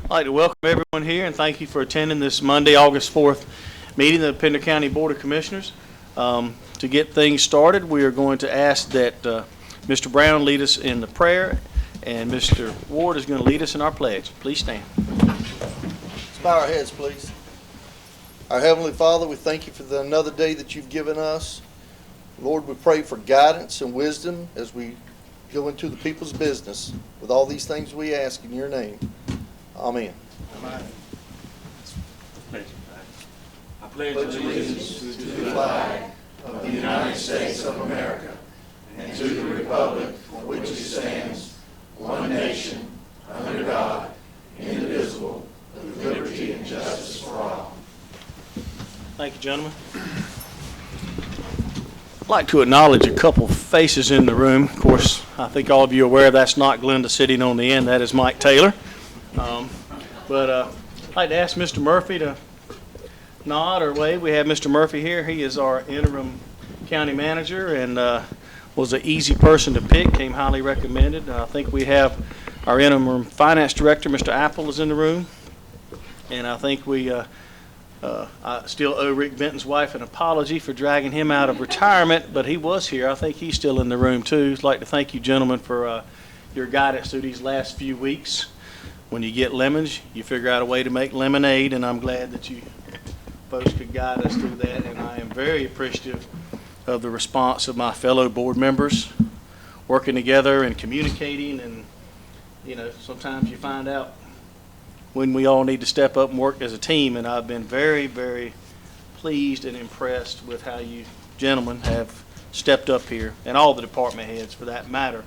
I'd like to welcome everyone here and thank you for attending this Monday, August 4th meeting of the Pender County Board of Commissioners. To get things started, we are going to ask that Mr. Brown lead us in the prayer, and Mr. Ward is going to lead us in our pledge. Please stand. Let's bow our heads, please. Our Heavenly Father, we thank you for another day that you've given us. Lord, we pray for guidance and wisdom as we go into the people's business. With all these things we ask in your name. Amen. Amen. I pledge allegiance to the flag of the United States of America and to the republic for which it stands, one nation, under God, indivisible, with liberty and justice for all. Thank you, gentlemen. I'd like to acknowledge a couple faces in the room. Of course, I think all of you are aware that's not Glenda sitting on the end. That is Mike Taylor. I'd like to ask Mr. Murphy to nod or wave. We have Mr. Murphy here. He is our interim county manager and was an easy person to pick, came highly recommended. I think we have our interim finance director, Mr. Apple, is in the room. And I think we I still owe Rick Benton's wife an apology for dragging him out of retirement, but he was here. I think he's still in the room too. I'd like to thank you, gentlemen, for your guidance through these last few weeks. When you get lemons, you figure out a way to make lemonade, and I'm glad that you folks could guide us through that. And I am very appreciative of the response of my fellow board members, working together and communicating. And sometimes you find out when we all need to step up and work as a team. And I've been very, very pleased and impressed with how you gentlemen have stepped up here, and all the department heads for that matter.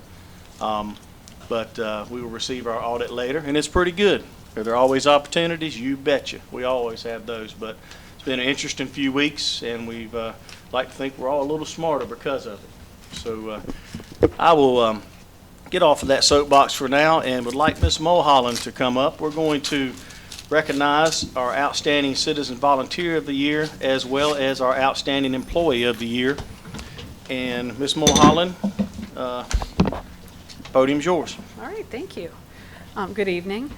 But we will receive our audit later, and it's pretty good. Are there always opportunities? You betcha. We always have those. But it's been an interesting few weeks, and we've like to think we're all a little smarter because of it. So I will get off of that soapbox for now, and would like Ms. Mulholland to come up. We're going to recognize our Outstanding Citizen Volunteer of the Year, as well as our Outstanding Employee of the Year. And Ms. Mulholland, podium's yours. All right, thank you. Good evening.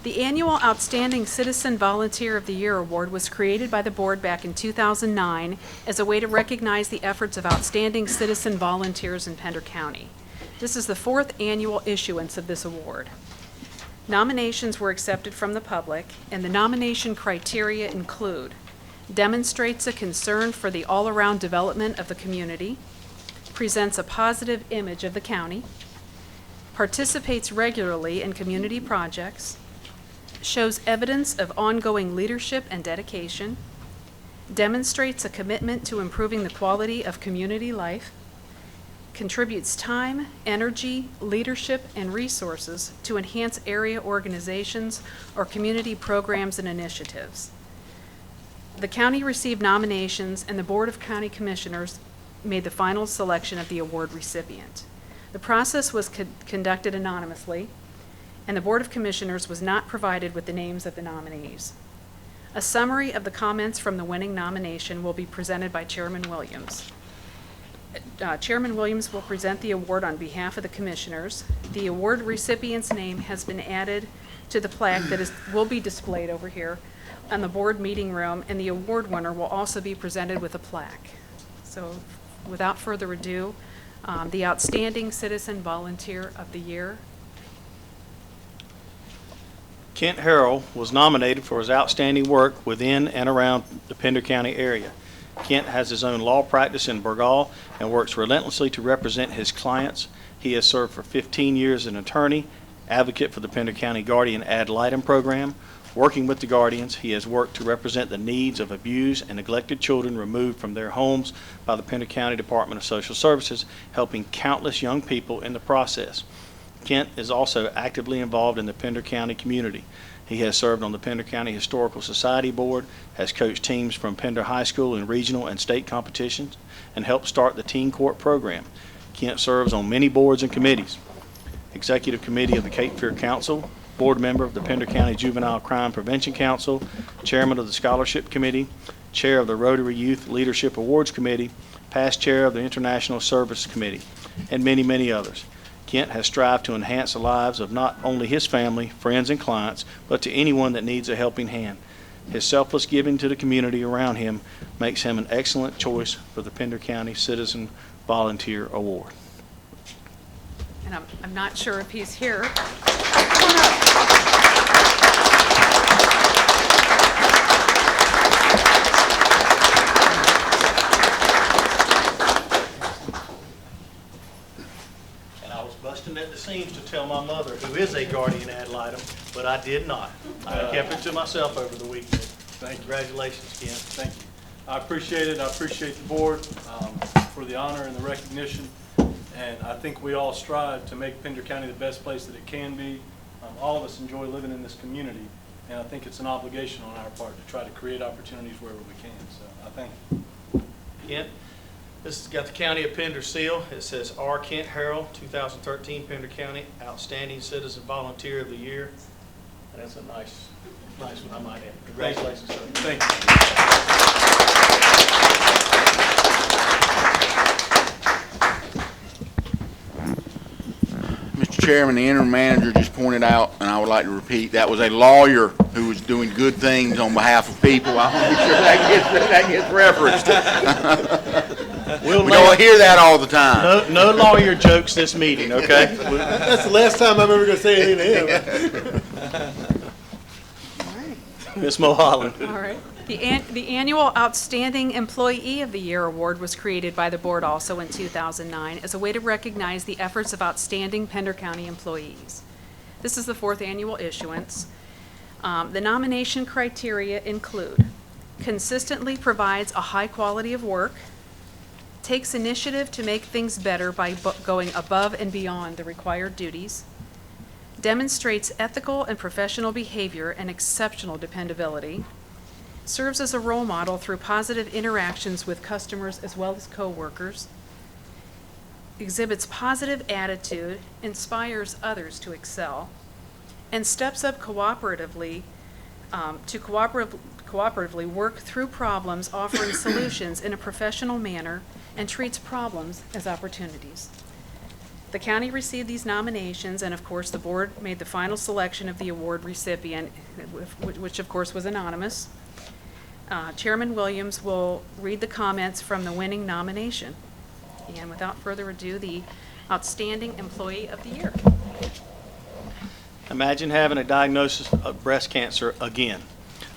The annual Outstanding Citizen Volunteer of the Year Award was created by the board back in 2009 as a way to recognize the efforts of outstanding citizen volunteers in Pender County. This is the 4th annual issuance of this award. Nominations were accepted from the public, and the nomination criteria include: demonstrates a concern for the all-around development of the community, presents a positive image of the county, participates regularly in community projects, shows evidence of ongoing leadership and dedication, demonstrates a commitment to improving the quality of community life, contributes time, energy, leadership, and resources to enhance area organizations or community programs and initiatives. The county received nominations, and the Board of County Commissioners made the final selection of the award recipient. The process was conducted anonymously, and the Board of Commissioners was not provided with the names of the nominees. A summary of the comments from the winning nomination will be presented by Chairman Williams. Chairman Williams will present the award on behalf of the commissioners. The award recipient's name has been added to the plaque that will be displayed over here in the board meeting room, and the award winner will also be presented with a plaque. So without further ado, the Outstanding Citizen Volunteer of the Year. Kent Harrell was nominated for his outstanding work within and around the Pender County area. Kent has his own law practice in Burgal and works relentlessly to represent his clients. He has served for 15 years as an attorney, advocate for the Pender County Guardian Ad Litem program. Working with the Guardians, he has worked to represent the needs of abused and neglected children removed from their homes by the Pender County Department of Social Services, helping countless young people in the process. Kent is also actively involved in the Pender County community. He has served on the Pender County Historical Society Board, has coached teams from Pender High School in regional and state competitions, and helped start the Teen Court program. Kent serves on many boards and committees: Executive Committee of the Cape Fear Council, board member of the Pender County Juvenile Crime Prevention Council, chairman of the Scholarship Committee, chair of the Rotary Youth Leadership Awards Committee, past chair of the International Service Committee, and many, many others. Kent has strived to enhance the lives of not only his family, friends, and clients, but to anyone that needs a helping hand. His selfless giving to the community around him makes him an excellent choice for the Pender County Citizen Volunteer Award. And I'm not sure if he's here. Come on up. And I was busting at the seams to tell my mother, who is a guardian ad litem, but I did not. I kept it to myself over the weekend. Congratulations, Kent. Thank you. I appreciate it. I appreciate the board for the honor and the recognition. And I think we all strive to make Pender County the best place that it can be. All of us enjoy living in this community, and I think it's an obligation on our part to try to create opportunities wherever we can. So I thank you. Kent, this has got the County of Pender seal. It says R. Kent Harrell, 2013 Pender County Outstanding Citizen Volunteer of the Year. And that's a nice one, I might add. Congratulations, sir. Thank you. Mr. Chairman, the interim manager just pointed out, and I would like to repeat, that was a lawyer who was doing good things on behalf of people. I want to make sure that gets referenced. We don't hear that all the time. No lawyer jokes this meeting, okay? That's the last time I'm ever going to say anything to him. Ms. Mulholland. All right. The annual Outstanding Employee of the Year award was created by the board also in 2009 as a way to recognize the efforts of outstanding Pender County employees. This is the 4th annual issuance. The nomination criteria include consistently provides a high quality of work, takes initiative to make things better by going above and beyond the required duties, demonstrates ethical and professional behavior and exceptional dependability, serves as a role model through positive interactions with customers as well as coworkers, exhibits positive attitude, inspires others to excel, and steps up cooperatively to cooperatively work through problems, offering solutions in a professional manner, and treats problems as opportunities. The county received these nominations, and of course the board made the final selection of the award recipient, which of course was anonymous. Chairman Williams will read the comments from the winning nomination. And without further ado, the Outstanding Employee of the Year. Imagine having a diagnosis of breast cancer again.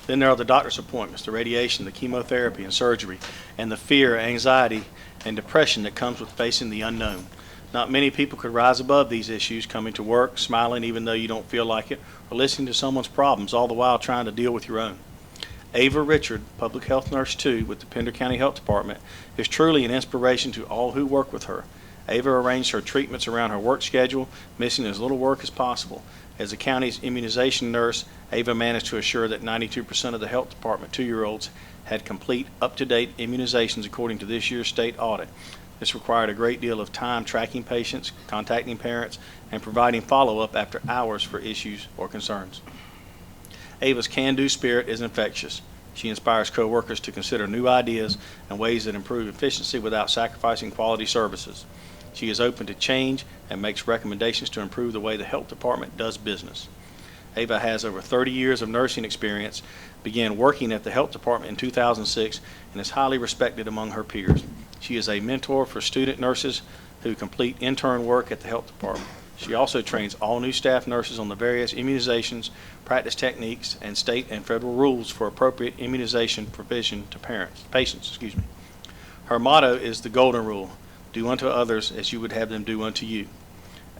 Then there are the doctor's appointments, the radiation, the chemotherapy and surgery, and the fear, anxiety, and depression that comes with facing the unknown. Not many people could rise above these issues, coming to work, smiling even though you don't feel like it, or listening to someone's problems, all the while trying to deal with your own. Ava Richard, Public Health Nurse 2 with the Pender County Health Department, is truly an inspiration to all who work with her. Ava arranged her treatments around her work schedule, missing as little work as possible. As the county's immunization nurse, Ava managed to assure that 92% of the health department 2-year-olds had complete, up-to-date immunizations according to this year's state audit. This required a great deal of time tracking patients, contacting parents, and providing follow-up after hours for issues or concerns. Ava's can-do spirit is infectious. She inspires coworkers to consider new ideas and ways that improve efficiency without sacrificing quality services. She is open to change and makes recommendations to improve the way the health department does business. Ava has over 30 years of nursing experience, began working at the health department in 2006, and is highly respected among her peers. She is a mentor for student nurses who complete intern work at the health department. She also trains all new staff nurses on the various immunizations, practice techniques, and state and federal rules for appropriate immunization provision to patients. Her motto is the golden rule: do unto others as you would have them do unto you.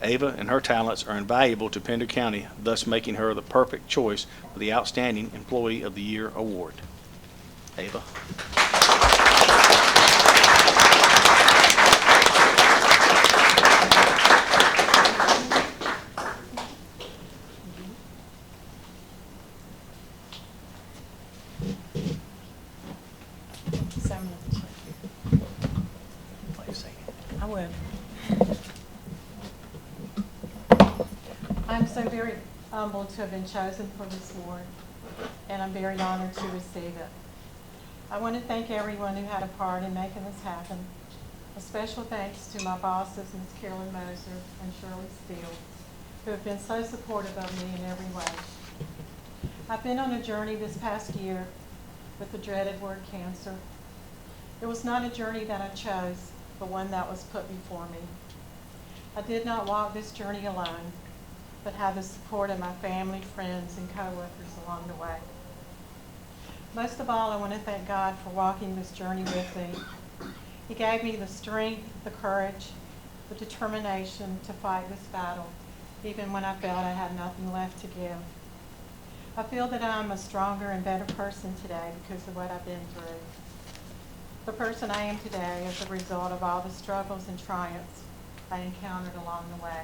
Ava and her talents are invaluable to Pender County, thus making her the perfect choice for the Outstanding Employee of the Year award. Ava. I would. I'm so very humbled to have been chosen for this award, and I'm very honored to receive it. I want to thank everyone who had a part in making this happen. A special thanks to my bosses, Ms. Carolyn Moser and Shirley Steele, who have been so supportive of me in every way. I've been on a journey this past year with the dreaded word cancer. It was not a journey that I chose, but one that was put before me. I did not walk this journey alone, but have the support of my family, friends, and coworkers along the way. Most of all, I want to thank God for walking this journey with me. He gave me the strength, the courage, the determination to fight this battle, even when I felt I had nothing left to give. I feel that I'm a stronger and better person today because of what I've been through. The person I am today is a result of all the struggles and triumphs I encountered along the way.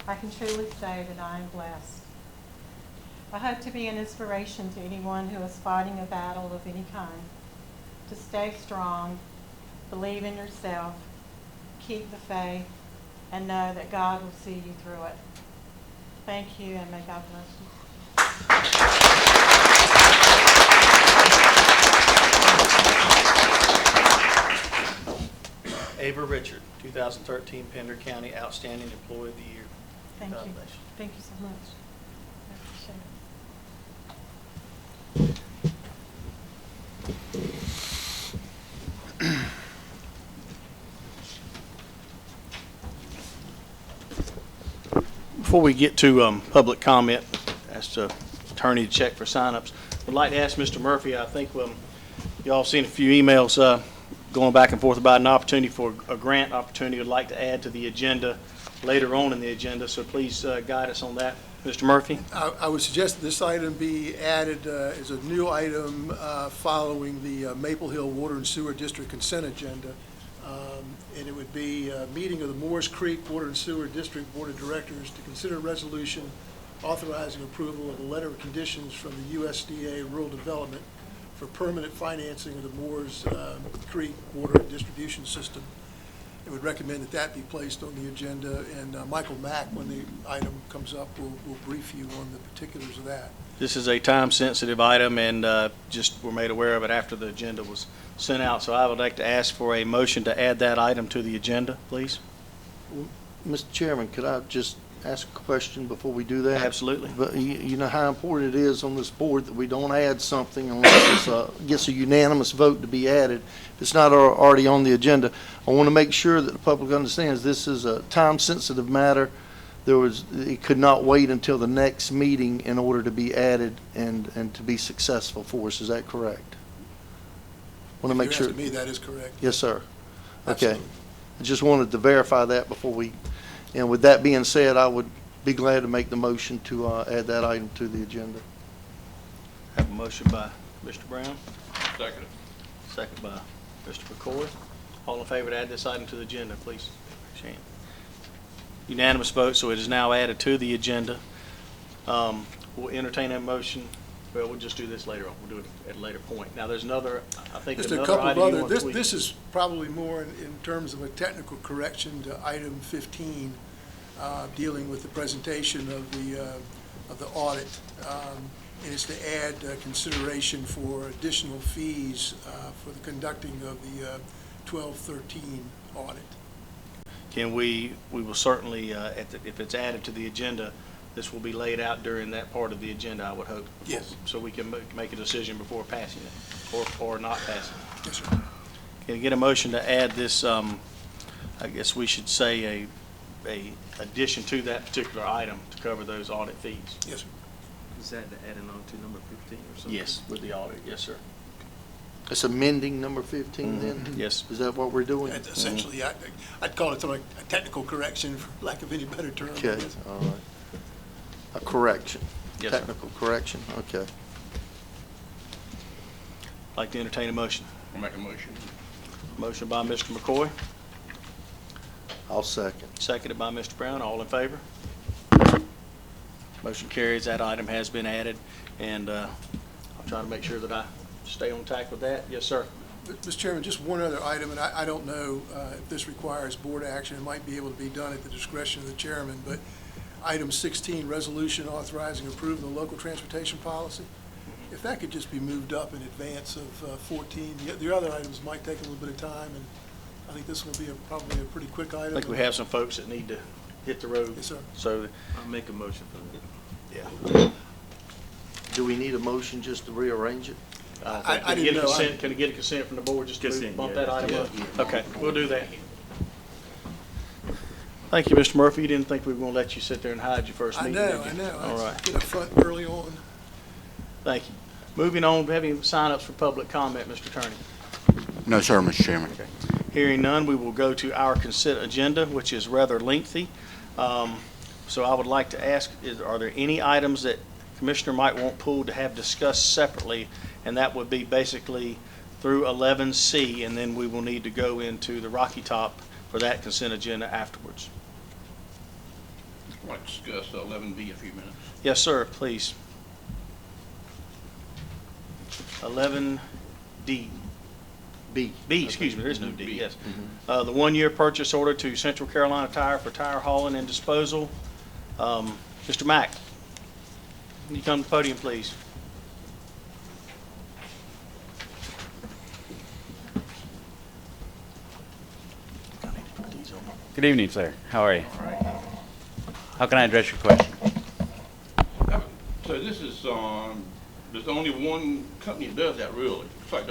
I can truly say that I am blessed. I hope to be an inspiration to anyone who is fighting a battle of any kind, to stay strong, believe in yourself, keep the faith, and know that God will see you through it. Thank you, and may God bless you. Ava Richard, 2013 Pender County Outstanding Employee of the Year. Thank God you. bless you. Thank you so much. I appreciate it. Before we get to public comment, ask the attorney to check for signups. I'd like to ask Mr. Murphy, I think you all seen a few emails going back and forth about an opportunity for a grant opportunity. I'd like to add to the agenda later on in the agenda, so please guide us on that. Mr. Murphy? I would suggest that this item be added as a new item following the Maple Hill Water and Sewer District consent agenda. And it would be a meeting of the Moores Creek Water and Sewer District Board of Directors to consider a resolution authorizing approval of a letter of conditions from the USDA Rural Development for permanent financing of the Moores Creek Water Distribution System. It would recommend that that be placed on the agenda, and Michael Mack, when the item comes up, will brief you on the particulars of that. This is a time-sensitive item, and just were made aware of it after the agenda was sent out. So I would like to ask for a motion to add that item to the agenda, please. Mr. Chairman, could I just ask a question before we do that? Absolutely. But you know how important it is on this board that we don't add something unless it gets a unanimous vote to be added. If it's not already on the agenda, I want to make sure that the public understands this is a time-sensitive matter. It could not wait until the next meeting in order to be added and to be successful for us. Is that correct? Want to make sure. If you're asking me, that is correct. Yes, sir. Okay. Absolutely. I just wanted to verify that before we, and with that being said, I would be glad to make the motion to add that item to the agenda. Have a motion by Mr. Brown, Second. second by Mr. McCoy. All in favor to add this item to the agenda, please. Shane. Unanimous vote, so it is now added to the agenda. We'll entertain that motion. Well, we'll just do this later on. We'll do it at a later point. Now, there's another, I think Just a another couple of item you other, want to tweak. this is probably more in terms of a technical correction to item 15, dealing with the presentation of the audit. And it's to add consideration for additional fees for the conducting of the 12-13 audit. Can we will certainly, if it's added to the agenda, this will be laid out during that part of the agenda, I would hope. Yes. So we can make a decision before passing it, or not passing it. Yes, sir. Can I get a motion to add this, I guess we should say a addition to that particular item to cover those audit fees? Yes, sir. Is that adding on to number 15 or something? Yes, with the audit, yes, sir. It's amending number 15 then? Yes. Is that what we're doing? Essentially, I'd call it something like a technical correction, for lack of any better term. Okay, all right. A correction. Yes, sir. Technical correction, okay. Like to entertain a motion. I'll make a motion. Motion by Mr. McCoy, I'll second. seconded by Mr. Brown. All in favor? Motion carries. That item has been added, and I'll try to make sure that I stay on track with that. Yes, sir. Mr. Chairman, just one other item, and I don't know if this requires board action. It might be able to be done at the discretion of the chairman, but item 16, resolution authorizing approval of the local transportation policy. If that could just be moved up in advance of 14. The other items might take a little bit of time, and I think this will be probably a pretty quick item. I think we have some folks that need to hit the road. Yes, sir. So, I'll make a motion for that. yeah. Do we need a motion just to rearrange it? I didn't know. Can I get a consent from the board just to Consent, bump yeah, that item let's up? do Okay, we'll do that. Thank you, Mr. Murphy. You didn't think we were going to let you sit there and hide your first I meeting, know, did you? I know. All I right, get up front early on. thank you. Moving on, do we have any sign-ups for public comment, Mr. Attorney? No, sir, Mr. Chairman. Okay. Hearing none, we will go to our consent agenda, which is rather lengthy. So I would like to ask, are there any items that Commissioner might want pulled to have discussed separately? And that would be basically through 11C, and then we will need to go into the Rocky Top for that consent agenda afterwards. I'd like to discuss 11B a few minutes. Yes, sir, please. 11D. B. B, excuse me, there is no D, yes. The one-year purchase order to Central Carolina Tire for tire hauling and disposal. Mr. Mack, can you come to the podium, please? Good evening, sir. How are you? How can I address your question? So this is, there's only one company that does that, really. It's like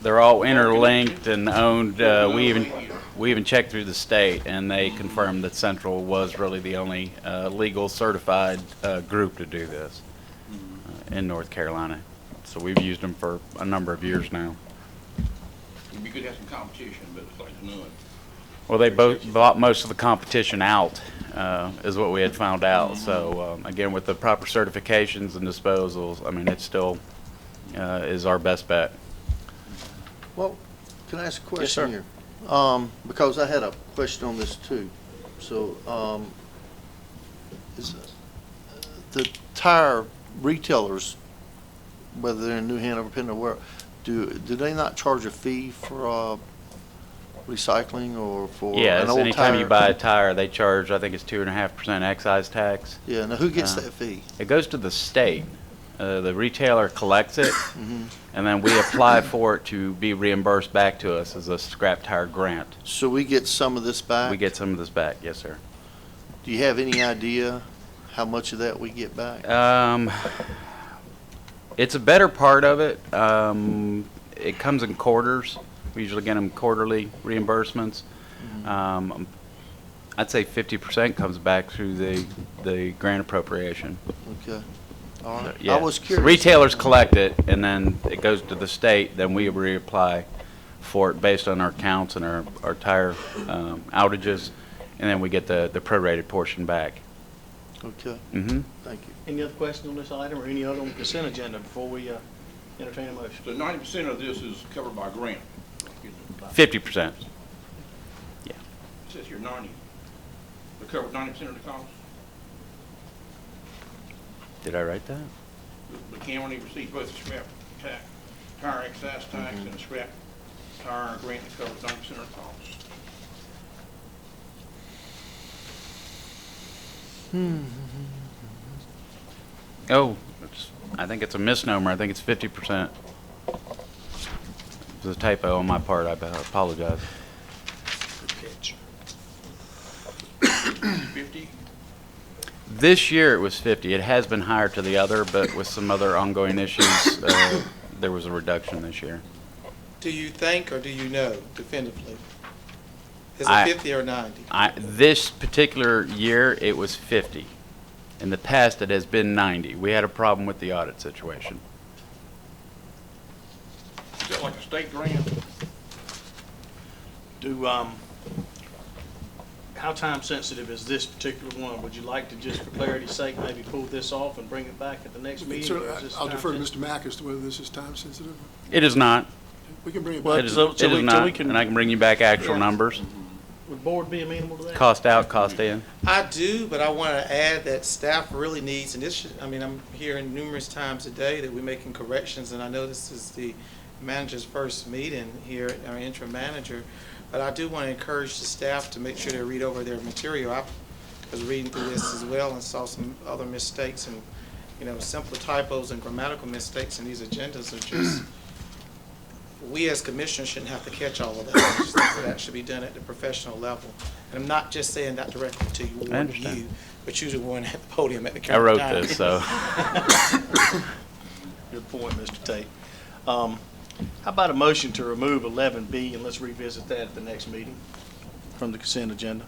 They're all interlinked and owned. We even checked through the state, and they confirmed that Central was really the only legal certified group to do this in North Carolina. So we've used them for a number of years now. it'd be good to have some competition, but it's like none. Well, they both bought most of the competition out, is what we had found out. So again, with the proper certifications and disposals, I mean, it still is our best bet. Well, can I ask a question sir. here? Because I had a question on this too. So, is the tire retailers, whether they're in New Hanover, Penn, or where, do they not charge a fee for recycling or for an Yes, old anytime tire? you buy a tire, they charge, I think it's 2.5% excise tax. Yeah, now who gets that fee? It goes to the state. The retailer collects it, and then we apply for it to be reimbursed back to us as a scrap tire grant. So we get some of this back? We get some of this back, yes, sir. Do you have any idea how much of that we get back? It's a better part of it. It comes in quarters. We usually get them quarterly reimbursements. I'd say 50% comes back through the grant appropriation. Okay. All right. Yeah. I was So curious. retailers collect it, and then it goes to the state, then we reapply for it based on our counts and our tire outages, and then we get the prorated portion back. Okay, Mm-hmm. thank you. Any other questions on this item or any other on the consent agenda before we entertain a motion? So 90% of this is covered by grant. 50%. It says here 90. They cover 90% of the cost. Did I write that? The county receives both the scrap tax, tire excise tax, and the scrap tire grant that covers 90% of the cost. Oh, I think it's a misnomer. I think it's 50%. It's a typo on my part. I apologize. Good catch. 50? This year it was 50. It has been higher to the other, but with some other ongoing issues, there was a reduction this year. Do you think or do you know definitively? Is it I- 50 or 90? This particular year, it was 50. In the past, it has been 90. We had a problem with the audit situation. Is that like a state grant? How time sensitive is this particular one? Would you like to just, for clarity's sake, maybe pull this off and bring it back at the next meeting? or is this I'll defer to time Mr. Mack as to whether this is time sensitive. It is not. We can bring it Well, back. It is, so- it is we not, can- and I can bring you back actual Yeah. numbers. Would board be amenable to that? Cost out, cost in. I do, but I want to add that staff really needs, and this should, I mean, I'm hearing numerous times a day that we're making corrections, and I know this is the manager's first meeting here, our interim manager, but I do want to encourage the staff to make sure they read over their material. I was reading through this as well and saw some other mistakes and, simple typos and grammatical mistakes, and these agendas are just we as commissioners shouldn't have to catch all of that. I just think that should be done at the professional level. And I'm not just saying that directly to you, I or understand. you, but you're the one at the podium at the I current wrote time. this, so. Good point, Mr. Tate. How about a motion to remove 11B, and let's revisit that at the next meeting from the consent agenda?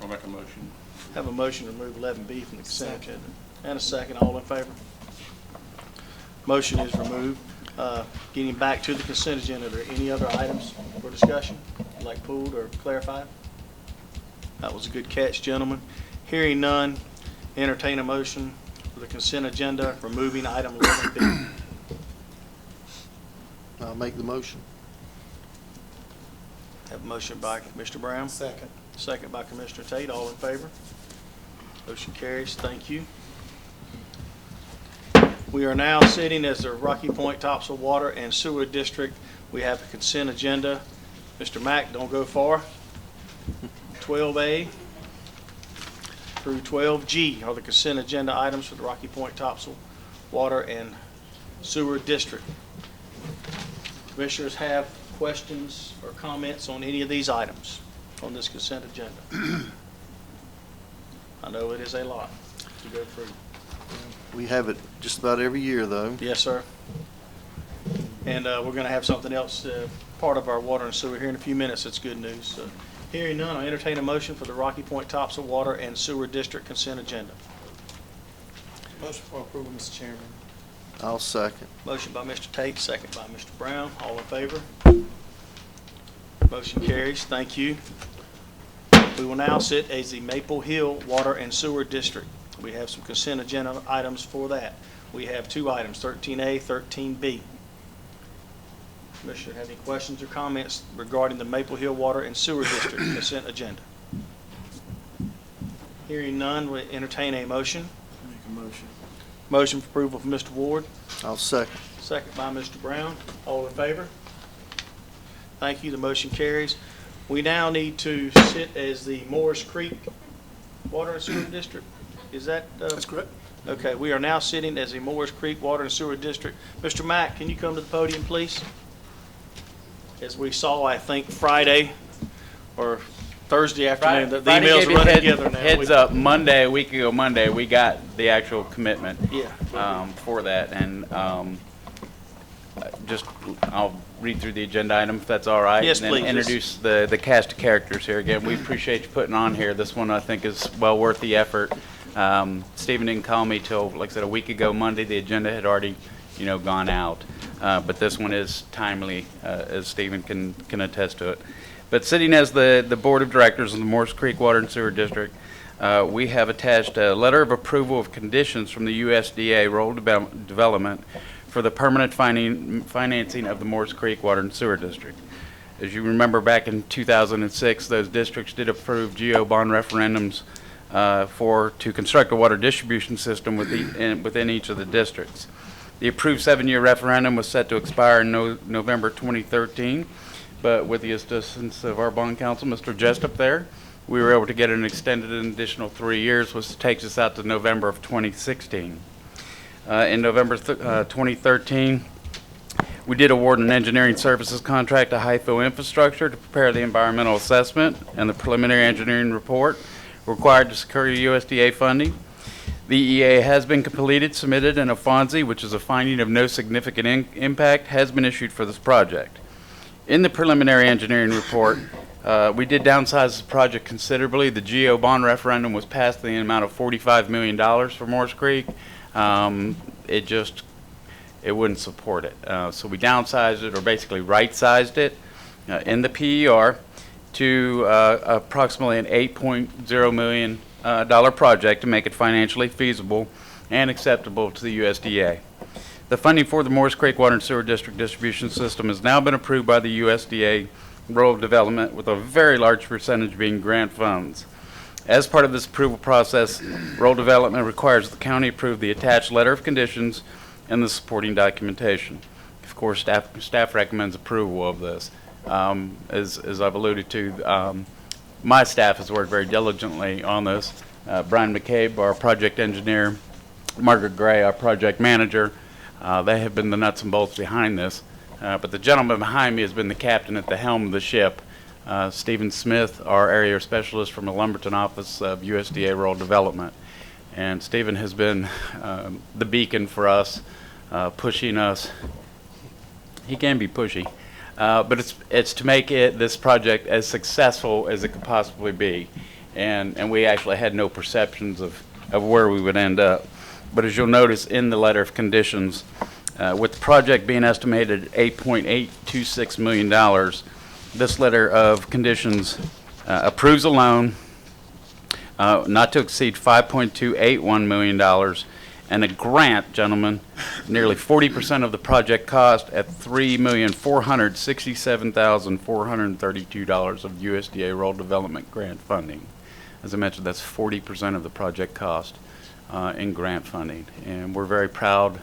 I'll make a motion. Have a motion to remove 11B from the consent Second. agenda. And a second, all in favor? Motion is removed. Getting back to the consent agenda, are there any other items for discussion, like pulled or clarified? That was a good catch, gentlemen. Hearing none, entertain a motion for the consent agenda, removing item 11B. I'll make the motion. Have a motion by Mr. Brown, Second. second by Commissioner Tate. All in favor? Motion carries. Thank you. We are now sitting as the Rocky Point Topsail Water and Sewer District. We have a consent agenda. Mr. Mack, don't go far. 12A through 12G are the consent agenda items for the Rocky Point Topsail Water and Sewer District. Commissioners have questions or comments on any of these items on this consent agenda? I know it is a lot to go through. We have it just about every year, though. Yes, sir. And we're going to have something else, part of our water and sewer here in a few minutes. That's good news. So, hearing none, I'll entertain a motion for the Rocky Point Topsail Water and Sewer District consent agenda. Motion for approval, Mr. Chairman. I'll second. Motion by Mr. Tate, second by Mr. Brown. All in favor? Motion carries. Thank you. We will now sit as the Maple Hill Water and Sewer District. We have some consent agenda items for that. We have two items, 13A, 13B. Commissioner, have any questions or comments regarding the Maple Hill Water and Sewer District consent agenda? Hearing none, we entertain a motion. Make a motion. Motion for approval from Mr. Ward, I'll second. second by Mr. Brown. All in favor? Thank you. The motion carries. We now need to sit as the Morris Creek Water and Sewer District. Is that? That's correct. Okay, we are now sitting as the Morris Creek Water and Sewer District. Mr. Mack, can you come to the podium, please? As we saw, I think, Friday or Thursday afternoon, the Friday emails gave are you running together now. Heads up, Monday, a week ago Monday, we got the actual commitment Yeah. for that. And I'll read through the agenda item if that's all right. Yes, and please. then introduce the cast of characters here. Again, we appreciate you putting on here. This one I think is well worth the effort. Stephen didn't call me till, like I said, a week ago Monday. The agenda had already, gone out. But this one is timely, as Stephen can attest to it. But sitting as the Board of Directors of the Morris Creek Water and Sewer District, we have attached a letter of approval of conditions from the USDA Rural Development for the permanent financing of the Morris Creek Water and Sewer District. As you remember, back in 2006, those districts did approve GO bond referendums to construct a water distribution system within each of the districts. The approved 7-year referendum was set to expire in November 2013, but with the assistance of our bond counsel, Mr. Jessup there, we were able to get an extended an additional 3 years, which takes us out to November of 2016. In November 2013, we did award an engineering services contract to HIFO Infrastructure to prepare the environmental assessment and the preliminary engineering report required to secure USDA funding. The EA has been completed, submitted, and a FONSI, which is a finding of no significant impact, has been issued for this project. In the preliminary engineering report, we did downsize the project considerably. The GO bond referendum was passed in the amount of $45 million for Morris Creek. It wouldn't support it. So we downsized it, or basically right-sized it in the PER to approximately an $8.0 million project to make it financially feasible and acceptable to the USDA. The funding for the Morris Creek Water and Sewer District distribution system has now been approved by the USDA Rural Development, with a very large percentage being grant funds. As part of this approval process, Rural Development requires the county approve the attached letter of conditions and the supporting documentation. Of course, staff recommends approval of this. As I've alluded to, my staff has worked very diligently on this. Brian McCabe, our project engineer, Margaret Gray, our project manager, they have been the nuts and bolts behind this. But the gentleman behind me has been the captain at the helm of the ship, Stephen Smith, our area specialist from the Lumberton office of USDA Rural Development. And Stephen has been the beacon for us, pushing us. He can be pushy, but it's to make this project as successful as it could possibly be. And we actually had no perceptions of where we would end up. But as you'll notice in the letter of conditions, with the project being estimated at $8.826 million, this letter of conditions approves a loan not to exceed $5.281 million and a grant, gentlemen, nearly 40% of the project cost at $3,467,432 of USDA Rural Development grant funding. As I mentioned, that's 40% of the project cost in grant funding, and we're very proud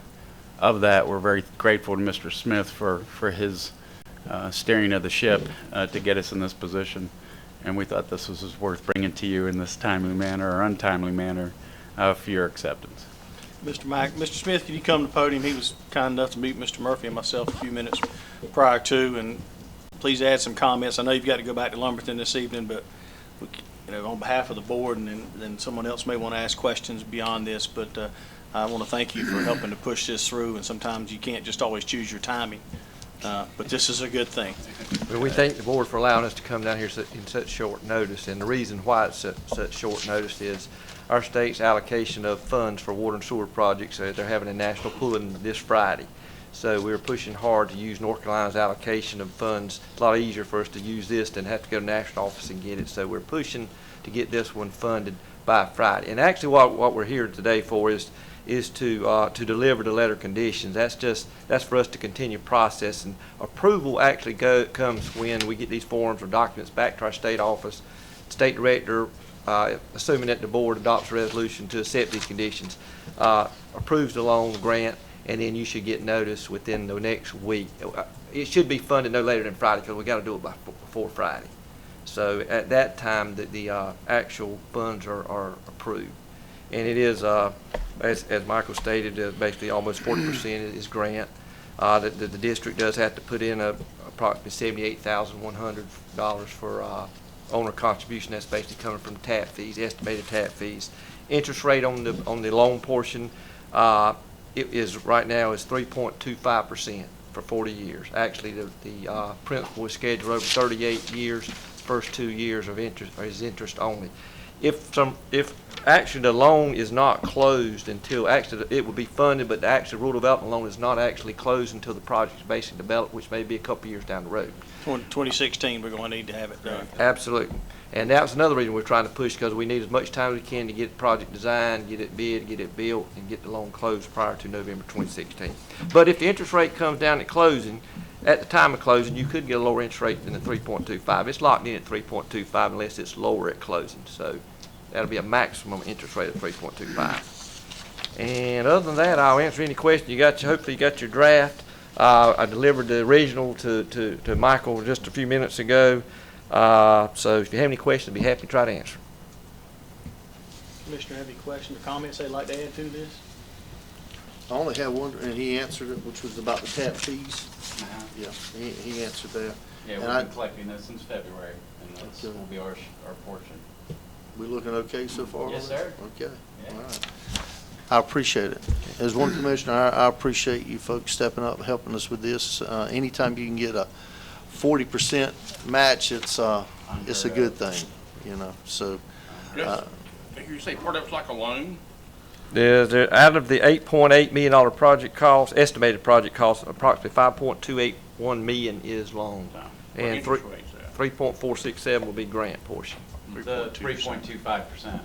of that. We're very grateful to Mr. Smith for his steering of the ship to get us in this position, and we thought this was worth bringing to you in this timely manner or untimely manner for your acceptance. Mr. Smith, can you come to the podium? He was kind enough to meet Mr. Murphy and myself a few minutes prior to, and please add some comments. I know you've got to go back to Lumberton this evening, but on behalf of the board, and then someone else may want to ask questions beyond this, but I want to thank you for helping to push this through, and sometimes you can't just always choose your timing, but this is a good thing. Well, we thank the board for allowing us to come down here in such short notice, and the reason why it's such short notice is our state's allocation of funds for water and sewer projects. They're having a national pooling this Friday. So we're pushing hard to use North Carolina's allocation of funds. It's a lot easier for us to use this than have to go to national office and get it. So we're pushing to get this one funded by Friday. And actually what we're here today for is to deliver the letter of conditions. That's for us to continue process. And approval actually comes when we get these forms or documents back to our state office. State director, assuming that the board adopts a resolution to accept these conditions, approves the loan grant, and then you should get notice within the next week. It should be funded no later than Friday because we got to do it before Friday. So at that time, the actual funds are approved, and it is, as Michael stated, basically almost 40% is grant. The district does have to put in approximately $78,100 for owner contribution. That's basically coming from tap fees, estimated tap fees. Interest rate on the loan portion, it is right now is 3.25% for 40 years. Actually, the principal is scheduled over 38 years. First 2 years of interest is interest only. If actually the loan is not closed until actually it will be funded, but the actual rural development loan is not actually closed until the project is basically developed, which may be a couple years down the road. 2016, we're going to need to have it done. Absolutely. And that's another reason we're trying to push, because we need as much time as we can to get the project designed, get it bid, get it built, and get the loan closed prior to November 2016. But if the interest rate comes down at closing, at the time of closing, you could get a lower interest rate than the 3.25. It's locked in at 3.25 unless it's lower at closing. So that'll be a maximum interest rate of 3.25. And other than that, I'll answer any questions you got. Hopefully you got your draft. I delivered the original to Michael just a few minutes ago. So if you have any questions, I'd be happy to try to answer. Commissioner, have any questions or comments they'd like to add to this? I only have one, and he answered it, which was about the tap fees. Yeah, he answered that. Yeah, we've been collecting this since February, and that will be our portion. We looking okay so far? Yes, sir. Okay. Yeah. All right. I appreciate it. As one commissioner, I appreciate you folks stepping up, helping us with this. Anytime you can get a 40% match, it's a good thing, So, You say part of it's like a loan? Out of the $8.8 million project cost, estimated project cost, approximately $5.281 million is loan, and 3.467 will be grant portion. The 3.25%.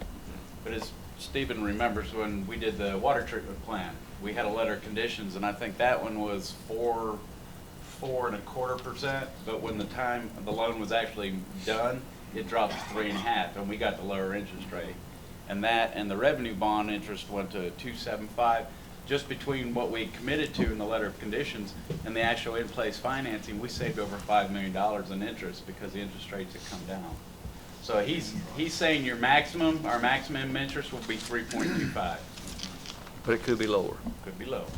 But as Stephen remembers, when we did the water treatment plant, we had a letter of conditions, and I think that one was 4.25%. But when the loan was actually done, it dropped to 3.5%, and we got the lower interest rate. And that and the revenue bond interest went to 2.75. Just between what we committed to in the letter of conditions and the actual in-place financing, we saved over $5 million in interest because the interest rates have come down. So he's saying our maximum interest will be 3.25. But it could be lower. Could be lower,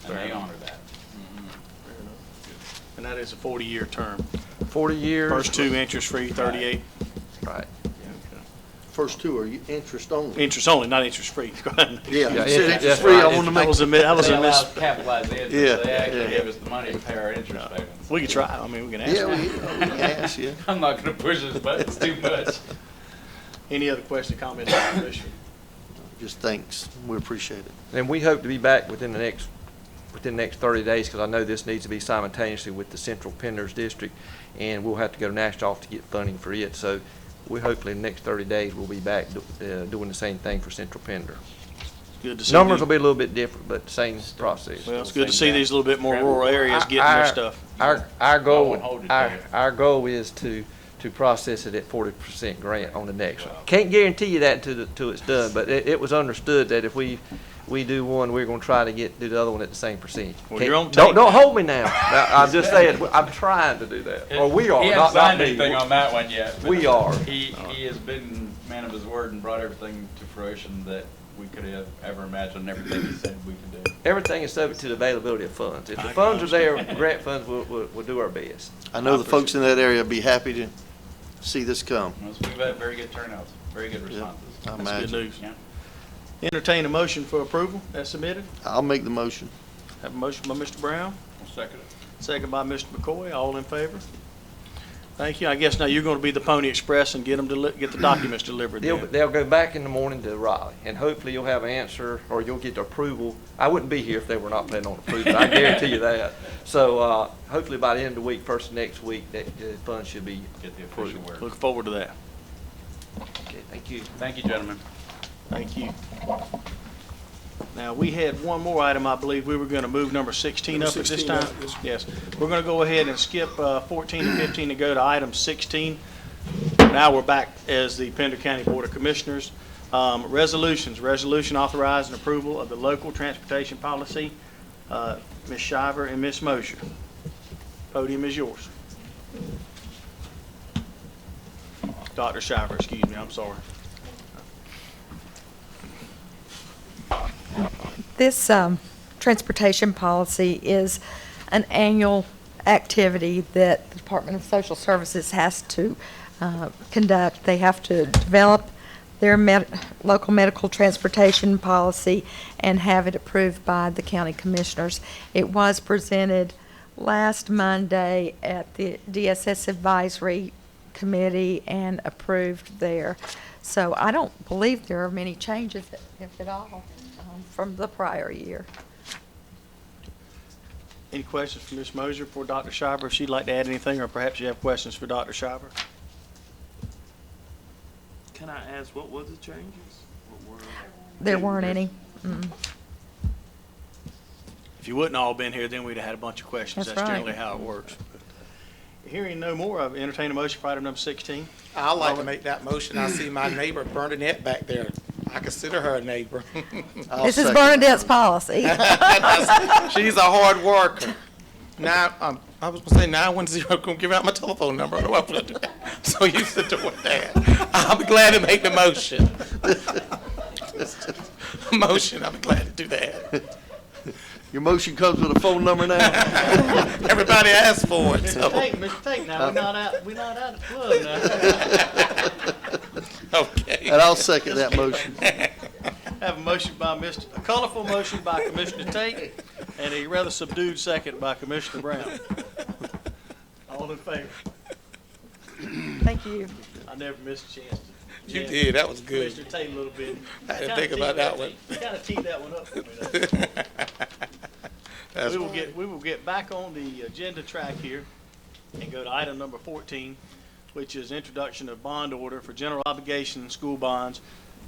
and they honor that. And that is a 40-year term. 40 years. First two interest-free, 38. Right. First two are interest only. Interest only, not interest-free. Go ahead. Yeah, Yeah, you said interest- interest free, I want to That make. was a miss. capitalize the interest. Yeah, They actually yeah. give us the money to pay our interest payments. We could try, I mean, we can ask. Yeah, them. we can ask, yeah. I'm not gonna push his buttons too much. Any other question, comment, or commission? Just thanks. We appreciate it. And we hope to be back within the next 30 days, because I know this needs to be simultaneously with the Central Penders District, and we'll have to go to national office to get funding for it. So we hopefully in the next 30 days, we'll be back doing the same thing for Central Pender. Good to see. Numbers you. will be a little bit different, but same process. Well, it's good to see these little bit more rural areas getting their stuff. Our goal, wouldn't hold it there. our goal is to process it at 40% grant on the next one. Can't guarantee you that until it's done, but it was understood that if we do one, we're gonna try to do the other one at the same percentage. Well, you're on tape. Don't hold me now. I'm just saying, I'm trying to do that. Or we are, He hasn't not signed me. anything on that one yet. but We are. He has been man of his word and brought everything to fruition that we could have ever imagined, everything he said we could do. Everything is subject to the availability of funds. If the funds are there, grant funds, we'll do our best. I know the folks in that area will be happy to see this come. We've had very good turnouts, very good responses. I That's imagine. good news. Yeah. Entertain a motion for approval as submitted. I'll make the motion. Have a motion by Mr. Brown, I'll second it. second by Mr. McCoy. All in favor? Thank you. I guess now you're going to be the Pony Express and get them get the documents delivered then. They'll go back in the morning to Raleigh, and hopefully you'll have an answer, or you'll get the approval. I wouldn't be here if they were not planning on approving, I guarantee you that. So, hopefully by the end of the week, first of next week, that the funds should be Get the official approved. word. Look forward to that. Okay, thank you. Thank you, gentlemen. Thank you. Now, we had one more item, I believe. We were going to move number 16 Number up at this 16 time. up, yes. Yes. We're going to go ahead and skip 14 and 15 and go to item 16. Now we're back as the Pender County Board of Commissioners. Resolutions. Resolution authorizing approval of the local transportation policy. Ms. Shiver and Ms. Mosher. Podium is yours. Dr. Shiver, excuse me, I'm sorry. This transportation policy is an annual activity that the Department of Social Services has to conduct. They have to develop their local medical transportation policy and have it approved by the county commissioners. It was presented last Monday at the DSS Advisory Committee and approved there. So I don't believe there are many changes, if at all, from the prior year. Any questions for Ms. Mosher for Dr. Shiver, if she'd like to add anything, or perhaps you have questions for Dr. Shiver? Can I ask, what were the changes? What were? There weren't any. Mm. If you wouldn't all been here, then we'd have had a bunch of questions. That's That's right. generally how it works. Hearing no more, I've entertained a motion for item number 16. I'd like to make that motion. I see my neighbor Bernadette back there. I consider her a neighbor. I'll This is second. Bernadette's policy. She's a hard worker. Now, I was gonna say 910, gonna give out my telephone number. I don't know what I'm gonna do that. So you sit there with that. I'll be glad to make the motion. Motion, I'll be glad to do that. Your motion comes with a phone number now? Everybody asked for it, so. Mr. Tate, now, we're not out of the club now. Okay. And I'll second that motion. Have a motion by a colorful motion by Commissioner Tate and a rather subdued second by Commissioner Brown. All in favor? Thank you. I never missed a chance to. You did, that was good. Commissioner Tate a little bit. I didn't think about that one. You kind of teed that one up for me, though. We will get back on the agenda track here and go to item number 14, which is introduction of bond order for general obligation school bonds,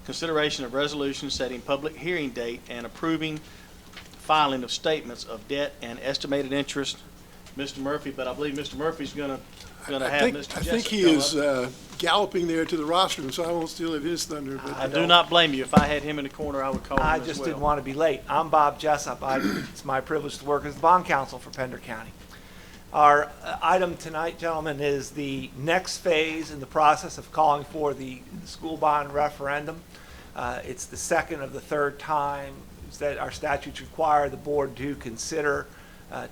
consideration of resolution setting public hearing date, and approving filing of statements of debt and estimated interest. Mr. Murphy, but I believe Mr. Murphy's gonna have Mr. Jessup. I think he come is up. galloping there to the rostrum, so I won't steal his thunder. But I do not blame you. If I had him in the corner, I would call him I as just well. didn't want to be late. I'm Bob Jessup. It's my privilege to work as the bond counsel for Pender County. Our item tonight, gentlemen, is the next phase in the process of calling for the school bond referendum. It's the second of the third time that our statutes require the board to consider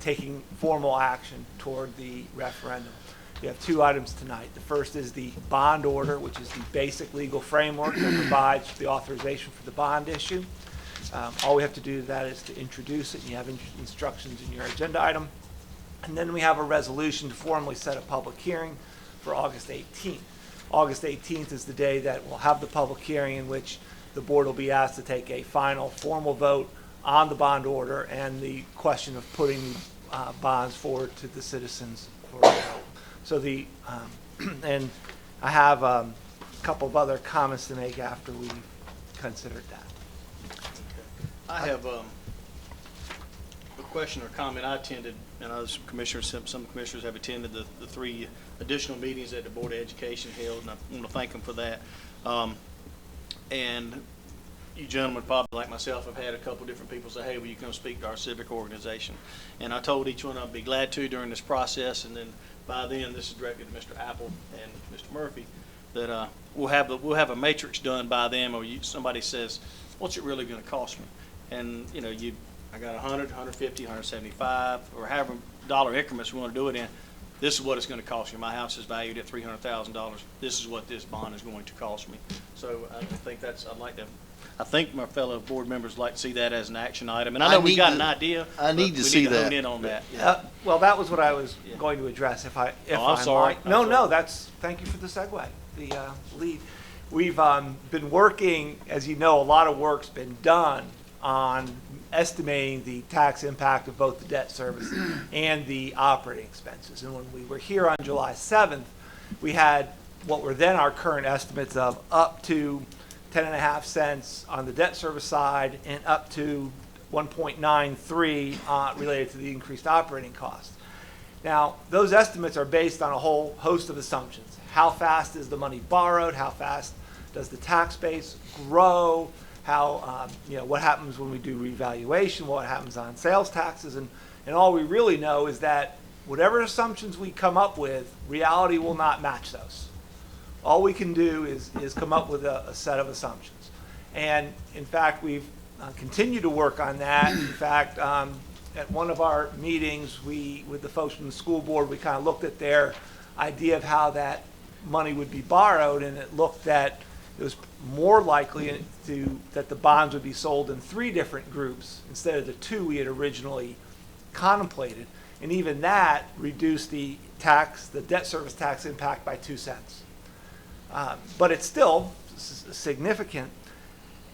taking formal action toward the referendum. We have two items tonight. The first is the bond order, which is the basic legal framework that provides the authorization for the bond issue. All we have to do to that is to introduce it, and you have instructions in your agenda item. And then we have a resolution to formally set a public hearing for August 18th. August 18th is the day that we'll have the public hearing in which the board will be asked to take a final formal vote on the bond order and the question of putting bonds forward to the citizens for a vote. So and I have a couple of other comments to make after we've considered that. I have a question or comment. I attended, and some commissioners have attended the 3 additional meetings that the Board of Education held, and I want to thank them for that. And you gentlemen, probably like myself, have had a couple different people say, hey, will you come speak to our civic organization? And I told each one I'd be glad to during this process, and then by then, this is directed to Mr. Apple and Mr. Murphy, that we'll have a matrix done by them, or somebody says, what's it really going to cost me? And I got 100, 150, 175, or however dollar increments we want to do it in. This is what it's going to cost you. My house is valued at $300,000. This is what this bond is going to cost me. So I think I think my fellow board members like to see that as an action item. And I know we got an idea. I need to see that. Hone in on that. Yeah. Well, that was what I was going to address. If I'm sorry. Might. No, thank you for the segue, the lead. We've been working, as you know, a lot of work's been done on estimating the tax impact of both the debt service and the operating expenses. And when we were here on July 7th, we had what were then our current estimates of up to 10.5 cents on the debt service side and up to 1.93 related to the increased operating costs. Now, those estimates are based on a whole host of assumptions. How fast is the money borrowed? How fast does the tax base grow? How, what happens when we do revaluation? What happens on sales taxes? And all we really know is that whatever assumptions we come up with, reality will not match those. All we can do is come up with a set of assumptions. And in fact, we've continued to work on that. In fact, at one of our meetings, with the folks from the school board, we kind of looked at their idea of how that money would be borrowed, and it looked that it was more likely that the bonds would be sold in 3 different groups instead of the 2 we had originally contemplated. And even that reduced the debt service tax impact by 2 cents. But it's still significant.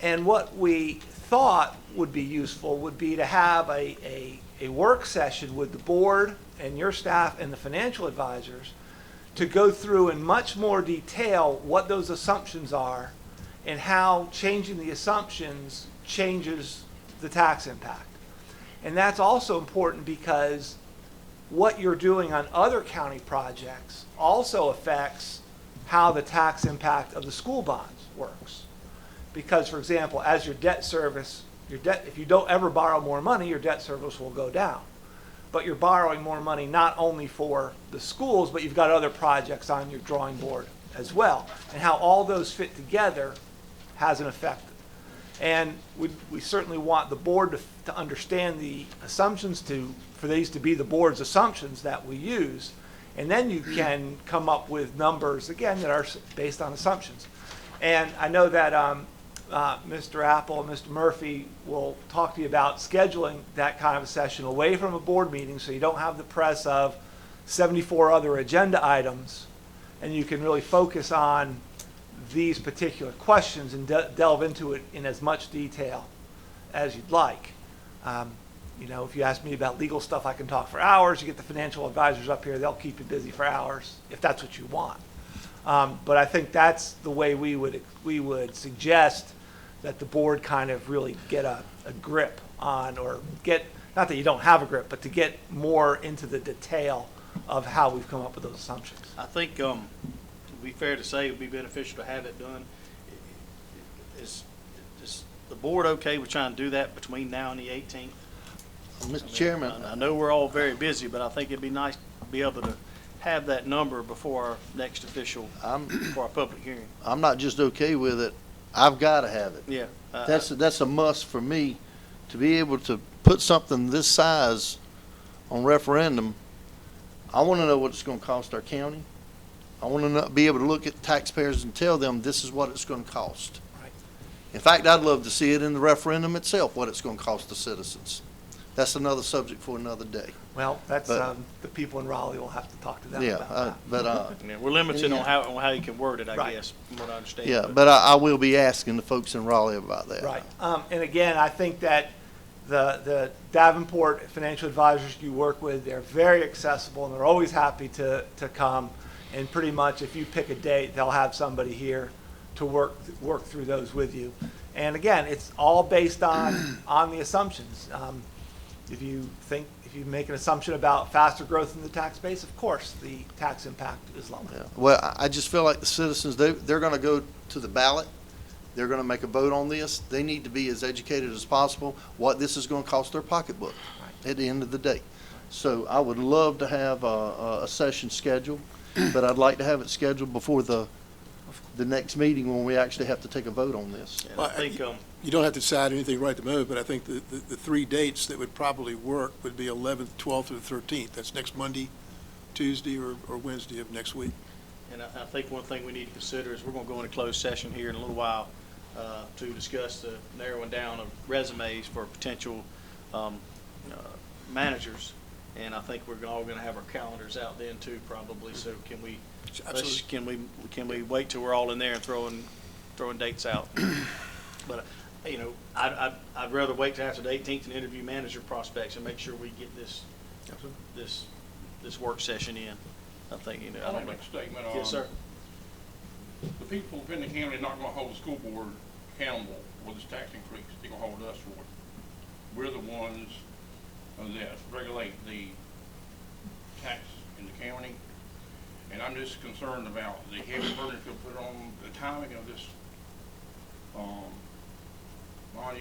And what we thought would be useful would be to have a work session with the board and your staff and the financial advisors to go through in much more detail what those assumptions are and how changing the assumptions changes the tax impact. And that's also important because what you're doing on other county projects also affects how the tax impact of the school bonds works. Because, for example, as your debt service, if you don't ever borrow more money, your debt service will go down. But you're borrowing more money not only for the schools, but you've got other projects on your drawing board as well. And how all those fit together has an effect. And we certainly want the board to understand the assumptions for these to be the board's assumptions that we use. And then you can come up with numbers, again, that are based on assumptions. And I know that Mr. Apple and Mr. Murphy will talk to you about scheduling that kind of a session away from a board meeting so you don't have the press of 74 other agenda items, and you can really focus on these particular questions and delve into it in as much detail as you'd like. If you ask me about legal stuff, I can talk for hours. You get the financial advisors up here, they'll keep you busy for hours if that's what you want. But I think that's the way we would suggest that the board kind of really get a grip on, or get, not that you don't have a grip, but to get more into the detail of how we've come up with those assumptions. I think it would be fair to say it would be beneficial to have it done. Is the board okay with trying to do that between now and the 18th? Mr. Chairman. I know we're all very busy, but I think it'd be nice to be able to have that number before our next official, for our public hearing. I'm not just okay with it. I've got to have it. Yeah. That's a must for me to be able to put something this size on referendum, I want to know what it's going to cost our county. I want to be able to look at taxpayers and tell them this is what it's going to cost. Right. In fact, I'd love to see it in the referendum itself, what it's going to cost the citizens. That's another subject for another day. Well, that's, But- the people in Raleigh will have to talk to them Yeah, about that. but, Yeah, we're limited on how you can word it, I Right. guess, from what I understand. yeah, but I will be asking the folks in Raleigh about that. Right. And again, I think that the Davenport financial advisors you work with, they're very accessible and they're always happy to come. And pretty much if you pick a date, they'll have somebody here to work through those with you. And again, it's all based on the assumptions. If you make an assumption about faster growth in the tax base, of course, the tax impact is lower. Yeah. Well, I just feel like the citizens, they're going to go to the ballot. They're going to make a vote on this. They need to be as educated as possible what this is going to cost their pocketbook at the end of the day. So I would love to have a session scheduled, but I'd like to have it scheduled before the next meeting when we actually have to take a vote on this. And I think, You don't have to decide anything right at the moment, but I think the three dates that would probably work would be 11th, 12th, or the 13th. That's next Monday, Tuesday, or Wednesday of next week. and I think one thing we need to consider is we're going to go into closed session here in a little while to discuss the narrowing down of resumes for potential managers. And I think we're all going to have our calendars out then too, probably. So can we wait till we're all in there and throwing dates out? But I'd rather wait till after the 18th and interview manager prospects and make sure we get this work session in. I think I want to make a statement on. Yes, sir. The people in the county are not going to hold the school board accountable for this tax increase. They're going to hold us for it. We're the ones that regulate the tax in the county, and I'm just concerned about the heavy burden to put on the timing of this bond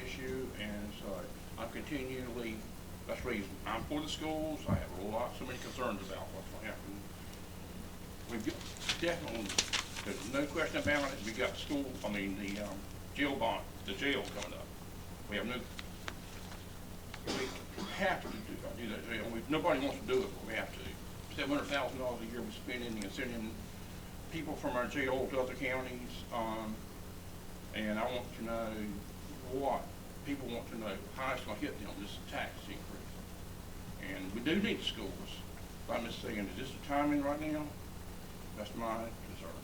issue, and so I'm continually. That's the reason I'm for the schools. I have so many concerns about what's going to happen. We've got definitely, there's no question about it. We got the jail bond, the jail coming up. We have we have to do that jail. Nobody wants to do it, but we have to. $700,000 a year we're spending and sending people from our jail to other counties. And I want to know what people want to know, how it's going to hit them, this tax increase. And we do need the schools. But I'm just saying, is this the timing right now? That's my concern.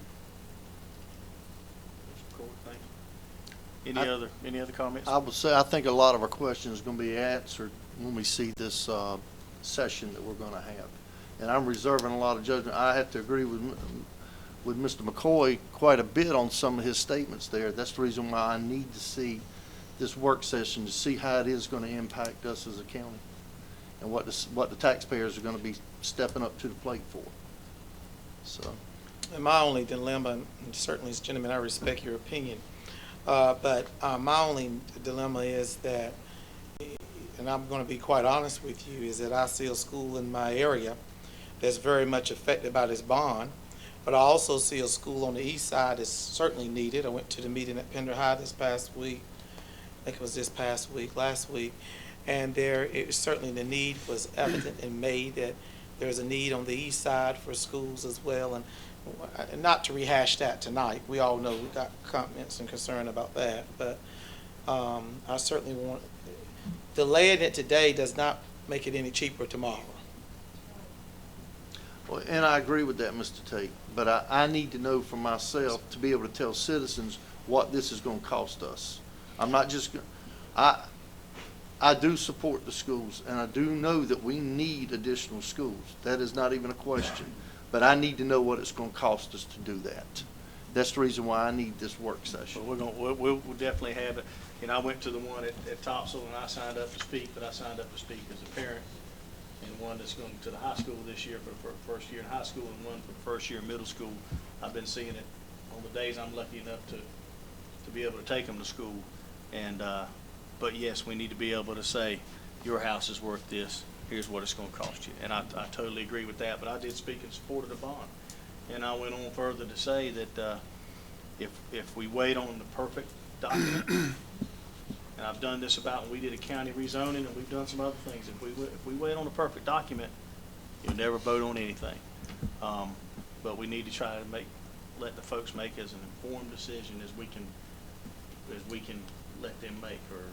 Cool, thank you. Any other comments? I would say I think a lot of our questions are going to be answered when we see this session that we're going to have. And I'm reserving a lot of judgment. I have to agree with Mr. McCoy quite a bit on some of his statements there. That's the reason why I need to see this work session to see how it is going to impact us as a county and what the taxpayers are going to be stepping up to the plate for. So. And my only dilemma, and certainly, as gentlemen, I respect your opinion, but my only dilemma is that, and I'm going to be quite honest with you, is that I see a school in my area that's very much affected by this bond, but I also see a school on the east side that's certainly needed. I went to the meeting at Pender High this past week. I think it was last week, and certainly the need was evident and made that there's a need on the east side for schools as well, and not to rehash that tonight. We all know we got comments and concern about that, but I certainly want, delaying it today does not make it any cheaper tomorrow. Well, and I agree with that, Mr. Tate, but I need to know for myself to be able to tell citizens what this is going to cost us. I'm not just, I do support the schools, and I do know that we need additional schools. That is not even a question. But I need to know what it's going to cost us to do that. That's the reason why I need this work session. We'll definitely have it. I went to the one at Topsail and I signed up to speak, but I signed up to speak as a parent, and one that's going to the high school this year for the first year in high school, and one for the first year in middle school. I've been seeing it on the days I'm lucky enough to be able to take them to school. And but yes, we need to be able to say, your house is worth this. Here's what it's going to cost you. And I totally agree with that. But I did speak in support of the bond. And I went on further to say that if we wait on the perfect document, and and I've done this about when we did a county rezoning, and we've done some other things. If we wait on a perfect document, you'll never vote on anything. But we need to try to let the folks make as an informed decision as we can let them make, or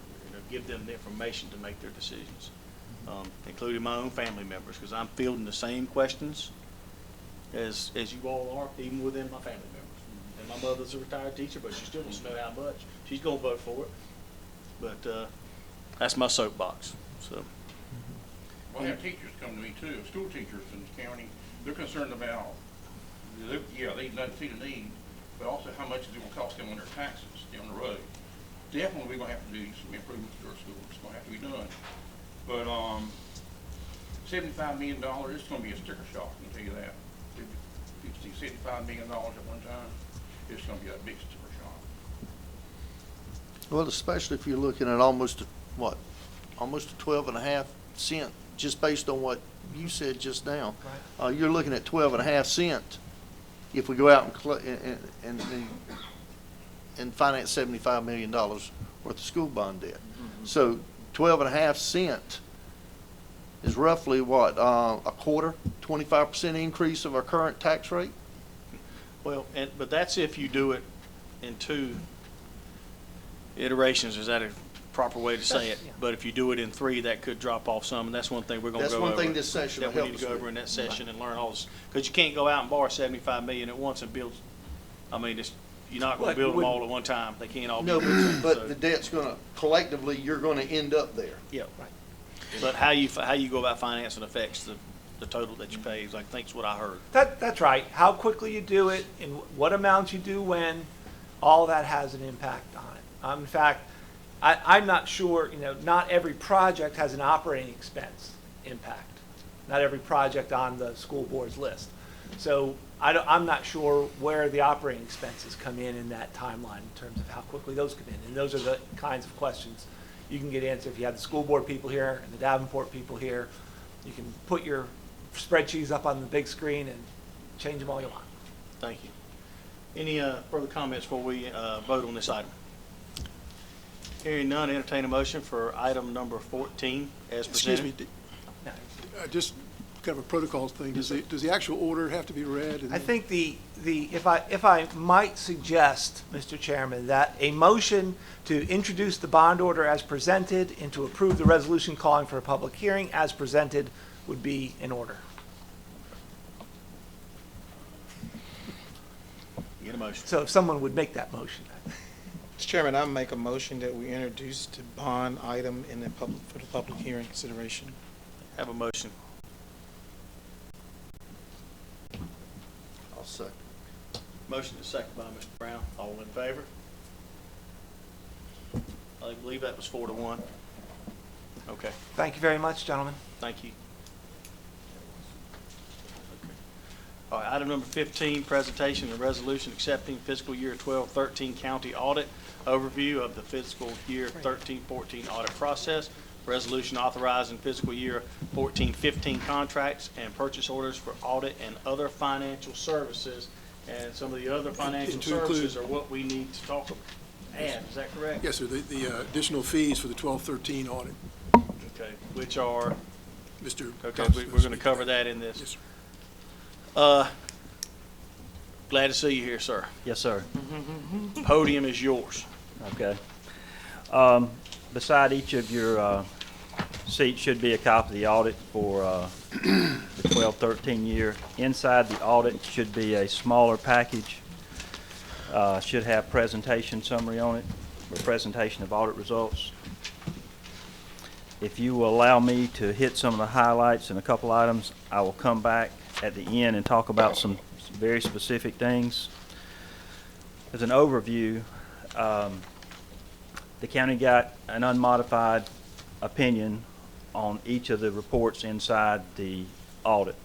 give them the information to make their decisions, including my own family members, because I'm fielding the same questions as you all are, even within my family members. And my mother's a retired teacher, but she still wants to know how much. She's going to vote for it. But that's my soapbox. So. Well, I have teachers come to me too, school teachers in the county. They're concerned about, they see the need, but also how much is it going to cost them on their taxes down the road. Definitely, we're going to have to do some improvements to our schools. It's going to have to be done. But $75 million, it's going to be a sticker shock, I can tell you that. If you see $75 million at one time, it's going to be a big sticker shock. Well, especially if you're looking at almost a 12.5 cent, just based on what you said just now. Right. You're looking at 12.5 cent if we go out and finance $75 million worth of school bond debt. Mm-hmm. So 12.5 cent is roughly what, a quarter, 25% increase of our current tax rate? Well, but that's if you do it in 2 iterations. Is that a proper way to say it? Yeah. But if you do it in 3, that could drop off some, and that's one thing we're going to go over. That's one thing this session will that we help need us to go with. over in that session and learn all this, because you can't go out and borrow $75 million at once and build. I mean, you're not going to build them all at one time. They can't all be. No, built, but so. the debt's gonna, collectively, you're gonna end up there. Yeah, right. But how you go about financing affects the total that you pay, I think is what I heard. That's right. How quickly you do it and what amounts you do when, all that has an impact on it. In fact, I'm not sure, not every project has an operating expense impact. Not every project on the school board's list. So I'm not sure where the operating expenses come in that timeline in terms of how quickly those come in. And those are the kinds of questions you can get answered if you have the school board people here and the Davenport people here. You can put your spreadsheets up on the big screen and change them all you want. Thank you. Any further comments before we vote on this item? Hearing none, entertain a motion for item number 14 as presented. Excuse me, just kind of a protocol thing. Does the actual order have to be read? I think if I might suggest, Mr. Chairman, that a motion to introduce the bond order as presented and to approve the resolution calling for a public hearing as presented would be in order. Get a motion. So if someone would make that motion. Mr. Chairman, I make a motion that we introduce the bond item for the public hearing consideration. Have a motion. I'll second. Motion is second by Mr. Brown. All in favor? I believe that was 4-1. Okay, Thank you very much, gentlemen. thank you. Okay. All right, item number 15, presentation and resolution accepting fiscal year 12-13 county audit overview of the fiscal year 13-14 audit process. Resolution authorizing fiscal year 14-15 contracts and purchase orders for audit and other financial services. And some of the other financial to include- services are what we need to talk about. Add, is that correct? Yes, sir, the additional fees for the 12-13 audit. Okay, which are, Mr. okay, Thompson we're will going to speak cover that. that in this. Yes, sir. Glad to see you here, sir. Yes, sir. Podium is yours. Okay. Beside each of your seats should be a copy of the audit for the 12-13 year. Inside the audit should be a smaller package. Should have presentation summary on it, or presentation of audit results. If you will allow me to hit some of the highlights and a couple items, I will come back at the end and talk about some very specific things. As an overview, the county got an unmodified opinion on each of the reports inside the audit.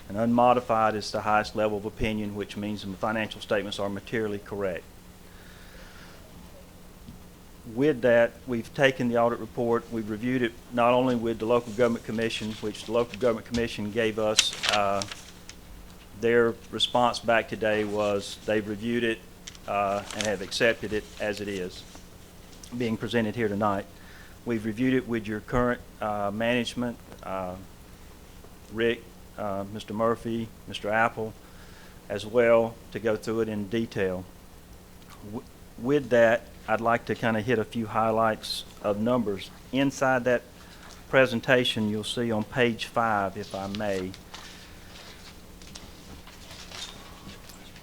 An unmodified is the highest level of opinion, which means the financial statements are materially correct. With that, we've taken the audit report, we've reviewed it not only with the Local Government Commission, which the Local Government Commission gave us, their response back today was they've reviewed it and have accepted it as it is. being presented here tonight. We've reviewed it with your current management, Rick, Mr. Murphy, Mr. Apple, as well, to go through it in detail. With that, I'd like to kind of hit a few highlights of numbers. Inside that presentation, you'll see on page 5, if I may,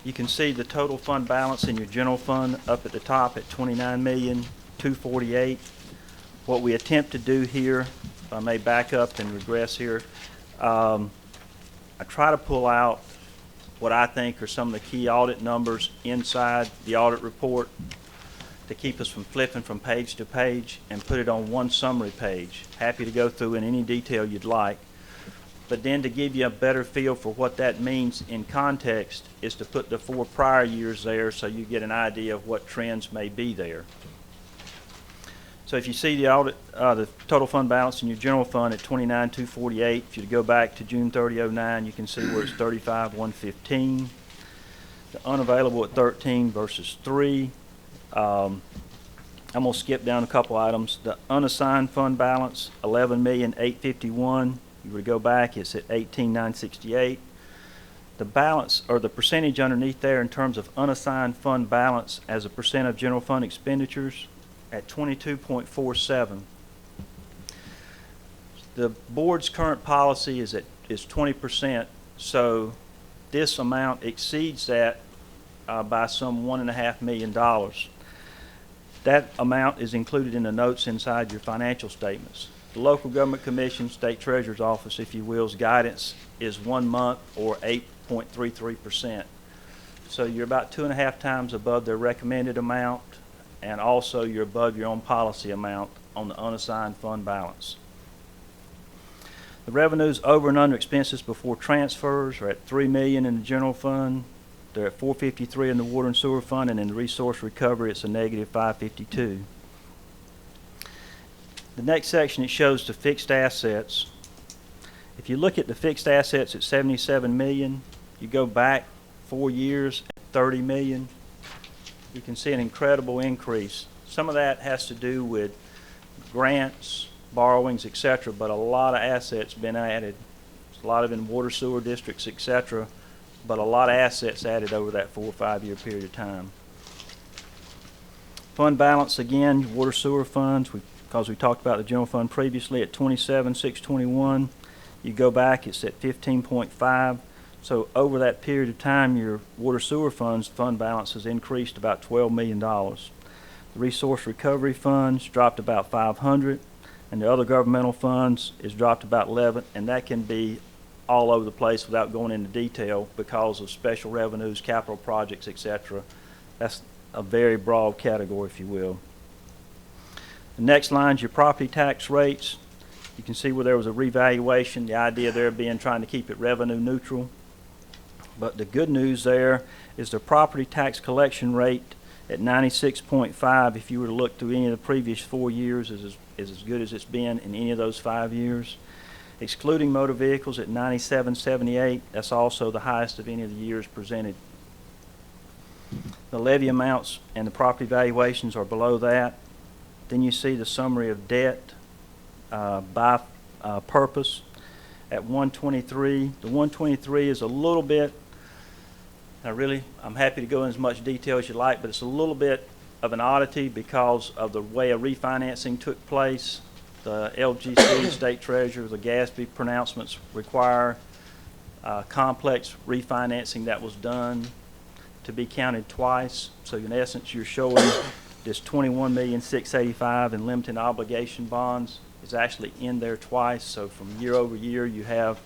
you can see the total fund balance in your general fund up at the top at $29,248,000. What we attempt to do here, if I may back up and regress here, I try to pull out what I think are some of the key audit numbers inside the audit report to keep us from flipping from page to page and put it on one summary page. Happy to go through in any detail you'd like. But then to give you a better feel for what that means in context is to put the 4 prior years there so you get an idea of what trends may be there. So if you see the audit, the total fund balance in your general fund at $29,248, if you go back to June 30/09, you can see where it's $35,115. The unavailable at 13 versus 3. I'm going to skip down a couple items. The unassigned fund balance, $11,851,000. You would go back, it's at $18,968. The balance, or the percentage underneath there in terms of unassigned fund balance as a percent of general fund expenditures, at 22.47. The board's current policy is 20%, so this amount exceeds that by some $1.5 million. That amount is included in the notes inside your financial statements. The local government commission, state treasurer's office, if you will's guidance is 1 month or 8.33%. So you're about 2.5 times above their recommended amount, and also you're above your own policy amount on the unassigned fund balance. The revenues over and under expenses before transfers are at $3 million in the general fund. They're at $453 in the water and sewer fund, and in the resource recovery it's a negative $552. The next section, it shows the fixed assets. If you look at the fixed assets at $77 million, you go back 4 years at $30 million, you can see an incredible increase. Some of that has to do with grants, borrowings, etc., but a lot of assets been added. A lot of in water sewer districts, etc., but a lot of assets added over that 4 or 5 year period of time. Fund balance, again, water sewer funds, because we talked about the general fund previously, at $27,621. You go back, it's at 15.5. So over that period of time, your water sewer funds fund balance has increased about $12 million. The resource recovery funds dropped about $500, and the other governmental funds is dropped about $11, and that can be all over the place without going into detail because of special revenues, capital projects, etc. That's a very broad category, if you will. The next line is your property tax rates. You can see where there was a revaluation, the idea there being trying to keep it revenue neutral. But the good news there is the property tax collection rate at 96.5, if you were to look through any of the previous 4 years, is as good as it's been in any of those 5 years. Excluding motor vehicles at 97.78, that's also the highest of any of the years presented. The levy amounts and the property valuations are below that. Then you see the summary of debt by purpose at 123. The 123 is a little bit, I'm happy to go in as much detail as you like, but it's a little bit of an oddity because of the way a refinancing took place. The LGC, state treasurer, the GASB pronouncements require complex refinancing that was done to be counted twice. So in essence, you're showing this $21,685,000 in limited obligation bonds is actually in there twice. So from year over year, you have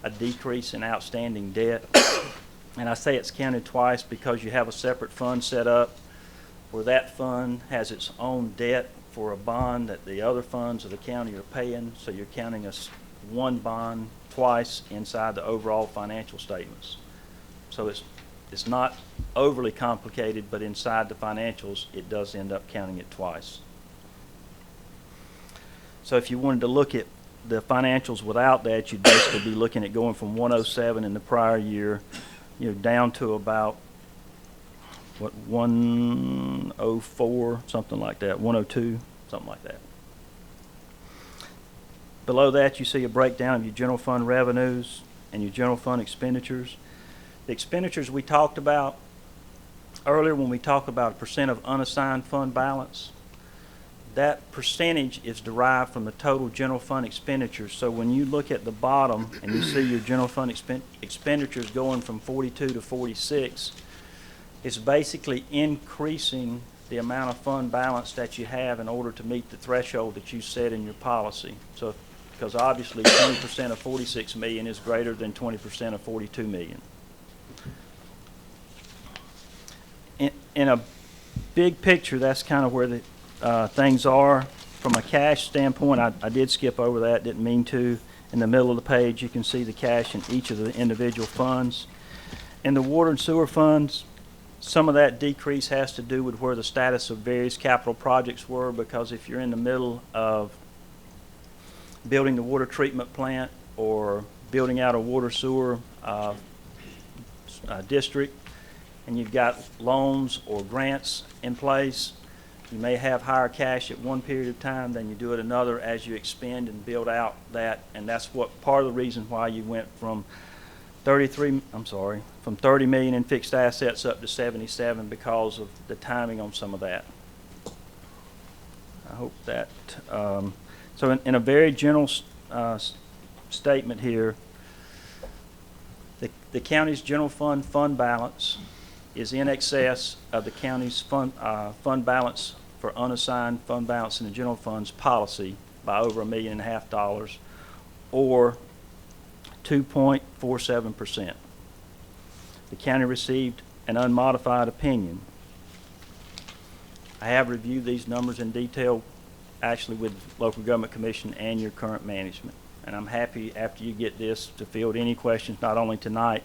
a decrease in outstanding debt. And I say it's counted twice because you have a separate fund set up where that fund has its own debt for a bond that the other funds of the county are paying. So you're counting one bond twice inside the overall financial statements. So it's not overly complicated, but inside the financials, it does end up counting it twice. So if you wanted to look at the financials without that, you'd basically be looking at going from 107 in the prior year, down to about 104, something like that, 102, something like that. Below that, you see a breakdown of your general fund revenues and your general fund expenditures. The expenditures we talked about earlier when we talked about a percent of unassigned fund balance, that percentage is derived from the total general fund expenditures. So when you look at the bottom and you see your general fund expenditures going from 42 to 46, it's basically increasing the amount of fund balance that you have in order to meet the threshold that you set in your policy. So, because obviously 20% of 46 million is greater than 20% of 42 million. In a big picture, that's kind of where the things are. From a cash standpoint, I did skip over that, didn't mean to. In the middle of the page, you can see the cash in each of the individual funds. In the water and sewer funds, some of that decrease has to do with where the status of various capital projects were, because if you're in the middle of building the water treatment plant or building out a water sewer district, and you've got loans or grants in place, you may have higher cash at one period of time than you do at another as you expend and build out that, and that's what part of the reason why you went from 30 million in fixed assets up to 77, because of the timing on some of that. I hope that, so in a very general statement here, the county's general fund balance is in excess of the county's fund balance for unassigned fund balance in the general fund's policy by over $1.5 million, or 2.47%. The county received an unmodified opinion. I have reviewed these numbers in detail, actually with the Local Government Commission and your current management. And I'm happy after you get this to field any questions, not only tonight,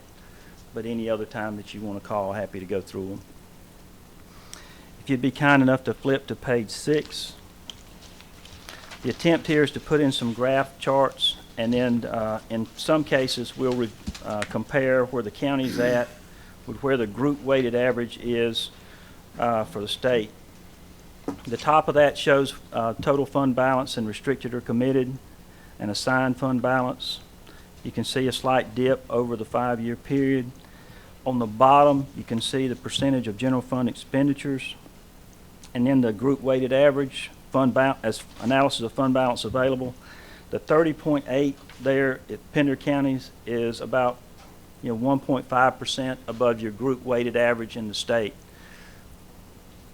but any other time that you want to call. Happy to go through them. If you'd be kind enough to flip to page 6. The attempt here is to put in some graph charts, and then in some cases we'll compare where the county's at with where the group weighted average is for the state. The top of that shows total fund balance and restricted or committed and assigned fund balance. You can see a slight dip over the 5-year period. On the bottom, you can see the percentage of general fund expenditures, and then the group weighted average fund balance as analysis of fund balance available. The 30.8 there at Pender Counties is about 1.5% above your group weighted average in the state.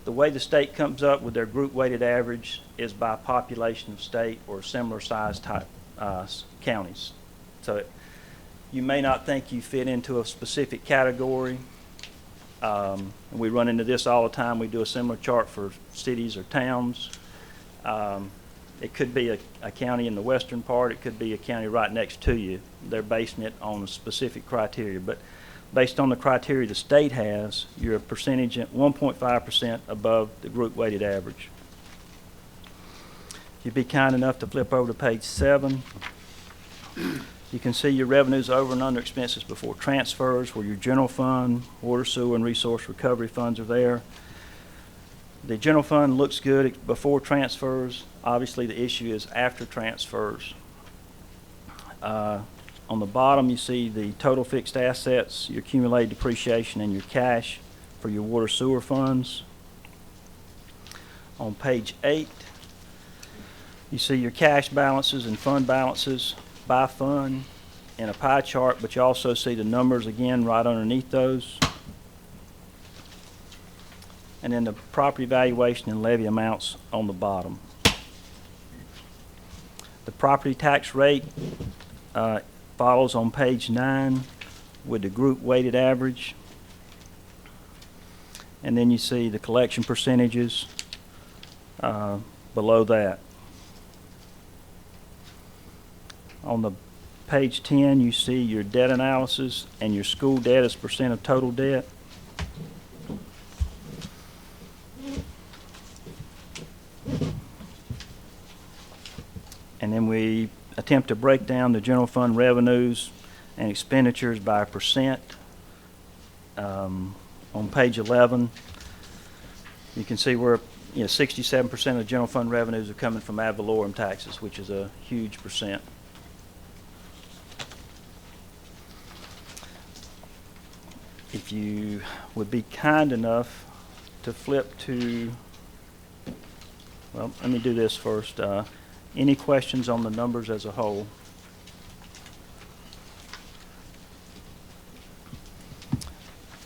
The way the state comes up with their group weighted average is by population of state or similar size type counties. So you may not think you fit into a specific category. We run into this all the time. We do a similar chart for cities or towns. It could be a county in the western part. It could be a county right next to you. They're basing it on a specific criteria. But based on the criteria the state has, you're a percentage at 1.5% above the group weighted average. If you'd be kind enough to flip over to page 7, you can see your revenues over and under expenses before transfers, where your general fund, water, sewer, and resource recovery funds are there. The general fund looks good before transfers. Obviously, the issue is after transfers. On the bottom, you see the total fixed assets, your accumulated depreciation, and your cash for your water sewer funds. On page 8, you see your cash balances and fund balances by fund in a pie chart, but you also see the numbers again right underneath those. And then the property valuation and levy amounts on the bottom. The property tax rate follows on page 9 with the group weighted average. And then you see the collection percentages below that. On the page 10, you see your debt analysis and your school debt as percent of total debt. And then we attempt to break down the general fund revenues and expenditures by percent. On page 11, you can see where 67% of general fund revenues are coming from ad valorem taxes, which is a huge percent. If you would be kind enough to flip to, well, let me do this first. Any questions on the numbers as a whole?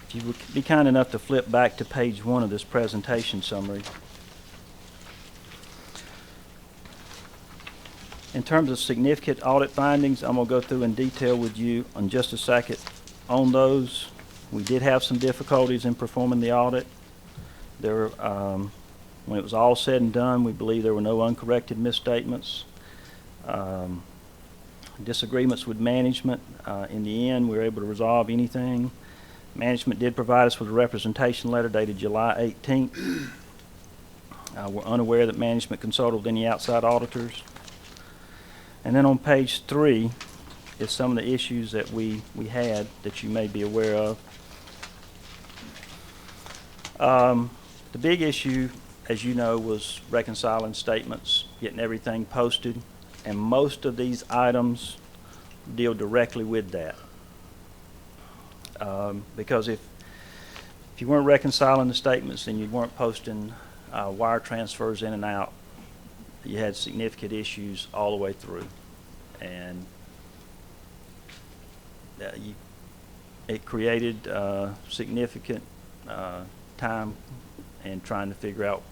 If you would be kind enough to flip back to page 1 of this presentation summary. In terms of significant audit findings, I'm going to go through in detail with you in just a second on those. We did have some difficulties in performing the audit. There, when it was all said and done, we believe there were no uncorrected misstatements. Disagreements with management. In the end, we were able to resolve anything. Management did provide us with a representation letter dated July 18th. We're unaware that management consulted with any outside auditors. And then on page 3 is some of the issues that we had that you may be aware of. The big issue, as you know, was reconciling statements, getting everything posted, and most of these items deal directly with that. Because if you weren't reconciling the statements, then you weren't posting wire transfers in and out, you had significant issues all the way through. And it created significant time in trying to figure out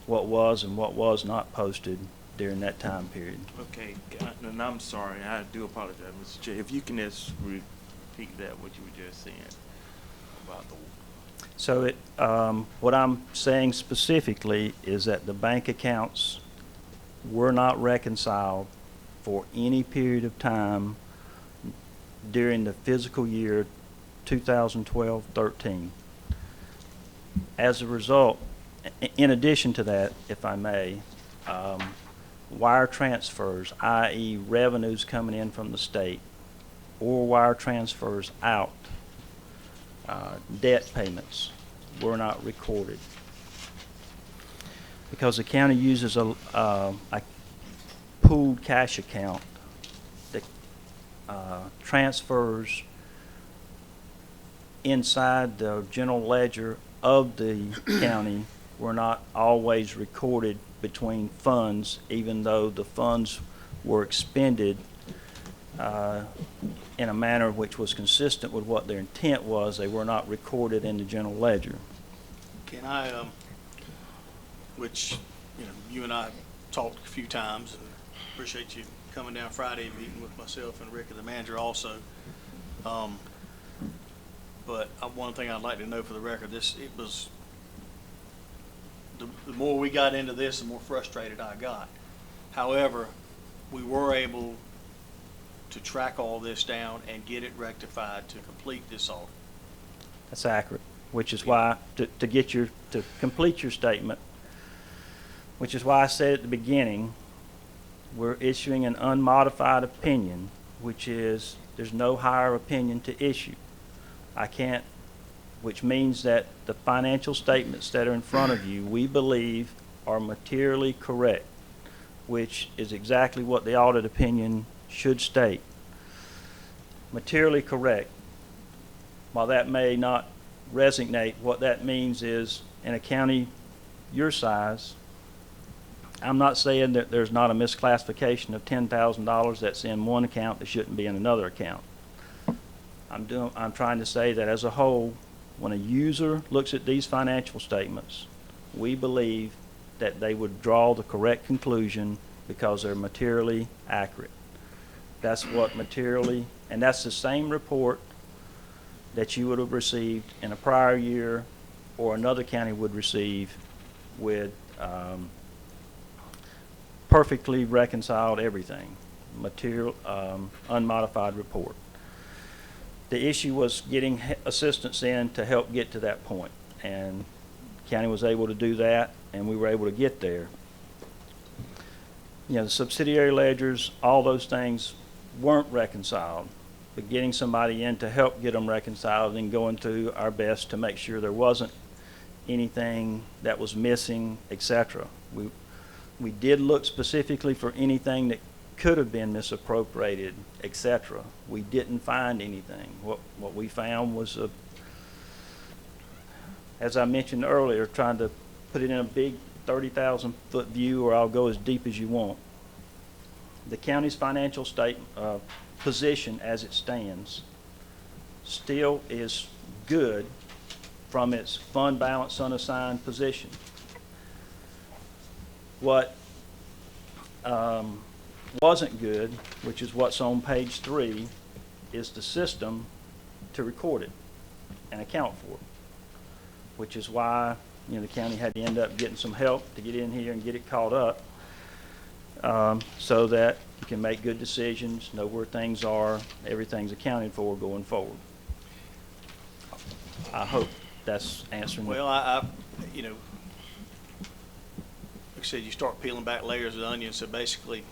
what was and what was not posted during that time period. Okay, and I'm sorry, I do apologize, Mr. Chair. If you can just repeat that, what you were just saying about the... So what I'm saying specifically is that the bank accounts were not reconciled for any period of time during the fiscal year 2012-13. As a result, in addition to that, if I may, wire transfers, i.e. revenues coming in from the state, or wire transfers out, debt payments, were not recorded. Because the county uses a pooled cash account that transfers inside the general ledger of the county were not always recorded between funds, even though the funds were expended in a manner which was consistent with what their intent was. They were not recorded in the general ledger. Can I, which, you and I talked a few times, and appreciate you coming down Friday and meeting with myself and Rick and the manager also. But one thing I'd like to know for the record, the more we got into this, the more frustrated I got. However, we were able to track all this down and get it rectified to complete this audit. That's accurate, which is why, to complete your statement, which is why I said at the beginning, we're issuing an unmodified opinion, which is there's no higher opinion to issue. Which means that the financial statements that are in front of you, we believe are materially correct, which is exactly what the audit opinion should state. Materially correct. While that may not resonate, what that means is in a county your size, I'm not saying that there's not a misclassification of $10,000 that's in one account that shouldn't be in another account. I'm trying to say that as a whole, when a user looks at these financial statements, we believe that they would draw the correct conclusion because they're materially accurate. That's what materially, and that's the same report that you would have received in a prior year or another county would receive with perfectly reconciled everything, unmodified report. The issue was getting assistance in to help get to that point, and the county was able to do that, and we were able to get there. The subsidiary ledgers, all those things weren't reconciled. but getting somebody in to help get them reconciled and going through our best to make sure there wasn't anything that was missing, etc. We did look specifically for anything that could have been misappropriated, etc. We didn't find anything. What we found was, as I mentioned earlier, trying to put it in a big 30,000-foot view, or I'll go as deep as you want. The county's financial state position as it stands still is good from its fund balance unassigned position. What wasn't good, which is what's on page 3, is the system to record it and account for it, which is why, you know, the county had to end up getting some help to get in here and get it caught up, so that you can make good decisions, know where things are, everything's accounted for going forward. I hope that's answering. Well, I you know, like I said, you start peeling back layers of the onion, so basically,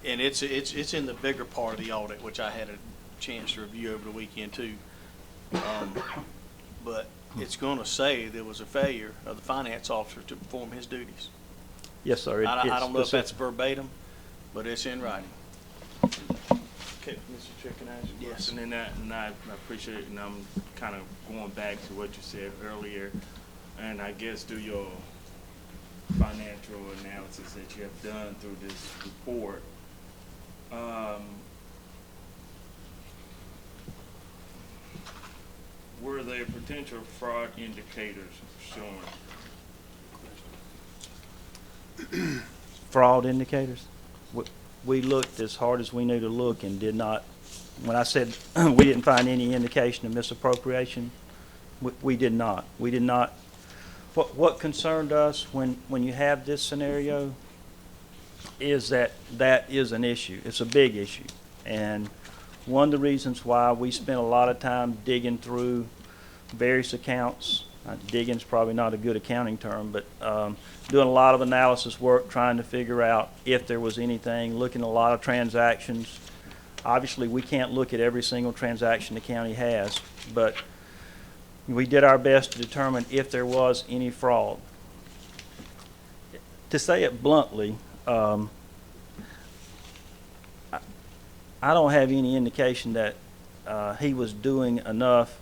and it's in the bigger part of the audit, which I had a chance to review over the weekend too. But it's going to say there was a failure of the finance officer to perform his duties. Yes, sir. I don't know if that's verbatim, but it's in writing. Okay, Mr. Chair, can I ask you a Yes. question? And I appreciate it, and I'm kind of going back to what you said earlier, and I guess through your financial analysis that you have done through this report, were there potential fraud indicators showing? Fraud indicators? We looked as hard as we knew to look and did not, when I said we didn't find any indication of misappropriation, we did not. We did not. What concerned us when you have this scenario is that is an issue. It's a big issue. And one of the reasons why we spent a lot of time digging through various accounts, digging's probably not a good accounting term, but doing a lot of analysis work trying to figure out if there was anything, looking at a lot of transactions. Obviously, we can't look at every single transaction the county has, but we did our best to determine if there was any fraud. To say it bluntly, I don't have any indication that he was doing enough,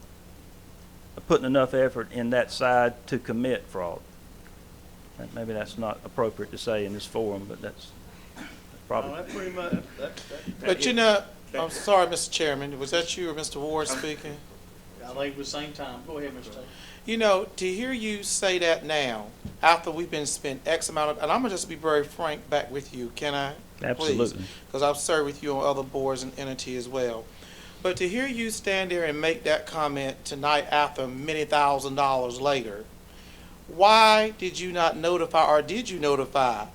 putting enough effort in that side to commit fraud. Maybe that's not appropriate to say in this forum, but that's probably. No, that pretty much. But you know, I'm sorry, Mr. Chairman, was that you or Mr. Ward speaking? I think it was the same time. Go ahead, Mr. Taylor. You know, to hear you say that now, after we've been spent X amount of, and I'm gonna just be very frank back with you, can I? Absolutely. Because I've served with you on other boards and entities as well. But to hear you stand there and make that comment tonight after many $1,000s later, why did you not notify, or did you notify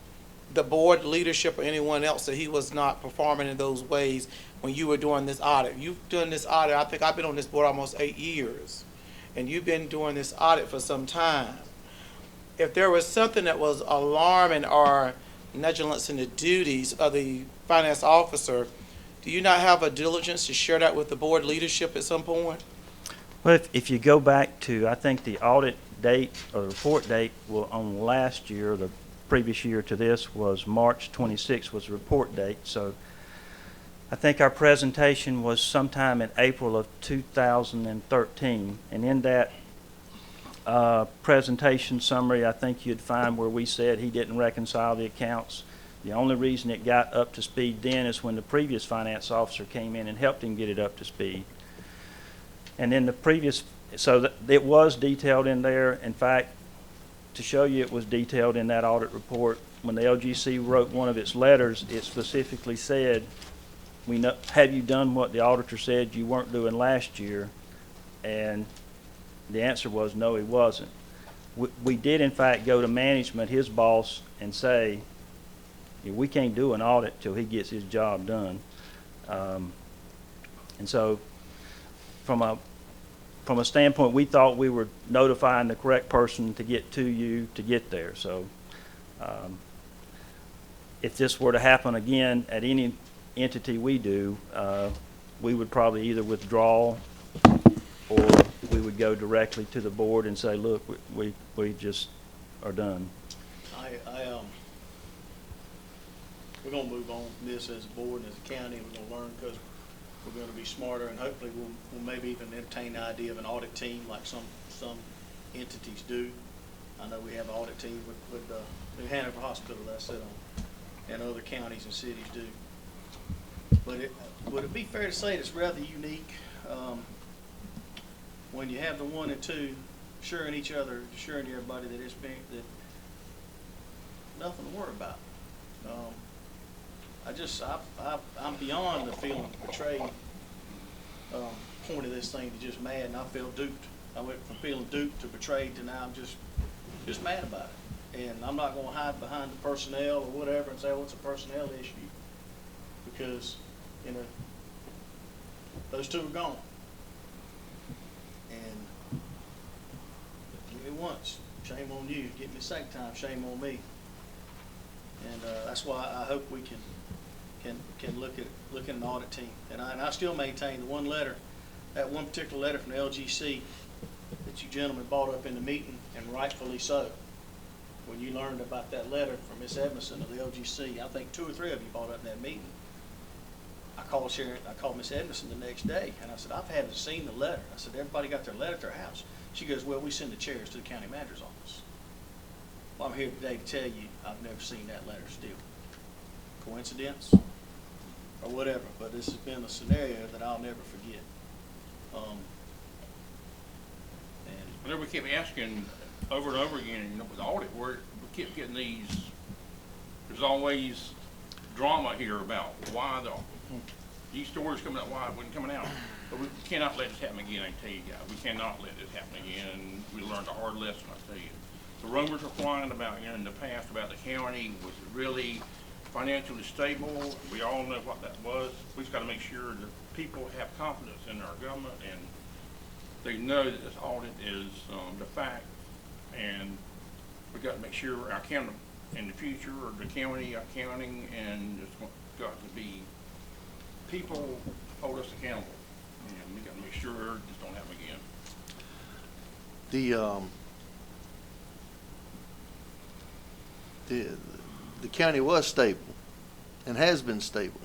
the board leadership or anyone else that he was not performing in those ways when you were doing this audit? You've done this audit, I think I've been on this board almost 8 years, and you've been doing this audit for some time. If there was something that was alarming or negligence in the duties of the finance officer, do you not have a diligence to share that with the board leadership at some point? Well, if you go back to, I think the audit date or the report date on last year, the previous year to this was March 26th was the report date. So I think our presentation was sometime in April of 2013. And in that presentation summary, I think you'd find where we said he didn't reconcile the accounts. The only reason it got up to speed then is when the previous finance officer came in and helped him get it up to speed. And then the previous, so it was detailed in there. In fact, to show you it was detailed in that audit report, when the LGC wrote one of its letters, it specifically said, "We know, have you done what the auditor said you weren't doing last year?" And the answer was no, he wasn't. We did in fact go to management, his boss, and say, we can't do an audit till he gets his job done. And so from a standpoint, we thought we were notifying the correct person to get to you to get there. So if this were to happen again at any entity we do, we would probably either withdraw or we would go directly to the board and say, look, we just are done. We're gonna move on from this as a board and as a county. We're gonna learn because we're gonna be smarter, and hopefully we'll maybe even entertain the idea of an audit team like some entities do. I know we have an audit team with New Hanover Hospital that I sit on, and other counties and cities do. But would it be fair to say it's rather unique when you have the 1 and 2 assuring each other, assuring everybody that that nothing to worry about? I'm beyond the feeling betrayed point of this thing to just mad, and I feel duped. I went from feeling duped to betrayed to now I'm just mad about it. And I'm not going to hide behind the personnel or whatever and say, well, it's a personnel issue, because, you know, those 2 are gone. And get me once, shame on you. Get me a second time, shame on me. And that's why I hope we can look at an audit team. And I still maintain the that one particular letter from the LGC that you gentlemen brought up in the meeting, and rightfully so. When you learned about that letter from Miss Edmondson of the LGC, I think 2 or 3 of you brought up in that meeting. I called Miss Edmondson the next day, and I said, I haven't seen the letter. I said, everybody got their letter at their house. She goes, well, we send the chairs to the county manager's office. Well, I'm here today to tell you I've never seen that letter still. Coincidence? Or whatever, but this has been a scenario that I'll never forget. Whenever we kept asking over and over again, you know, with the audit, we kept getting there's always drama here about why these stories coming out, why it wasn't coming out. But we cannot let this happen again, I tell you guys. We cannot let this happen again. We learned a hard lesson, I tell you. The rumors are flying about, you know, in the past about the county was really financially stable. We all know what that was. We just got to make sure that people have confidence in our government and they know that this audit is the fact. And we got to make sure our county in the future, or the county accounting, and it's got to be people hold us accountable. And we got to make sure this don't happen again. The county was stable and has been stable.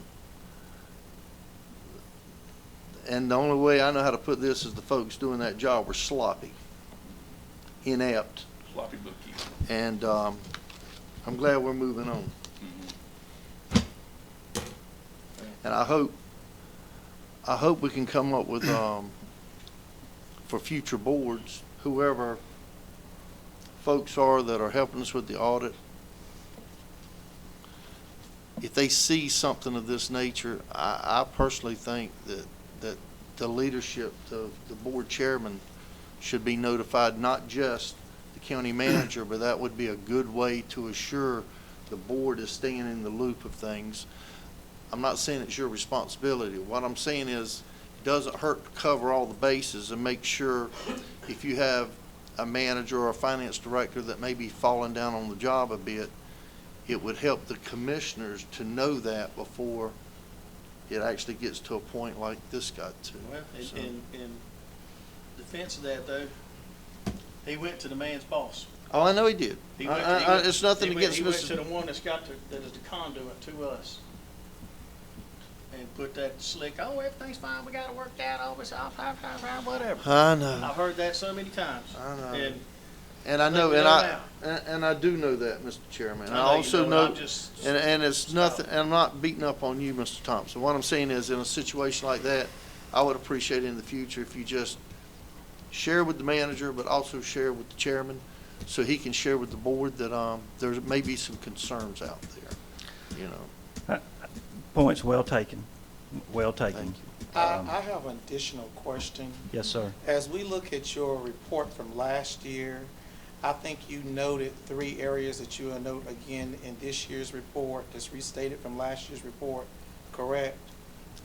And the only way I know how to put this is the folks doing that job were sloppy, inept. Sloppy bookkeeping. And I'm glad we're moving on. And I hope we can come up with, for future boards, whoever folks are that are helping us with the audit, if they see something of this nature, I personally think that the leadership, the board chairman, should be notified, not just the county manager, but that would be a good way to assure the board is staying in the loop of things. I'm not saying it's your responsibility. What I'm saying is it doesn't hurt to cover all the bases and make sure if you have a manager or a finance director that may be falling down on the job a bit, it would help the commissioners to know that before it actually gets to a point like this got to. Well, in defense of that, though, he went to the man's boss. Oh, I know he did. It's nothing against He went Mr. to the one that is the conduit to us, and put that slick, oh, everything's fine, we got it worked out, all this, whatever. I know. I've heard that so many times. I know. And I know, now. and I do know that, Mr. Chairman. I I know also you know, know, I'm just- and it's nothing, I'm not beating up on you, Mr. Thompson. What I'm saying is, in a situation like that, I would appreciate in the future if you just share with the manager, but also share with the chairman, so he can share with the board that there may be some concerns out there, you know. Points well taken. Well taken. Thank I have an additional question. Yes, sir. As we look at your report from last year, I think you noted 3 areas that you will note again in this year's report, that's restated from last year's report, correct?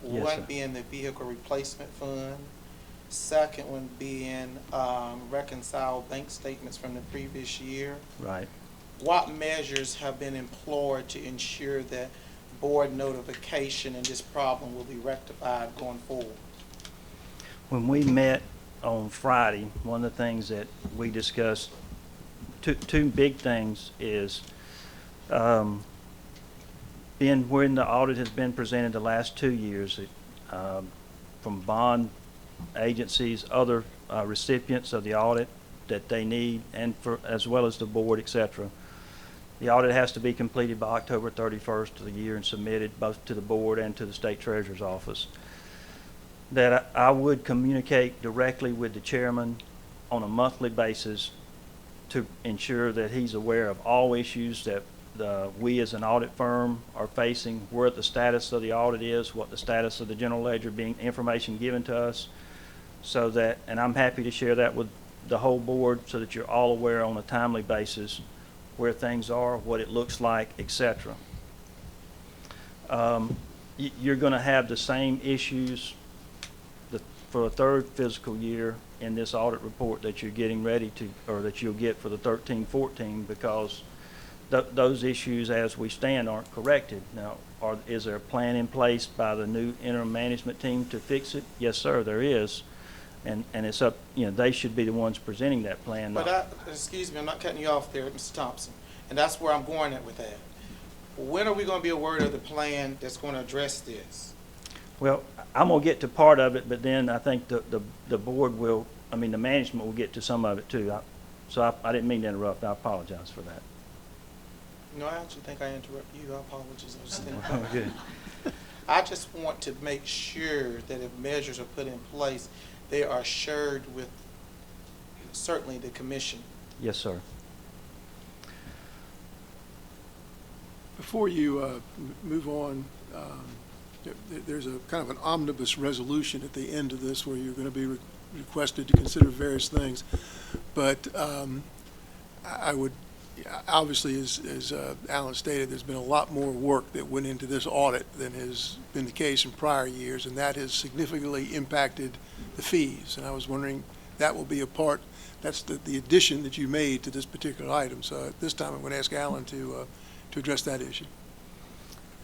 Yes, One sir. being the vehicle replacement fund, second one being reconciled bank statements from the previous year. Right. What measures have been employed to ensure that board notification and this problem will be rectified going forward? When we met on Friday, one of the things that we discussed, two big things is being when the audit has been presented the last 2 years from bond agencies, other recipients of the audit that they need, and for as well as the board, etc. The audit has to be completed by October 31st of the year and submitted both to the board and to the state treasurer's office. That I would communicate directly with the chairman on a monthly basis to ensure that he's aware of all issues that we as an audit firm are facing, where the status of the audit is, what the status of the general ledger, being information given to us, so that, and I'm happy to share that with the whole board so that you're all aware on a timely basis where things are, what it looks like, etc. You're going to have the same issues for a third fiscal year in this audit report that you're getting ready to, or that you'll get for the 13-14, because those issues as we stand aren't corrected. Now, is there a plan in place by the new interim management team to fix it? Yes, sir, there is. And it's up, they should be the ones presenting that plan. But excuse me, I'm not cutting you off there, Mr. Thompson, and that's where I'm going at with that. When are we going to be aware of the plan that's going to address this? Well, I'm going to get to part of it, but then I think the board will, the management will get to some of it too. So I didn't mean to interrupt. I apologize for that. No, I actually think I interrupted you. I apologize. Oh, good. I just want to make sure that if measures are put in place, they are shared with certainly the commission. Yes, sir. Before you move on, there's a kind of an omnibus resolution at the end of this where you're going to be requested to consider various things. But I would, obviously, as Alan stated, there's been a lot more work that went into this audit than has been the case in prior years, and that has significantly impacted the fees. And I was wondering, that will be a part, that's the addition that you made to this particular item. So at this time, I'm going to ask Alan to address that issue.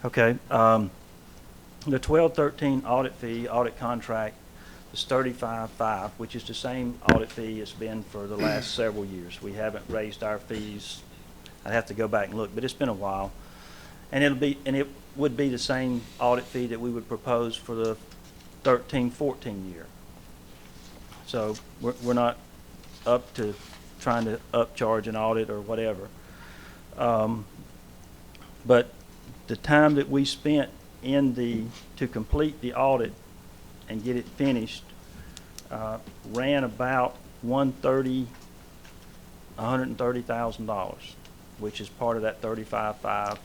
Okay. The 12-13 audit fee, audit contract is $35,500, which is the same audit fee it's been for the last several years. We haven't raised our fees. I'd have to go back and look, but it's been a while. And it would be the same audit fee that we would propose for the 13-14 year. So we're not up to trying to upcharge an audit or whatever. But the time that we spent to complete the audit and get it finished ran about $130,000, which is part of that $35,500.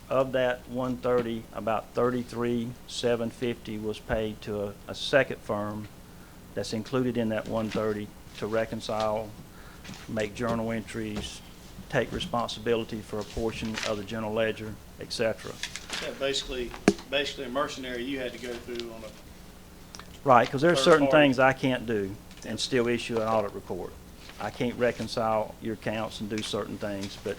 Of that $130,000, about $33,750 was paid to a second firm that's included in that $130,000 to reconcile, make journal entries, take responsibility for a portion of the general ledger, etc. Yeah, basically a mercenary you had to go through on a right, because there are third certain party. things I can't do and still issue an audit report. I can't reconcile your accounts and do certain things, but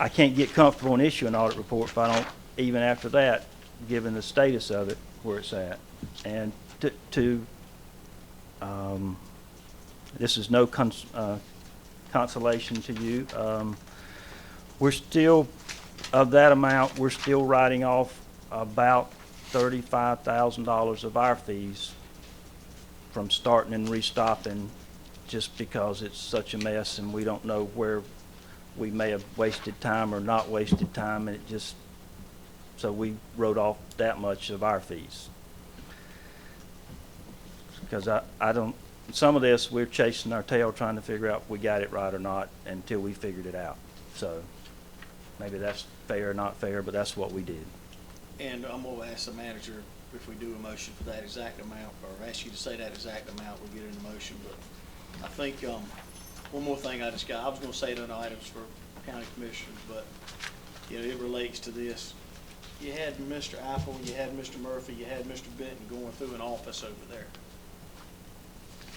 I can't get comfortable and issue an audit report if I don't, even after that, given the status of it, where it's at. And this is no consolation to you. We're still, of that amount, we're still writing off about $35,000 of our fees from starting and restopping, just because it's such a mess and we don't know where we may have wasted time or not wasted time, and so we wrote off that much of our fees. Because I don't, some of this we're chasing our tail trying to figure out if we got it right or not until we figured it out. So maybe that's fair or not fair, but that's what we did. And I'm going to ask the manager if we do a motion for that exact amount, or ask you to say that exact amount, we'll get it in the motion. But I think one more thing I was going to say it on items for county commissioners, but it relates to this. You had Mr. Apple, you had Mr. Murphy, you had Mr. Benton going through an office over there.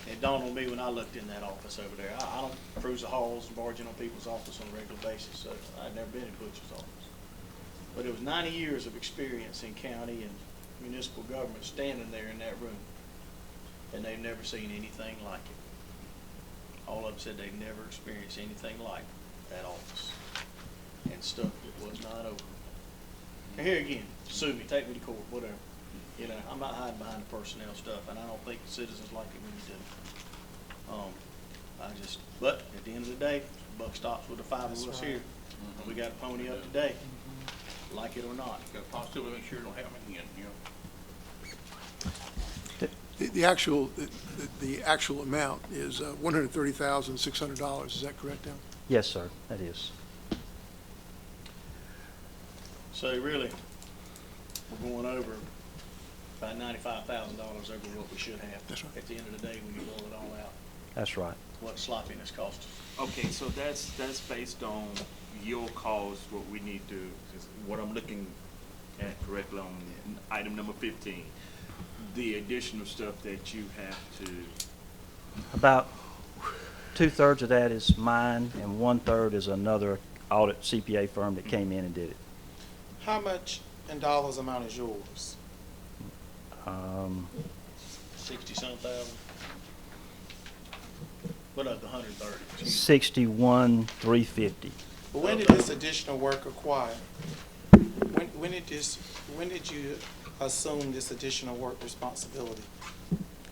It dawned on me when I looked in that office over there. I don't cruise the halls and barge in on people's office on a regular basis, so I'd never been in Butch's office. But it was 90 years of experience in county and municipal government standing there in that room, and they've never seen anything like it. All of them said they've never experienced anything like that office and stuff that was not over. And here again, sue me, take me to court, whatever. You know, I'm not hiding behind the personnel stuff, and I don't think the citizens like it when you do. But at the end of the day, the buck stops with the five of us here. We got to pony up today, like it or not. Got a possibility to make sure it don't happen again, you know. The actual amount is $130,600. Is that correct, Al? Yes, sir, that is. So really, we're going over about $95,000 over what we should have. That's right. At the end of the day, when you boil it all out, That's right. what sloppiness cost us. Okay, so that's based on your cause, what we need to, 'cause what I'm looking at correctly on item number 15, the additional stuff that you have to, About 2/3 of that is mine, and 1/3 is another audit CPA firm that came in and did it. How much in dollars amount is yours? 60-some thousand. What of the 130? 61,350. But when did this additional work acquire? When did you assume this additional work responsibility?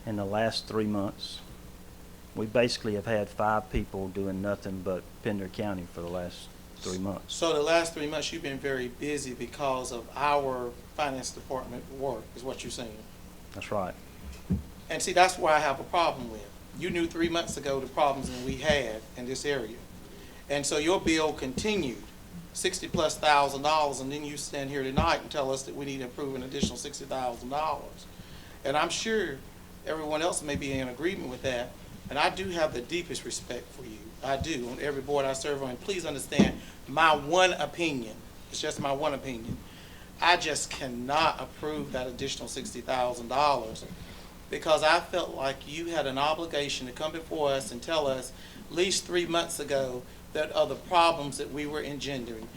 In the last 3 months. We basically have had 5 people doing nothing but Pender County for the last 3 months. So the last 3 months, you've been very busy because of our finance department work, is what you're saying? That's right. And see, that's where I have a problem with. You knew 3 months ago the problems that we had in this area. And so your bill continued, $60,000+, and then you stand here tonight and tell us that we need to approve an additional $60,000. And I'm sure everyone else may be in agreement with that. And I do have the deepest respect for you. I do, on every board I serve on. And please understand, my one opinion, it's just my one opinion, I just cannot approve that additional $60,000 because I felt like you had an obligation to come before us and tell us at least 3 months ago that are the problems that we were engendering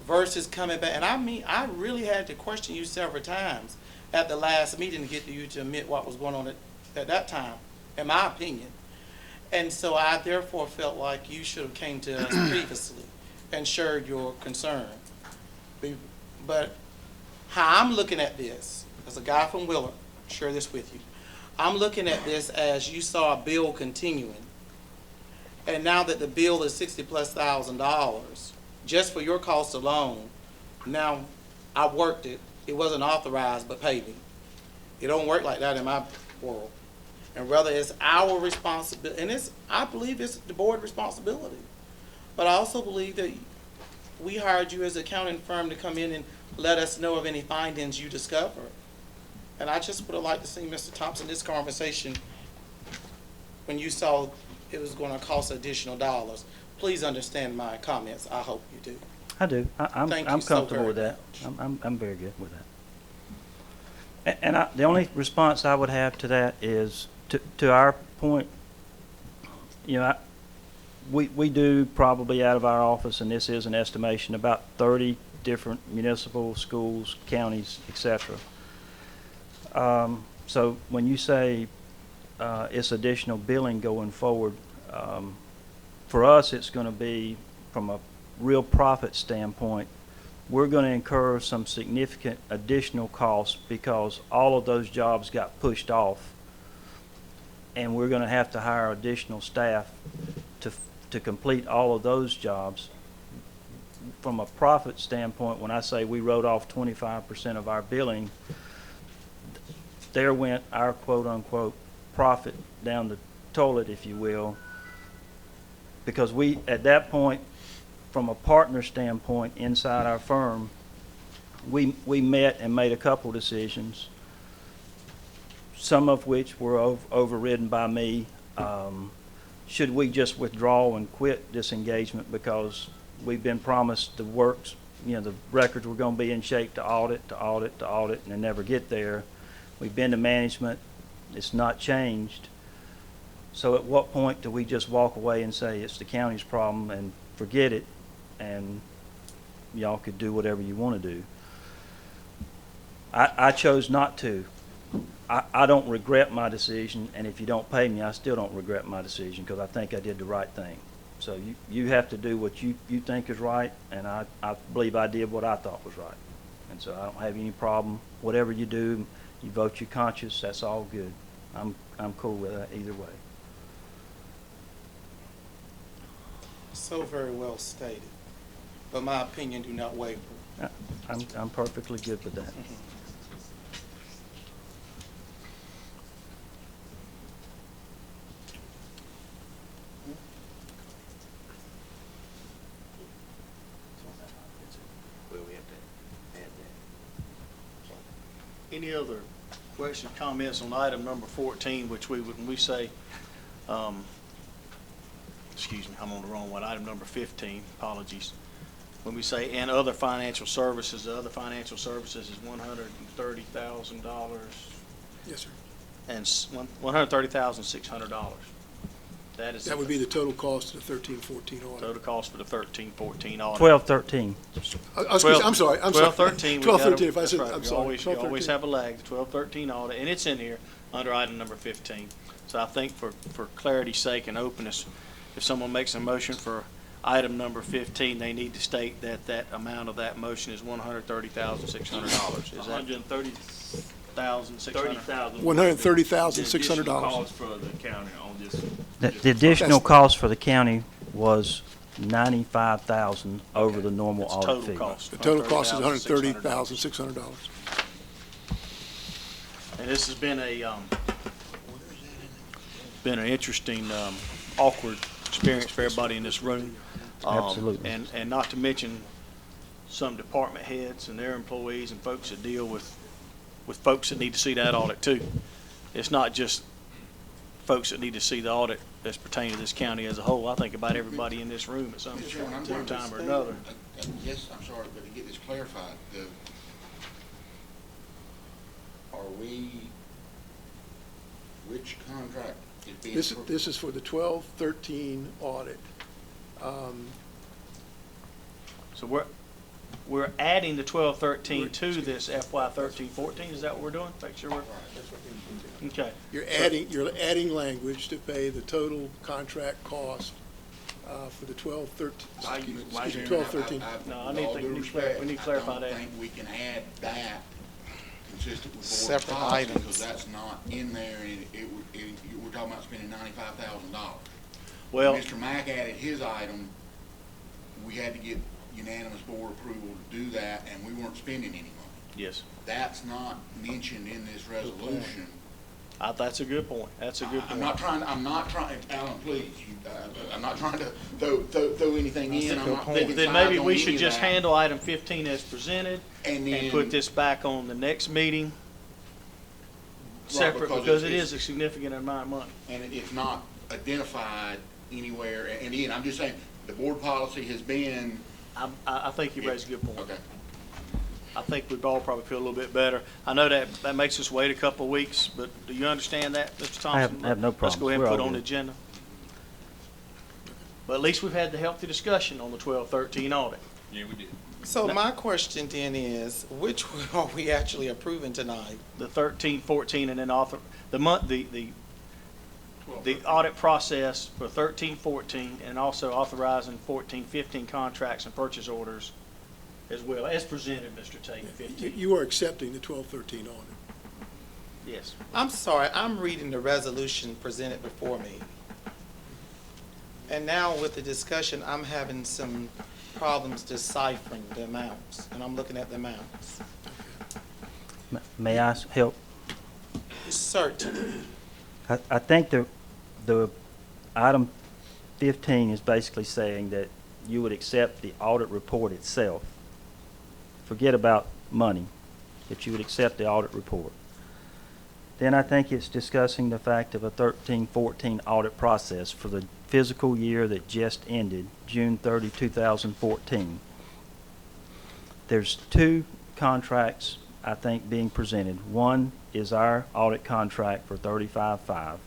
versus coming back. And I mean, I really had to question you several times at the last meeting to get you to admit what was going on at that time, in my opinion. And so I therefore felt like you should have came to us previously and shared your concern. But how I'm looking at this, as a guy from Willard, share this with you. I'm looking at this as you saw a bill continuing. And now that the bill is $60,000+, just for your cost alone, now I worked it. It wasn't authorized, but paid me. It don't work like that in my world. And rather it's our responsibility, and I believe it's the board responsibility. But I also believe that we hired you as an accounting firm to come in and let us know of any findings you discover. And I just would have liked to see, Mr. Thompson, this conversation when you saw it was going to cost additional dollars. Please understand my comments. I hope you do. I do. Thank you I'm so comfortable with very that. I'm very good with that. And the only response I would have to that is to our point, you know, we do probably out of our office, and this is an estimation, about 30 different municipal schools, counties, etc. So when you say it's additional billing going forward, for us it's going to be, from a real profit standpoint, we're going to incur some significant additional costs because all of those jobs got pushed off, and we're going to have to hire additional staff to complete all of those jobs. From a profit standpoint, when I say we wrote off 25% of our billing, there went our quote-unquote profit down the toilet, if you will, because we, at that point, from a partner standpoint inside our firm, we met and made a couple decisions, some of which were overridden by me. Should we just withdraw and quit this engagement because we've been promised the works, you know, the records were going to be in shape to audit, and they never get there. We've been to management, it's not changed. So at what point do we just walk away and say it's the county's problem and forget it, and y'all could do whatever you want to do? I chose not to. I don't regret my decision, and if you don't pay me, I still don't regret my decision because I think I did the right thing. So you have to do what you think is right, and I believe I did what I thought was right. And so I don't have any problem. Whatever you do, you vote your conscience, that's all good. I'm cool with that either way. So very well stated, but my opinion do not waver. I'm perfectly good with that. Any other questions, comments on item number 14, which when we say, excuse me, I'm on the wrong one, item number 15, apologies. When we say and other financial services, the other financial services is $130,000 Yes, sir. and $130,600. That would be the total cost of the 13-14 audit. total cost for the 13-14 audit. 12-13. I'm sorry. 12-13. 12-13, if I That's said, right. I'm You sorry. always 12-13. have a lag, the 12-13 audit, and it's in here under item number 15. So I think for clarity's sake and openness, if someone makes a motion for item number 15, they need to state that that amount of that motion is $130,600. Is that $130,600? $130,600. Cost for the county on this. The additional cost for the county was $95,000 over the normal It's audit total fee. cost. The total cost is $130,600. And this has been an interesting, awkward experience for everybody in this room. Absolutely. And not to mention some department heads and their employees and folks that deal with folks that need to see that audit too. It's not just folks that need to see the audit that's pertaining to this county as a whole. I think about everybody in this room at some time or another. Yes, I'm sorry, but to get this clarified, which contract is being? This is for the 12-13 audit. So we're adding the 12-13 to this FY 13-14. Is that what we're doing? Make sure we're, okay. You're adding language to pay the total contract cost for the 12-13. No, I need to, we need to clarify that. I don't think we can add that consistent with board Separate policy, items. because that's not in there, and we're talking about spending $95,000. Well, Mr. Mack added his item, we had to get unanimous board approval to do that, and we weren't spending any money. yes, That's not mentioned in this resolution. that's a good point. That's a good point. I'm not trying, Alan, please, I'm not trying to throw anything in. I'm not picking Then sides maybe on we any should of just that. handle item 15 as presented And and put then- this back on the next meeting separate, because because it it's- is a significant amount of money. And it's not identified anywhere, and again, I'm just saying, the board policy has been, I think you raised a good point. okay. I think we'd all probably feel a little bit better. I know that makes us wait a couple of weeks, but do you understand that, Mr. Thompson? I have no Let's go ahead and problems. We're put all on the good. agenda. But at least we've had the healthy discussion on the 12-13 audit. Yeah, we did. So my question then is, which one are we actually approving tonight? The 13-14 and then the audit process for 13-14 and also authorizing 14-15 contracts and purchase orders as well, as presented, Mr. Tate, 15. You are accepting the 12-13 audit. Yes. I'm sorry, I'm reading the resolution presented before me. And now with the discussion, I'm having some problems deciphering the amounts, and I'm looking at the amounts. May I help? Certainly. I think the item 15 is basically saying that you would accept the audit report itself. Forget about money, that you would accept the audit report. Then I think it's discussing the fact of a 13-14 audit process for the fiscal year that just ended, June 30, 2014. There's two contracts, I think, being presented. One is our audit contract for 35.5,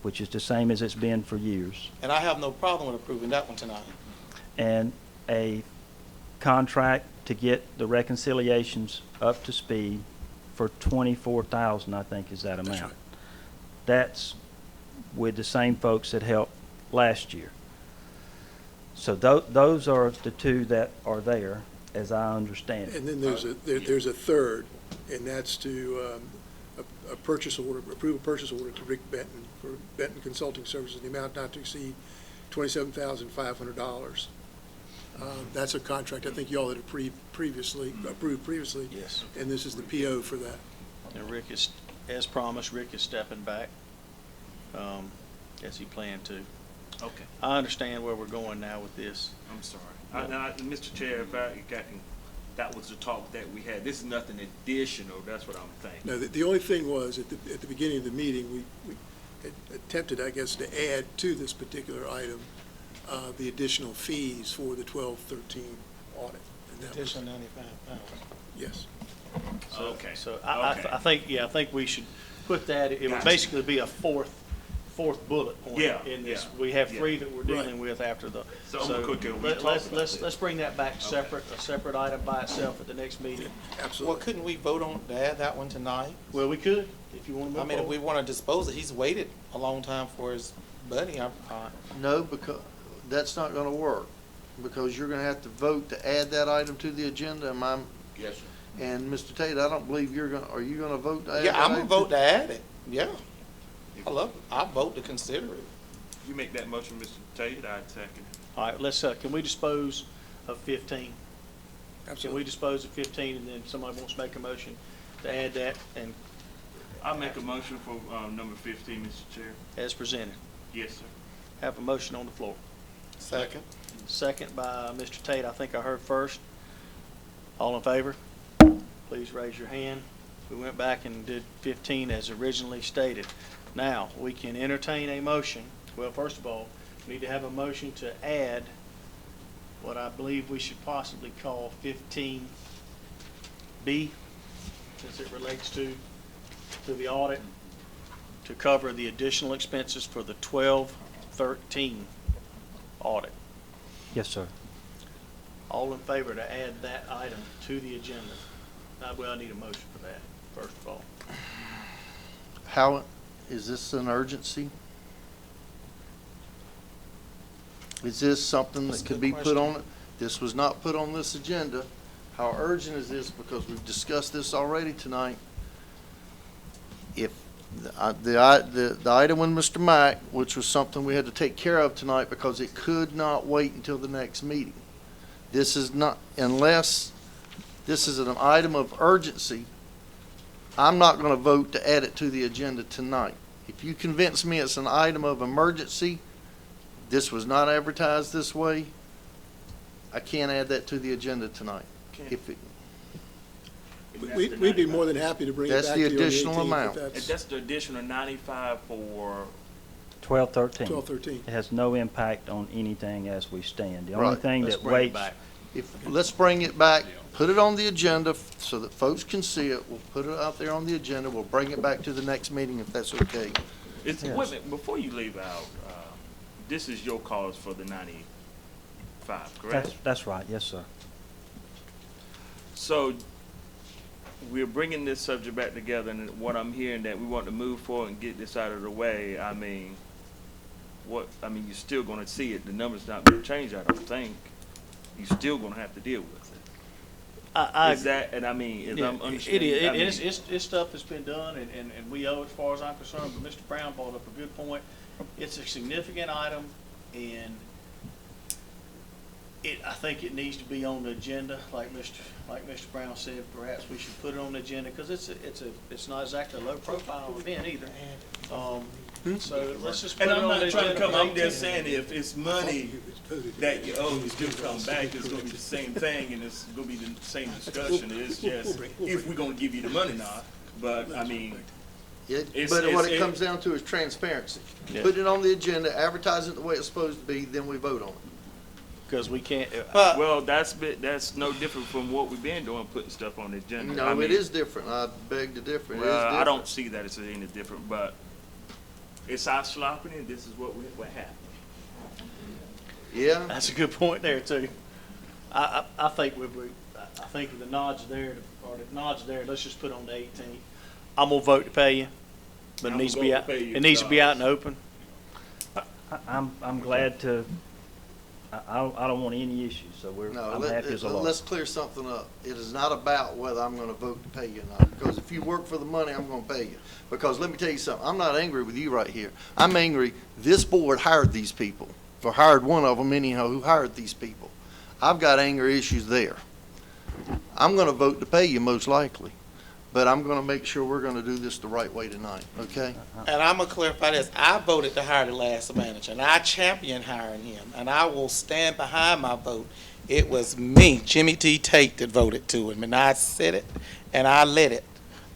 which is the same as it's been for years, And I have no problem with approving that one tonight. and a contract to get the reconciliations up to speed for 24,000, I think is that amount. right. That's with the same folks that helped last year. So those are the two that are there, as I understand it. And then there's a third, and that's to a purchase order, approve a purchase order to Rick Benton for Benton Consulting Services, in the amount not to exceed $27,500. That's a contract I think you all had approved previously. Yes. And this is the PO for that. And Rick is, as promised, Rick is stepping back, as he planned to. Okay, I understand where we're going now with this. I'm sorry. Mr. Chair, if I got, that was the talk that we had. This is nothing additional, that's what I'm thinking. No, the only thing was, at the beginning of the meeting, we had attempted, I guess, to add to this particular item the additional fees for the 12-13 audit. And that was- Additional 95,000. Yes. Okay. So Okay. I think we should put that, it would Gotcha. basically be a fourth bullet point Yeah, in this. yeah, We have yeah. three that we're dealing with after the. So I'm gonna quickly, we talked about this. Let's bring that back separate, a separate item by itself at the next meeting. Well, Absolutely. couldn't we vote on to add that one tonight? Well, we could, if you want to I move mean, if we forward. want to dispose it, he's waited a long time for his buddy. No, because that's not gonna work, because you're gonna have to vote to add that item to the agenda, and Yes, sir. and Mr. Tate, I don't believe are you gonna vote to add that Yeah, I'm item? gonna vote to add it. Yeah. I love it. I'll vote to consider it. You make that motion, Mr. Tate, I'd second it. All right, let's, can we dispose of 15? Can we Absolutely. dispose of 15, and then somebody wants to make a motion to add that and I'll make a motion for, number 15, Mr. Chair. as presented? Yes, sir. Have a motion on the floor. Second. Second by Mr. Tate, I think I heard first. All in favor? Please raise your hand. We went back and did 15 as originally stated. Now, we can entertain a motion. Well, first of all, we need to have a motion to add what I believe we should possibly call 15B, since it relates to the audit, to cover the additional expenses for the 12-13 audit. Yes, sir. All in favor to add that item to the agenda? Well, I need a motion for that, first of all. How, is this an urgency? Is this something That's that a could good be put on it? This was not put on this agenda. How urgent is this? Because we've discussed this already tonight. If the item with Mr. Mack, which was something we had to take care of tonight because it could not wait until the next meeting. This is not, unless this is an item of urgency, I'm not going to vote to add it to the agenda tonight. If you convince me it's an item of emergency, this was not advertised this way, I can't add that to the agenda tonight. If it, We'd be more than happy to bring it That's back the to you on the 18th. additional if amount. And that's the additional 95 for, 12-13. 12-13. It has no impact on anything as we stand. The only Right. thing Let's that bring it waits, back. let's bring it back, put it on the agenda so that folks can see it. We'll put it out there on the agenda. We'll bring it back to the next meeting if that's okay. it's, Yes. wait a minute, before you leave out, this is your cause for the 95, correct? that's right, yes, sir. So we're bringing this subject back together, and what I'm hearing that we want to move forward and get this out of the way. I mean, you're still going to see it. The number's not going to change, I don't think. You're still going to have to deal with it. Is that, and I mean, if Yeah, I'm understanding, it I mean, is, it's stuff that's been done, and we owe, as far as I'm concerned, but Mr. Brown brought up a good point. It's a significant item, and I think it needs to be on the agenda, like Mr. Brown said. Perhaps we should put it on the agenda, because it's not exactly a low profile event either. So let's just put and it I'm on the not trying to agenda. come, for I'm just 18. saying if it's money that you owe, you still come back, it's gonna be the same thing, and it's gonna be the same discussion. It's just, if we're gonna give you the money or not, but I mean, But what it comes down to is transparency. Yeah. Put it on the agenda, advertise it the way it's supposed to be, then we vote on it. Because we can't, well, that's no different from what we've been doing, putting stuff on the agenda. No, I mean, it is different. I beg to differ. It is Well, I different. don't see that it's any different, but it's our slopping, and this is what happened. Yeah, that's a good point there too. I think I think the nod's there, let's just put on the 18th. I'm gonna vote to pay you, but it I'm needs to gonna be vote out, to pay you it needs to be out in the open. I'm glad to, I don't want any issues, so I'm happy as a lark. Let's clear something up. It is not about whether I'm gonna vote to pay you or not, because if you work for the money, I'm gonna pay you. Because let me tell you something, I'm not angry with you right here. I'm angry, this board hired these people, or hired one of them anyhow, who hired these people. I've got anger issues there. I'm gonna vote to pay you most likely, but I'm gonna make sure we're gonna do this the right way tonight, okay? And I'm gonna clarify this. I voted to hire the last manager, and I championed hiring him, and I will stand behind my vote. It was me, Jimmy T. Tate, that voted to him, and I said it, and I let it.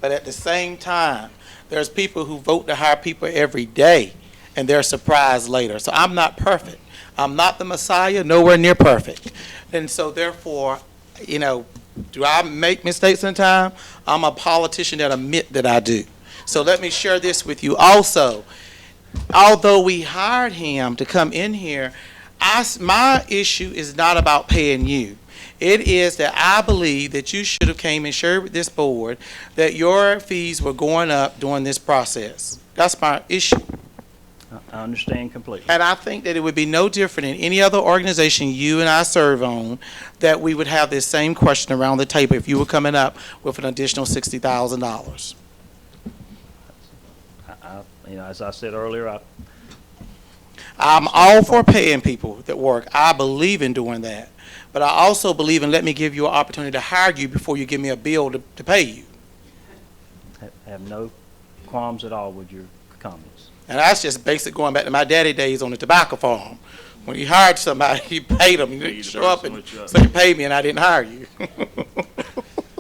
But at the same time, there's people who vote to hire people every day, and they're surprised later. So I'm not perfect. I'm not the Messiah, nowhere near perfect. And so therefore, you know, do I make mistakes sometimes? I'm a politician that admit that I do. So let me share this with you also. Although we hired him to come in here, my issue is not about paying you. It is that I believe that you should have came and shared with this board that your fees were going up during this process. That's my issue. I understand completely. And I think that it would be no different in any other organization you and I serve on, that we would have this same question around the table if you were coming up with an additional $60,000. You know, as I said earlier, I'm all for paying people that work. I believe in doing that. But I also believe in let me give you an opportunity to hire you before you give me a bill to pay you. have no qualms at all with your comments. And that's just basic going back to my daddy days on the tobacco farm. When you hired somebody, you paid them. You didn't show up and say you paid me and I didn't hire you.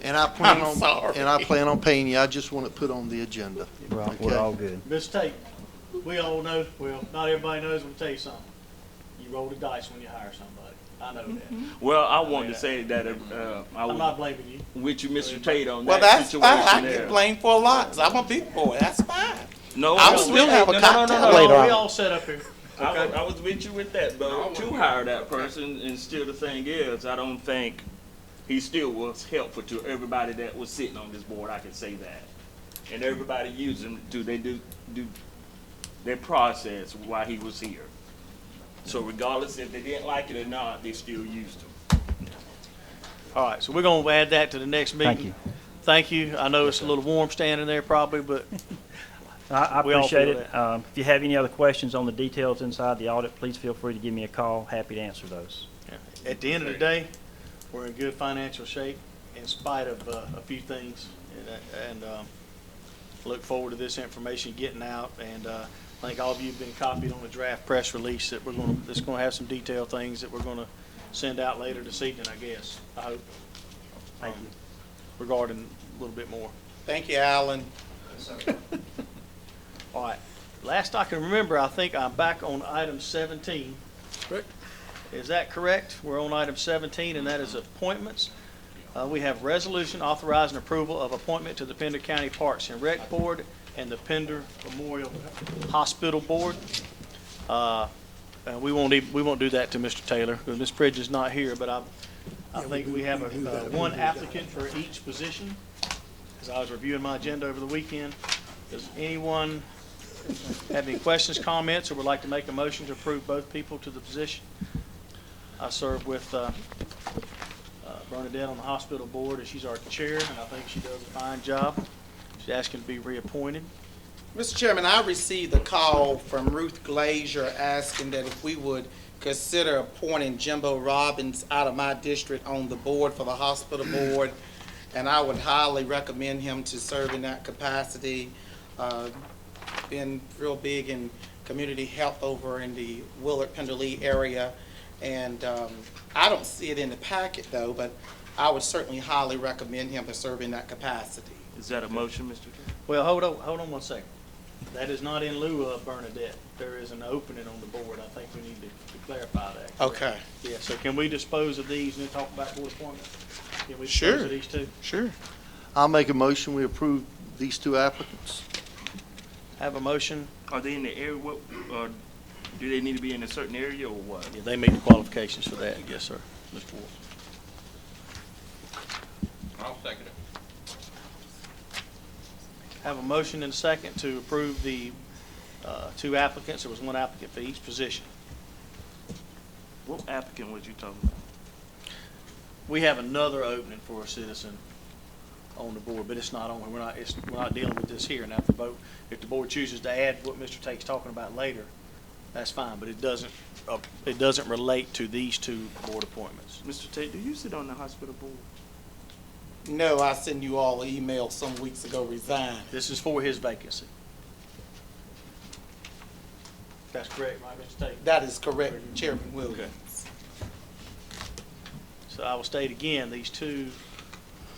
And I plan on paying you. I just want it put on the agenda. We're all good. Ms. Tate, we all know, well, not everybody knows, but I'll tell you something. You roll the dice when you hire somebody. I know that. Well, I wanted to say that I'm not blaming you. with you, Mr. Tate, on Well, that that's situation fine. I there. get blamed for a lot 'cause I'm a big boy. That's fine. No, I'll no, still we- have a no, cocktail no, no, later on. We all set up here. I was with you with that, but to hire that person, and still the thing is, I don't think he still was helpful to everybody that was sitting on this board, I can say that. And everybody used him they do their process while he was here. So regardless if they didn't like it or not, they still used him. All right, so we're gonna add that to the next meeting. Thank you. Thank you. I know it's a little warm standing there probably, but I we all appreciate feel it. If you have any other questions on the details inside the audit, please feel free to give me a call. Happy to answer those. at the end of the day, we're in good financial shape in spite of a few things. And look forward to this information getting out. And I think all of you have been copied on the draft press release that that's gonna have some detailed things that we're gonna send out later this evening, I guess, I hope. Thank you. Regarding a little bit more. Thank you, Alan. All right. Last I can remember, I think I'm back on item 17. Correct. Is that correct? We're on item 17, and that is appointments. We have resolution authorizing approval of appointment to the Pender County Parks and Rec Board and the Pender Memorial Hospital Board. And we won't do that to Mr. Taylor because Ms. Pridge is not here, but I think we have one applicant for each position. As I was reviewing my agenda over the weekend, does anyone have any questions, comments, or would like to make a motion to approve both people to the position? I serve with Bernadette on the hospital board, and she's our chair, and I think she does a fine job. She's asking to be reappointed. Mr. Chairman, I received a call from Ruth Glazier asking that if we would consider appointing Jimbo Robbins out of my district on the board for the hospital board, and I would highly recommend him to serve in that capacity. Been real big in community health over in the Willard-Penderlee area, and I don't see it in the packet though, but I would certainly highly recommend him to serve in that capacity. Is that a motion, Mr. Chairman? Well, hold on one second. That is not in lieu of Bernadette. There is an opening on the board. I think we need to clarify that. Okay. Yeah, so can we dispose of these and then talk about board appointments? Can we Sure. dispose of these two? Sure. I'll make a motion, we approve these two applicants. Have a motion. Are they in the area, or do they need to be in a certain area or what? Yeah, they meet the qualifications for that. Yes, sir. Mr. Wolf. Second. Have a motion and a second to approve the two applicants. There was one applicant for each position. What applicant was you talking about? We have another opening for a citizen on the board, but it's not on, we're not dealing with this here. Now, if the board chooses to add what Mr. Tate's talking about later, that's fine, but it doesn't relate to these two board appointments. Mr. Tate, do you sit on the hospital board? No, I sent you all an email some weeks ago resign. This is for his vacancy. That's correct, right, Mr. Tate? That is correct, Chairman Williams. Okay. So I will state again, these two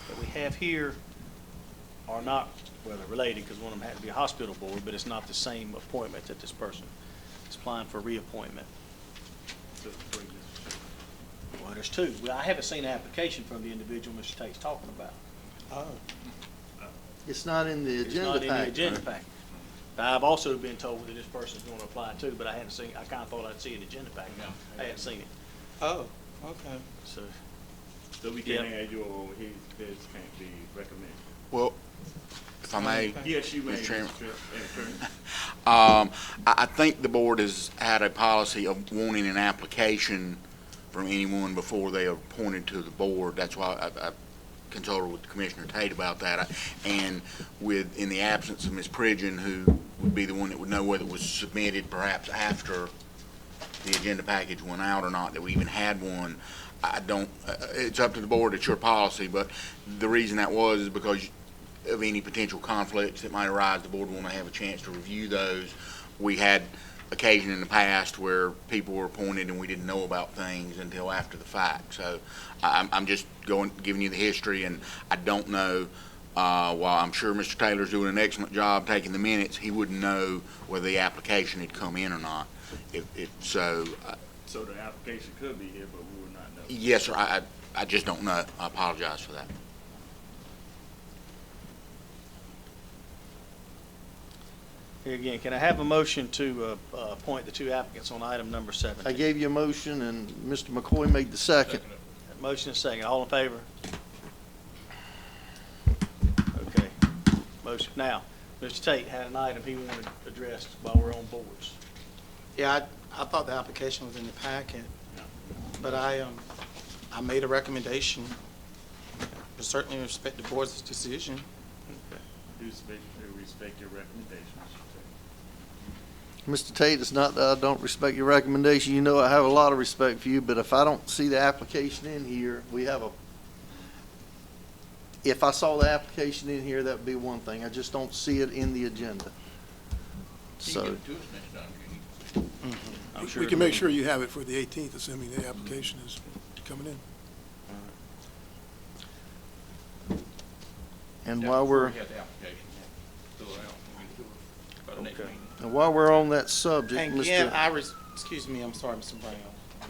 that we have here are not, well, they're related because one of them had to be a hospital board, but it's not the same appointment that this person is applying for reappointment. Well, there's two. Well, I haven't seen an application from the individual Mr. Tate's talking about. Oh. It's not in the It's agenda not in the pack. agenda pack. I've also been told that this person's going to apply too, but I hadn't seen, I kind of thought I'd see an agenda pack. I hadn't seen it. Oh, okay. So we can add you, or his can't be recommended? Well, if I may. Yes, you may, Mr. Chairman. Mr. I think the board has had a policy of wanting an application from anyone before they are appointed to the board. That's why I consulted with Commissioner Tate about that. And in the absence of Ms. Pridgeon, who would be the one that would know whether it was submitted perhaps after the agenda package went out or not, that we even had one, I don't, it's up to the board, it's your policy, but the reason that was is because of any potential conflicts that might arise. The board want to have a chance to review those. We had occasion in the past where people were appointed and we didn't know about things until after the fact. So I'm just giving you the history, and I don't know, while I'm sure Mr. Taylor's doing an excellent job taking the minutes, he wouldn't know whether the application had come in or not. So the application could be here, but we would not know. Yes, sir. I just don't know. I apologize for that. Here again, can I have a motion to appoint the two applicants on item number 17? I gave you a motion, and Mr. McCoy made the second. Motion is second. All in favor? Okay. Motion. Now, Mr. Tate had an item he wanted addressed while we're on boards. Yeah, I thought the application was in the packet, but I made a recommendation. I certainly respect the board's decision. Okay. Do respect your recommendations. Mr. Tate, it's not that I don't respect your recommendation. You know I have a lot of respect for you, but if I don't see the application in here, if I saw the application in here, that would be one thing. I just don't see it in the agenda. So, We can make sure you have it for the 18th, assuming the application is coming in. and while we're, We have the application, fill it out, we can do it by the next Okay. meeting. and while we're on that subject, And again, Mr. excuse me, I'm sorry, Mr. Brown.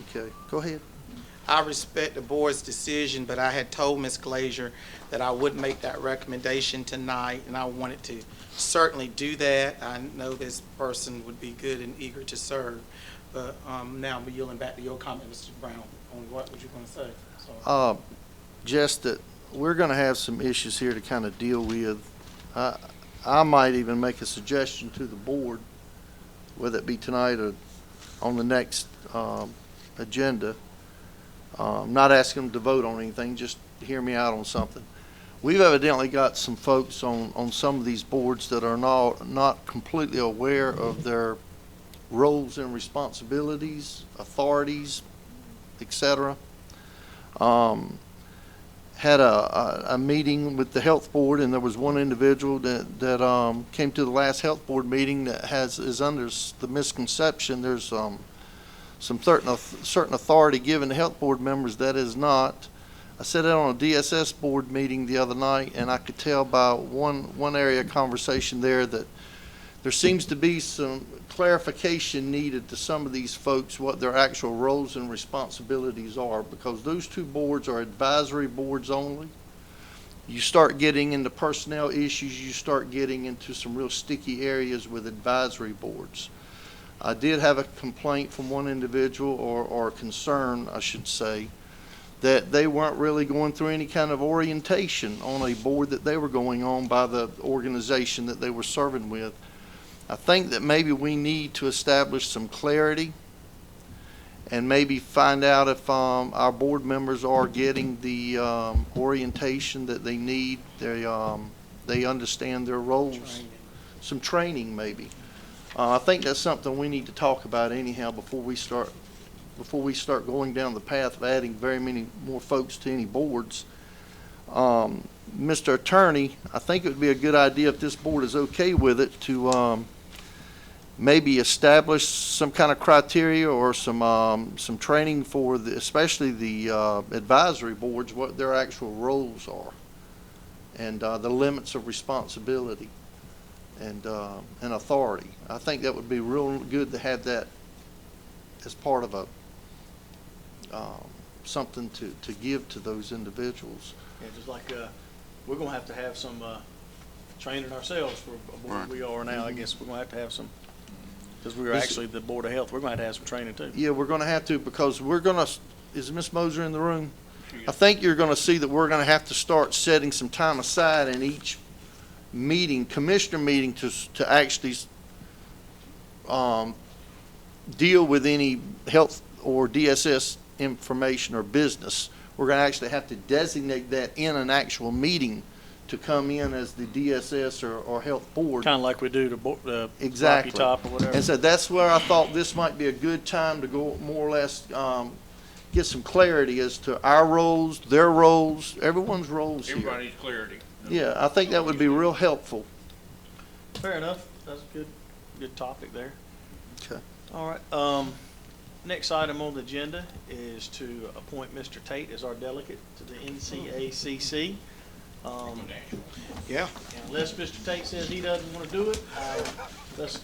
Okay, go ahead. I respect the board's decision, but I had told Ms. Glazier that I would make that recommendation tonight, and I wanted to certainly do that. I know this person would be good and eager to serve, but now I'm yielding back to your comment, Mr. Brown, on what you going to say. So, Just that we're going to have some issues here to kind of deal with. I might even make a suggestion to the board, whether it be tonight or on the next agenda. I'm not asking them to vote on anything, just hear me out on something. We've evidently got some folks on some of these boards that are not completely aware of their roles and responsibilities, authorities, etc. Had a meeting with the health board, and there was one individual that came to the last health board meeting that is under the misconception there's some certain authority given to health board members that is not. I said that on a DSS board meeting the other night, and I could tell by one area of conversation there that there seems to be some clarification needed to some of these folks what their actual roles and responsibilities are, because those two boards are advisory boards only. You start getting into personnel issues, you start getting into some real sticky areas with advisory boards. I did have a complaint from one individual, or concern, I should say, that they weren't really going through any kind of orientation on a board that they were going on by the organization that they were serving with. I think that maybe we need to establish some clarity and maybe find out if our board members are getting the orientation that they need. They understand their roles. Some training maybe. I think that's something we need to talk about anyhow before we start going down the path of adding very many more folks to any boards. Mr. Attorney, I think it would be a good idea if this board is okay with it to maybe establish some kind of criteria or some training for especially the advisory boards, what their actual roles are, and the limits of responsibility and authority. I think that would be real good to have that as part of a something to give to those individuals. Yeah, just like we're going to have some training ourselves for a board Right. we are now. I guess we're going to have some, because we're actually the Board of Health. We're going to have some training too. Yeah, we're going to have to, because we're going to, is Ms. Moser in the room? I think you're going to see that we're going to have to start setting some time aside in each meeting, commissioner meeting, to actually deal with any health or DSS information or business. We're going to actually have to designate that in an actual meeting to come in as the DSS or health board. Kind of like we do the Exactly. Rocky Top or whatever. And so that's where I thought this might be a good time to go more or less get some clarity as to our roles, their roles, everyone's roles here. Everybody needs clarity. Yeah, I think that would be real helpful. Fair enough. That's a good topic there. Okay. All right. Next item on the agenda is to appoint Mr. Tate as our delegate to the NCACC. Yeah. Unless Mr. Tate says he doesn't want to do it, let's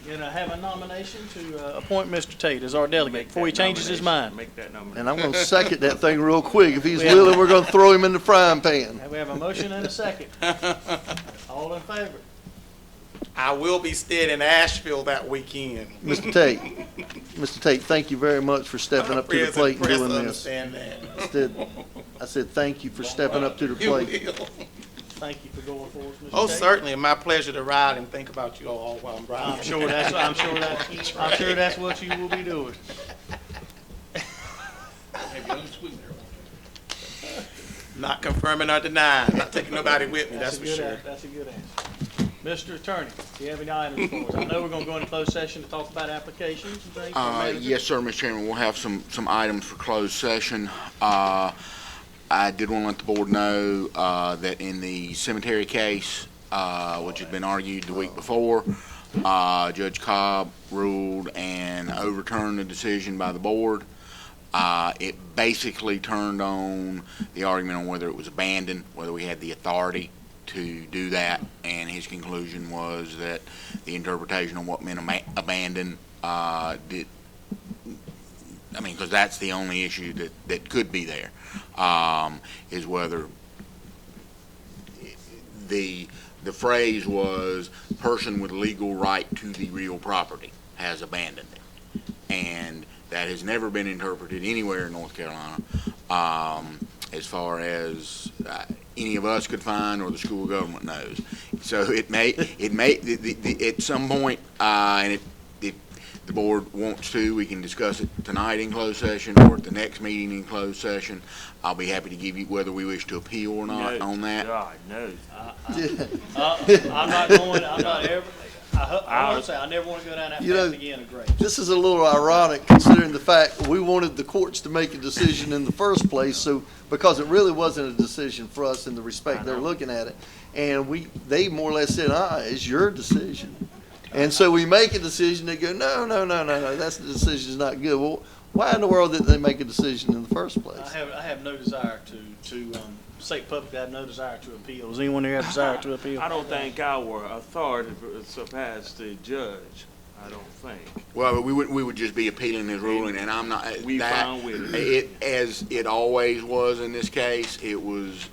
have a nomination to appoint Mr. Tate as our delegate before he changes his mind. Make that nomination. And I'm going to second that thing real quick. If he's willing, we're going to throw him in the frying pan. We have a motion and a second. All in favor? I will be staying in Asheville that weekend. Mr. Tate, thank you very much for stepping up to the plate and doing this. Understand that. I said thank you for stepping up to the plate. You will. Thank you for going for us, Mr. Tate. Oh, certainly, my pleasure to ride and think about you all while I'm riding. I'm sure that's what you will be doing. Have you unsweetened there? Not confirming or denying, not taking nobody with me, that's for sure. That's a good answer. Mr. Attorney, do you have any items for us? I know we're going to go into closed session to talk about applications and things. Yes, sir, Mr. Chairman, we'll have some items for closed session. I did want to let the board know that in the cemetery case, which had been argued the week before, Judge Cobb ruled and overturned the decision by the board. It basically turned on the argument on whether it was abandoned, whether we had the authority to do that, and his conclusion was that the interpretation of what meant abandoned because that's the only issue that could be there, is whether the phrase was person with legal right to the real property has abandoned it, and that has never been interpreted anywhere in North Carolina, as far as any of us could find or the school government knows. So it may at some point, and if the board wants to, we can discuss it tonight in closed session or at the next meeting in closed session. I'll be happy to give you whether we wish to appeal or not on that. God knows. I'm not ever. I want to say I never want to go down that path again. Great. This is a little ironic considering the fact we wanted the courts to make a decision in the first place, so because it really wasn't a decision for us in the respect they're looking at it, and they more or less said, it's your decision, and so we make a decision. They go, no, that's the decision's not good. Well, why in the world did they make a decision in the first place? I have no desire to say publicly. I have no desire to appeal. Does anyone here have desire to appeal? I don't think our authority surpassed the judge. I don't think. Well, we would just be appealing his ruling, and I'm not. We found with it as it always was in this case. It was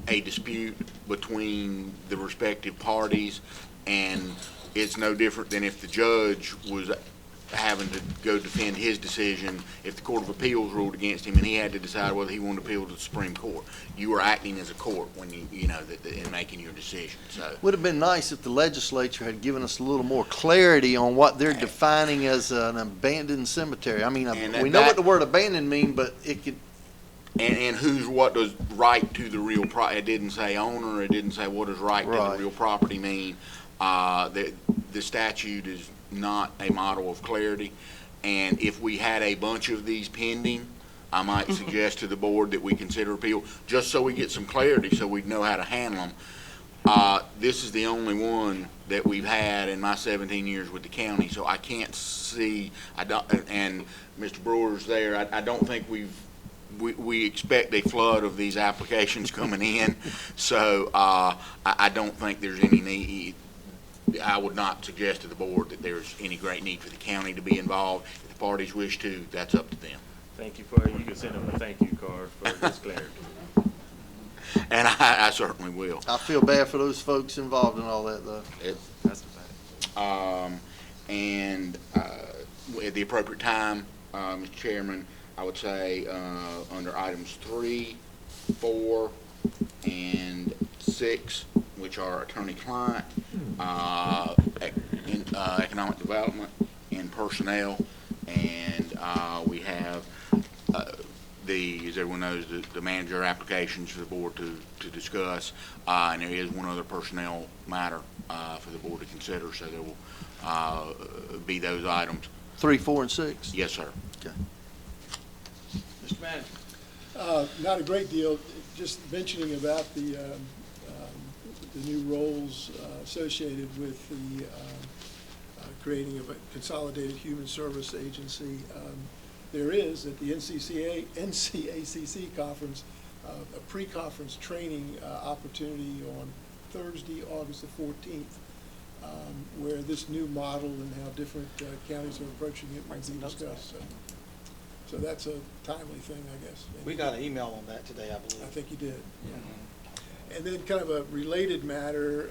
a dispute between the respective parties, and it's no different than if the judge was having to go defend his decision if the Court of Appeals ruled against him and he had to decide whether he wanted to appeal to the Supreme Court. You were acting as a court when in making your decision. So Would have been nice if the legislature had given us a little more clarity on what they're defining as an abandoned cemetery. I mean, And we know what the word abandoned mean, but it could. And what does right to the real property? It didn't say owner. It didn't say what does right to the real property mean. The statute is not a model of clarity. And if we had a bunch of these pending, I might suggest to the board that we consider appeal, just so we get some clarity, so we know how to handle them. This is the only one that we've had in my 17 years with the county, so I can't see. And Mr. Brewer's there. I don't think we expect a flood of these applications coming in, so I don't think there's any need. I would not suggest to the board that there's any great need for the county to be involved. If the parties wish to, that's up to them. Thank you for, you can send them a thank you card for this clarity. And I certainly will. I feel bad for those folks involved in all that, though. That's the fact. And at the appropriate time, Mr. Chairman, I would say under items 3, 4, and 6, which are attorney-client, economic development, and personnel, and we have as everyone knows, the manager applications for the board to discuss, and there is one other personnel matter for the board to consider, so there will be those items. 3, 4, and 6? Yes, sir. Okay. Mr. Manager. Not a great deal, just mentioning about the new roles associated with the creating of a consolidated human service agency. There is at the NCACC conference a pre-conference training opportunity on Thursday, August the 14th, where this new model and how different counties are approaching it will be discussed. So that's a timely thing, I guess. We got an email on that today, I believe. I think you did. Yeah. And then kind of a related matter,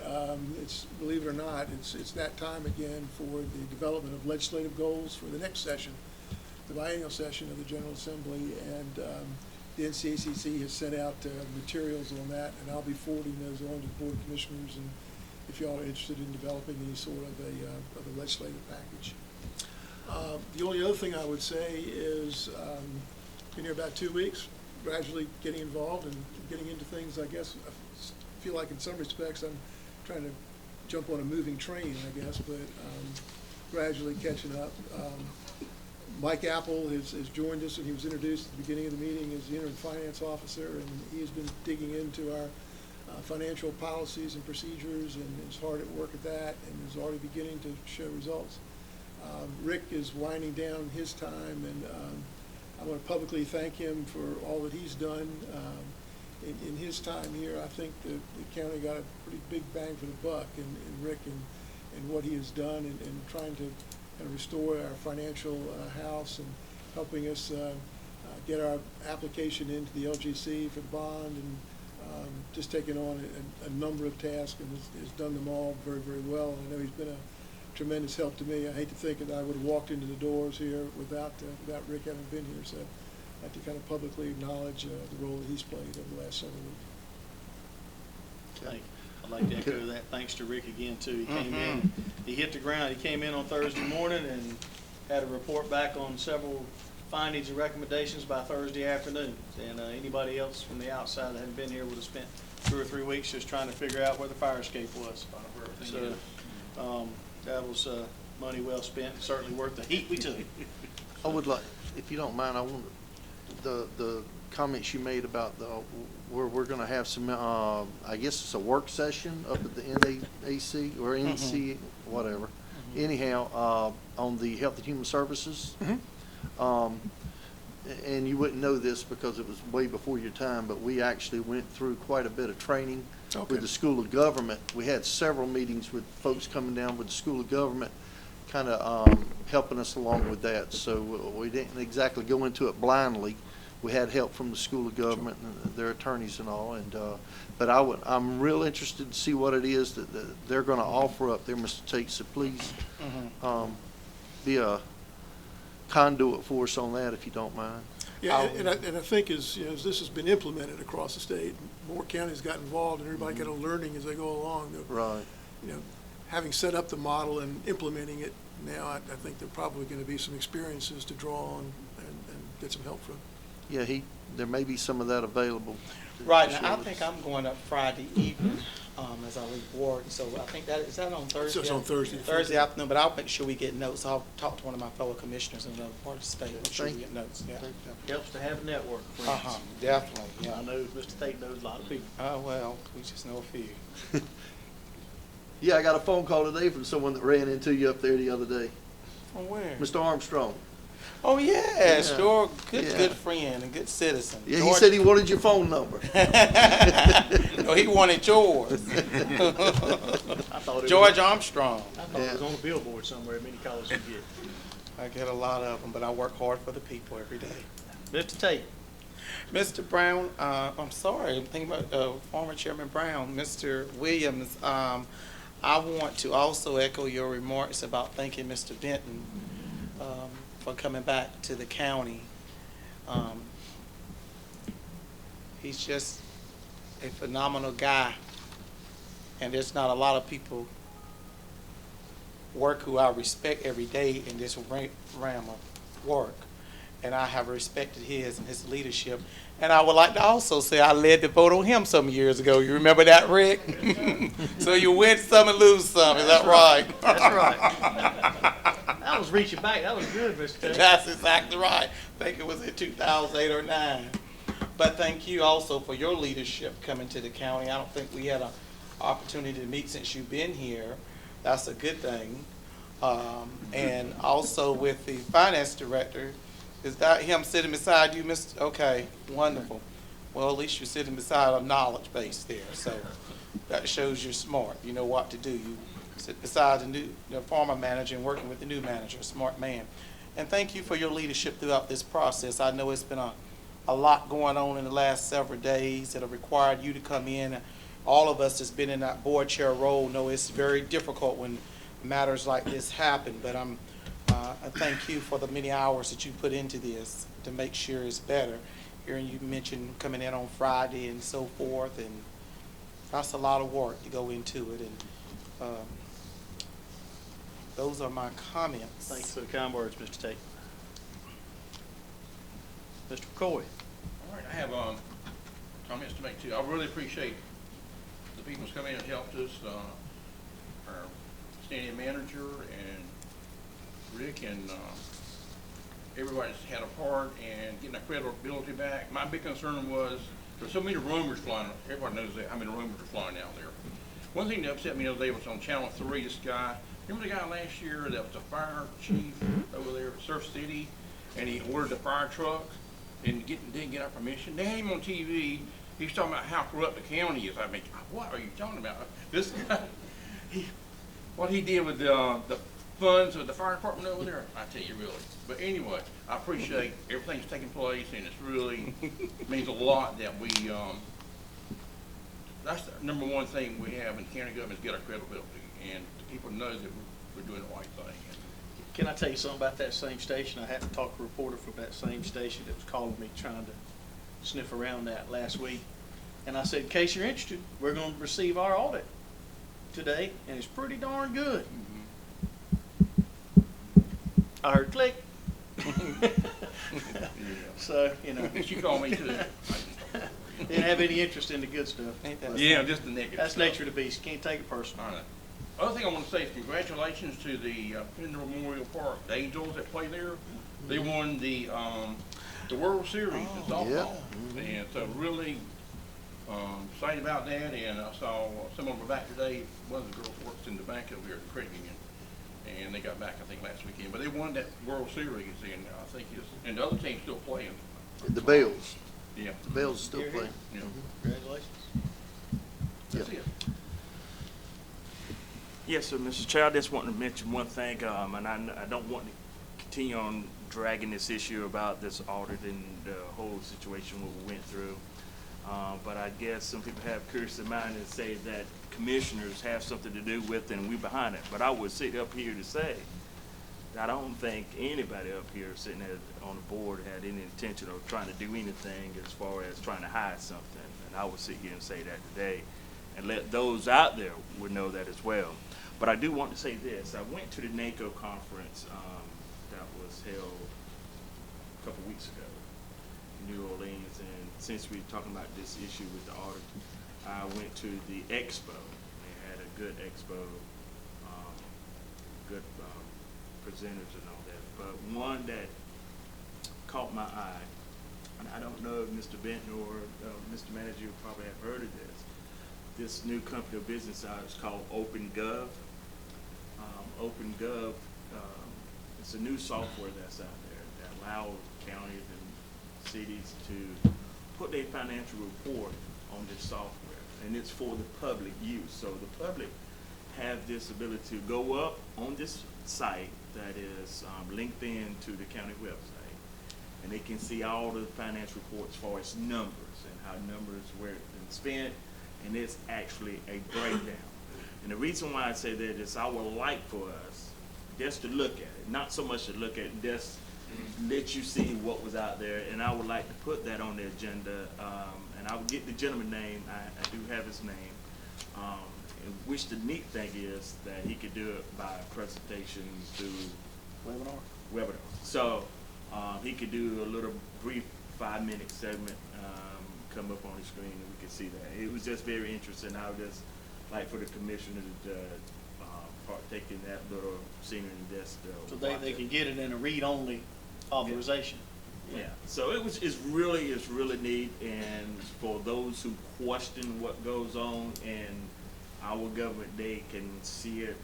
it's, believe it or not, it's that time again for the development of legislative goals for the next session, the biennial session of the General Assembly, and the NCACC has sent out materials on that, and I'll be forwarding those on to the Board of Commissioners, and if y'all are interested in developing any sort of a legislative package. The only other thing I would say is, been here about 2 weeks, gradually getting involved and getting into things. I guess I feel like in some respects I'm trying to jump on a moving train, I guess, but gradually catching up. Mike Apple has joined us, and he was introduced at the beginning of the meeting as the interim finance officer, and he has been digging into our financial policies and procedures and is hard at work at that and is already beginning to show results. Rick is winding down his time, and I want to publicly thank him for all that he's done. In his time here, I think the county got a pretty big bang for the buck in Rick and what he has done in trying to kind of restore our financial house and helping us get our application into the LGC for the bond, and just taking on a number of tasks and has done them all very, very well. And I know he's been a tremendous help to me. I hate to think that I would have walked into the doors here without Rick having been here. So I have to kind of publicly acknowledge the role that he's played over the last several weeks. Okay. I'd like to echo that. Thanks to Rick again, too. He came in, he hit the ground. He came in on Thursday morning and had a report back on several findings and recommendations by Thursday afternoon. And anybody else from the outside that hadn't been here would have spent 2 or 3 weeks just trying to figure out where the fire escape was. So that was money well spent, certainly worth the heat we took. I would like, if you don't mind, I want the comments you made about where we're going to have some, I guess it's a work session up at the NAAC or NC, whatever. Anyhow, on the Health and Human Services. And you wouldn't know this because it was way before your time, but we actually went through quite a bit of training with the School of Government. We had several meetings with folks coming down with the School of Government, kind of helping us along with that. So we didn't exactly go into it blindly. We had help from the School of Government and their attorneys and all. And but I'm real interested to see what it is that they're going to offer up there, Mr. Tate. So please be a conduit for us on that, if you don't mind. Yeah, and I think as, you know, as this has been implemented across the state, more counties got involved and everybody got a learning as they go along. Right. You know, having set up the model and implementing it, now I think there are probably going to be some experiences to draw on and get some help from. Yeah, there may be some of that available. Right, now I think I'm going up Friday evening, as I leave work, so I think is that on Thursday? It's on Thursday. Thursday afternoon, but I'll make sure we get notes. I'll talk to one of my fellow commissioners in another part of the state, make sure we get notes, yeah. Helps to have a network, friends. Uh-huh, definitely, yeah. I know Mr. Tate knows a lot of people. Well, we just know a few. Yeah, I got a phone call today from someone that ran into you up there the other day. From where? Mr. Armstrong. Oh, yeah, sure, Yeah. good friend and good citizen. Yeah, he said he wanted your phone number. No, he wanted yours. I thought it George was, Armstrong. I thought it was on a billboard somewhere, many calls you get. I get a lot of them, but I work hard for the people every day. Mr. Tate. Mr. Brown, I'm sorry, I'm thinking about former Chairman Brown. Mr. Williams, I want to also echo your remarks about thanking Mr. Benton for coming back to the county. He's just a phenomenal guy, and there's not a lot of people work who I respect every day in this realm of work, and I have respected his and his leadership. And I would like to also say I led the vote on him some years ago. You remember that, Rick? So you win some and lose some, is that right? That's right. That was reaching back. That was good, Mr. Tate. That's exactly right. I think it was in 2008 or 9. But thank you also for your leadership coming to the county. I don't think we had an opportunity to meet since you've been here. That's a good thing. And also with the finance director, is that him sitting beside you, Mr.? Okay, wonderful. Well, at least you're sitting beside a knowledge base there, so that shows you're smart. You know what to do. You sit beside the former manager and working with the new manager, a smart man. And thank you for your leadership throughout this process. I know it's been a lot going on in the last several days that have required you to come in. All of us that's been in that board chair role know it's very difficult when matters like this happen, but I thank you for the many hours that you put into this to make sure it's better. Hearing you mention coming in on Friday and so forth, and that's a lot of work to go into it. And those are my comments. Thanks for the kind words, Mr. Tate. Mr. McCoy. All right, I have comments to make too. I really appreciate the people who's come in and helped us, our standing manager and Rick and everybody's had a part in getting that credibility back. My big concern was there's so many rumors flying. Everybody knows that, how many rumors are flying out there. One thing that upset me the other day was on Channel 3, this guy, remember the guy last year that was the fire chief over there at Surf City, and he ordered the fire truck and didn't get our permission? They had him on TV. He's talking about how corrupt the county is. I mean, what are you talking about? This guy, what he did with the funds of the fire department over there, I tell you, really. But anyway, I appreciate everything that's taking place, and it's really means a lot that we, that's the number one thing we have in county government is get our credibility, and the people know that we're doing the right thing. Can I tell you something about that same station? I had to talk to a reporter from that same station that was calling me trying to sniff around that last week. And I said, in case you're interested, we're going to receive our audit today, and it's pretty darn good. I heard click. So, you know. You call me too. Didn't have any interest in the good stuff. Yeah, just the negative That's stuff. nature of the beast. Can't take it personal. All right. Other thing I want to say is congratulations to the Pender Memorial Park, the Angels that play there. They won the World Series in softball, and so really excited about that. And I saw some of them were back today. One of the girls works in the bank over here at the credit union, and they got back I think last weekend. But they won that World Series, and I think and the other team's still playing. The Bills. Yeah, The Bills still playing. yeah. Congratulations. That's it. Yes, sir, Mr. Chair, I just want to mention one thing, and I don't want to continue on dragging this issue about this audit and the whole situation what we went through. But I guess some people have curious in mind and say that commissioners have something to do with it and we behind it. But I would sit up here to say I don't think anybody up here sitting on the board had any intention of trying to do anything as far as trying to hide something. And I would sit here and say that today and let those out there would know that as well. But I do want to say this. I went to the NACO conference that was held a couple weeks ago in New Orleans, and since we're talking about this issue with the audit, I went to the expo. They had a good expo, good presenters and all that. But one that caught my eye, and I don't know if Mr. Benton or Mr. Manager probably have heard of this. This new company of business is called OpenGov. OpenGov, it's a new software that's out there that allows counties and cities to put their financial report on this software, and it's for the public use. So the public have this ability to go up on this site that is linked in to the county website, and they can see all the financial reports as far as numbers and how numbers where it's been spent, and it's actually a breakdown. And the reason why I say that is I would like for us just to look at it, not so much to look at it, just let you see what was out there, and I would like to put that on the agenda, and I will get the gentleman's name. I do have his name. Which the neat thing is that he could do it by presentation through webinar. So he could do a little brief 5-minute segment, come up on the screen, and we could see that. It was just very interesting. I would just like for the commissioner to partake in that little scenery and desk. So they can get it in a read-only authorization. Yeah. So it's really neat, and for those who question what goes on in our government, they can see it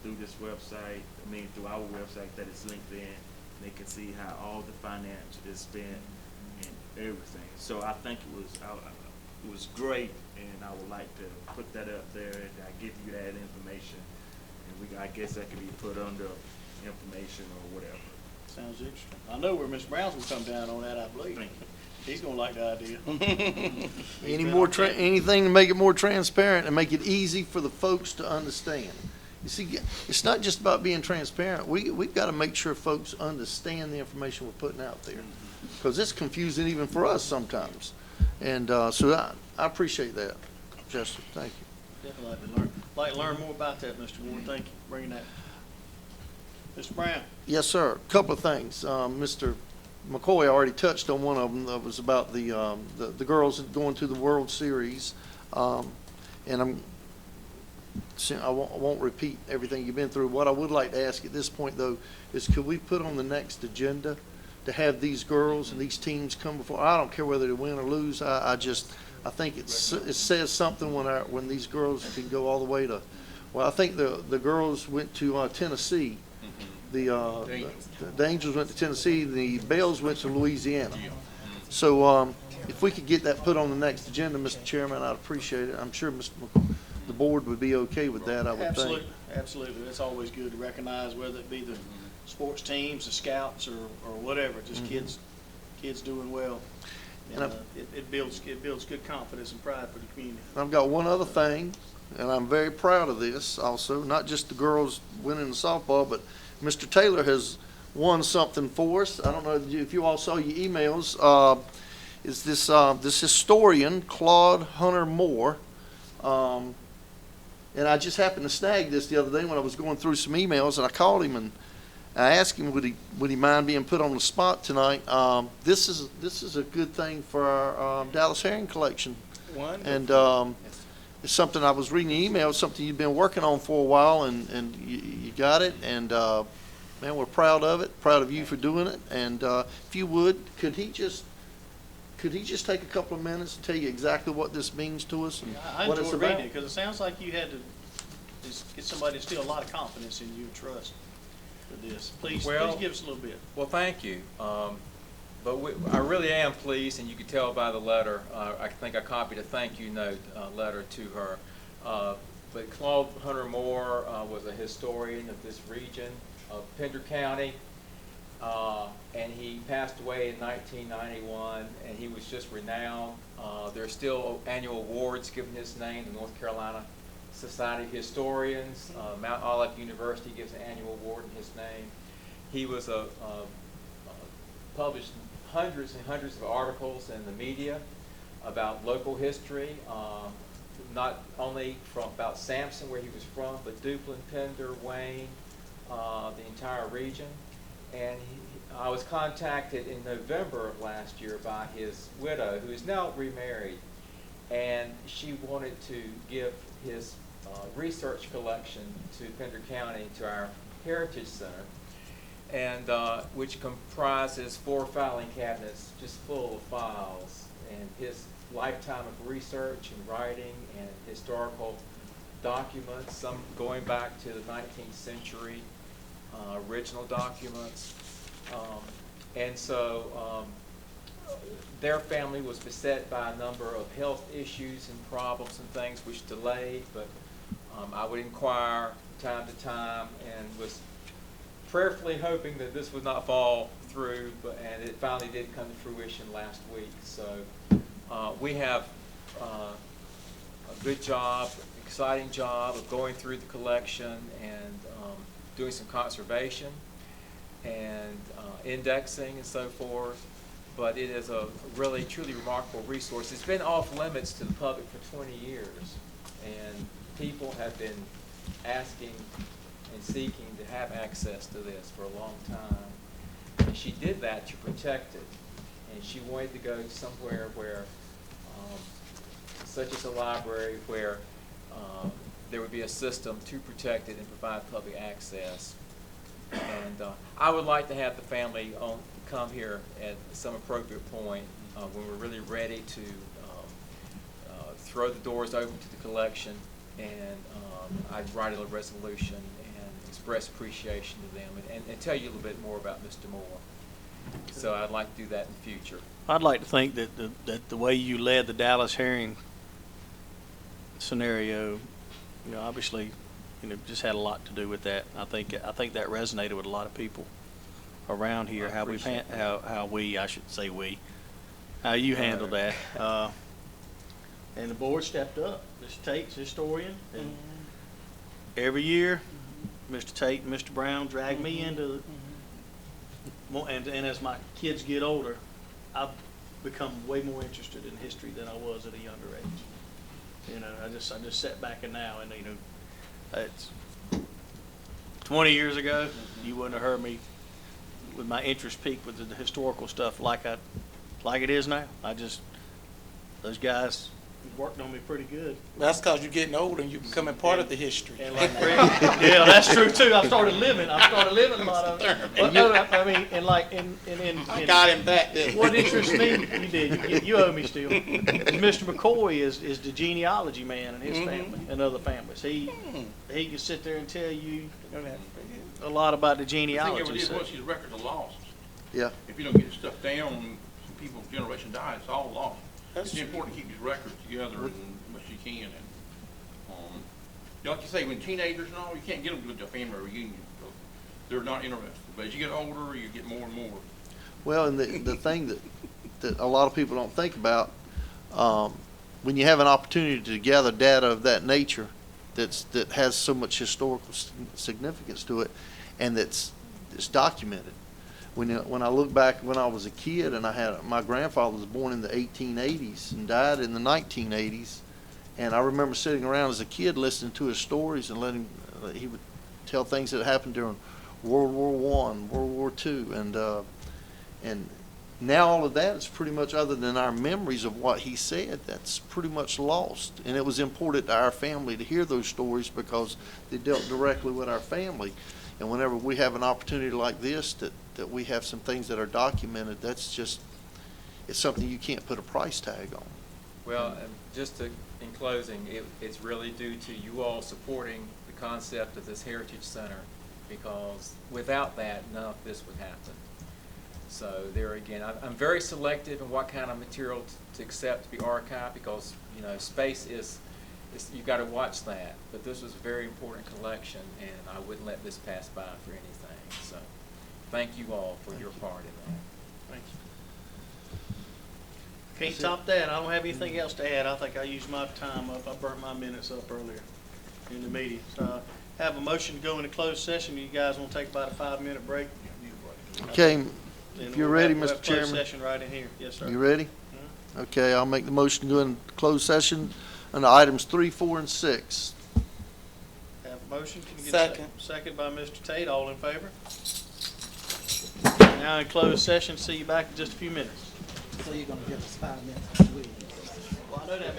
through this website. I mean, through our website that is linked in. They can see how all the finance is spent and everything. So I think it was great, and I would like to put that up there, and I give you that information, and I guess that could be put under information or whatever. Sounds interesting. I know where Mr. Brown's gonna come down on that, I believe. Thank you. He's gonna like the idea. Anything to make it more transparent and make it easy for the folks to understand. You see, it's not just about being transparent. We've got to make sure folks understand the information we're putting out there, because it's confusing even for us sometimes. And so I appreciate that, Chester. Thank you. Definitely like to learn more about that, Mr. Ward. Thank you for bringing that. Mr. Brown. Yes, sir. A couple of things. Mr. McCoy already touched on one of them. That was about the girls going to the World Series. And I won't repeat everything you've been through. What I would like to ask at this point, though, is could we put on the next agenda to have these girls and these teams come before? I don't care whether they win or lose. I think it says something when these girls can go all the way to. Well, I think the girls went to Tennessee. The Angels went to Tennessee. The Bells went to Louisiana. So if we could get that put on the next agenda, Mr. Chairman, I'd appreciate it. I'm sure the board would be okay with that, I would think. Absolutely. It's always good to recognize whether it be the sports teams, the scouts, or whatever. Just kids doing well. And it builds good confidence and pride for the community. I've got one other thing, and I'm very proud of this also, not just the girls winning the softball, but Mr. Taylor has won something for us. I don't know if you all saw your emails. Is this historian, Claude Hunter Moore, and I just happened to snag this the other day when I was going through some emails, and I called him and I asked him would he mind being put on the spot tonight. This is a good thing for our Dallas Herring collection. Wonderful. And it's something I was reading the email, something you've been working on for a while, and you got it, and man, we're proud of it, proud of you for doing it. And if you would, could he just take a couple of minutes and tell you exactly what this means to us and what it's enjoyed about? reading it because it sounds like you had to just get somebody to instill a lot of confidence in you and trust for this. Please give us a little bit. Well, thank you. But I really am pleased, and you can tell by the letter. I think I copied a thank you note letter to her. But Claude Hunter Moore was a historian of this region of Pender County, and he passed away in 1991, and he was just renowned. There's still annual awards given his name, the North Carolina Society of Historians. Mount Olive University gives an annual award in his name. He was published hundreds and hundreds of articles in the media about local history, not only about Sampson, where he was from, but Duplin, Pender, Wayne, the entire region. And I was contacted in November of last year by his widow, who is now remarried, and she wanted to give his research collection to Pender County, to our Heritage Center, and which comprises 4 filing cabinets just full of files and his lifetime of research and writing and historical documents, some going back to the 19th century, original documents. And so their family was beset by a number of health issues and problems and things which delayed, but I would inquire from time to time and was prayerfully hoping that this would not fall through, and it finally did come to fruition last week. So we have a good job, exciting job of going through the collection and doing some conservation and indexing and so forth. But it is a really, truly remarkable resource. It's been off limits to the public for 20 years, and people have been asking and seeking to have access to this for a long time. And she did that to protect it. And she wanted to go somewhere where, such as a library, where there would be a system to protect it and provide public access. And I would like to have the family come here at some appropriate point when we're really ready to throw the doors open to the collection, and I'd write a resolution and express appreciation to them and tell you a little bit more about Mr. Moore. So I'd like to do that in the future. I'd like to think that the way you led the Dallas Herring scenario, obviously, just had a lot to do with that. I think that resonated with a lot of people around here. How you handled that, and the board stepped up. Mr. Tate's historian, and every year, Mr. Tate and Mr. Brown drag me into. And as my kids get older, I've become way more interested in history than I was at a younger age. I just sat back and now, and it's 20 years ago, you wouldn't have heard me with my interest peaked with the historical stuff like it is now. Those guys worked on me pretty good. That's because you're getting older and you're becoming part of the history. And yeah, that's true too. I've started living a lot of it. But no, I mean, I got him back then. What interests me, you did. You owe me still. Mr. McCoy is the genealogy man and his family and other families. He can sit there and tell you a lot about the genealogy. The thing is, once his records are lost. Yeah. If you don't get stuff down, some people's generation dies, it's all lost. It's important to keep these records together as much as you can. And like you say, when teenagers and all, you can't get them to a family reunion. So they're not interested. But as you get older, you get more and more. Well, and the thing that a lot of people don't think about, when you have an opportunity to gather data of that nature, that has so much historical significance to it, and it's documented. When I look back when I was a kid, and my grandfather was born in the 1880s and died in the 1980s, and I remember sitting around as a kid listening to his stories and he would tell things that happened during World War I, World War II, and now all of that is pretty much, other than our memories of what he said, that's pretty much lost. And it was important to our family to hear those stories because they dealt directly with our family. And whenever we have an opportunity like this, that we have some things that are documented, it's something you can't put a price tag on. Well, in closing, it's really due to you all supporting the concept of this Heritage Center, because without that, none of this would happen. So there again, I'm very selective in what kind of material to accept to be archived, because space you've got to watch that. But this was a very important collection, and I wouldn't let this pass by for anything. So thank you all for your part in that. Thank you. Can't top that. I don't have anything else to add. I think I used my time up. I burnt my minutes up earlier. in the media. So have a motion to go into closed session. You guys want to take about a 5-minute break? Okay, Then if you're we'll ready, we'll Mr. have closed Chairman. session right in here. Yes, sir. You ready? Okay, I'll make the motion to go into closed session under items 3, 4, and 6. Have a motion. Can you get a Second. Second by Mr. Tate. All in favor? Now in closed session. See you back in just a few minutes. So you're gonna give us 5 minutes? Well, I know that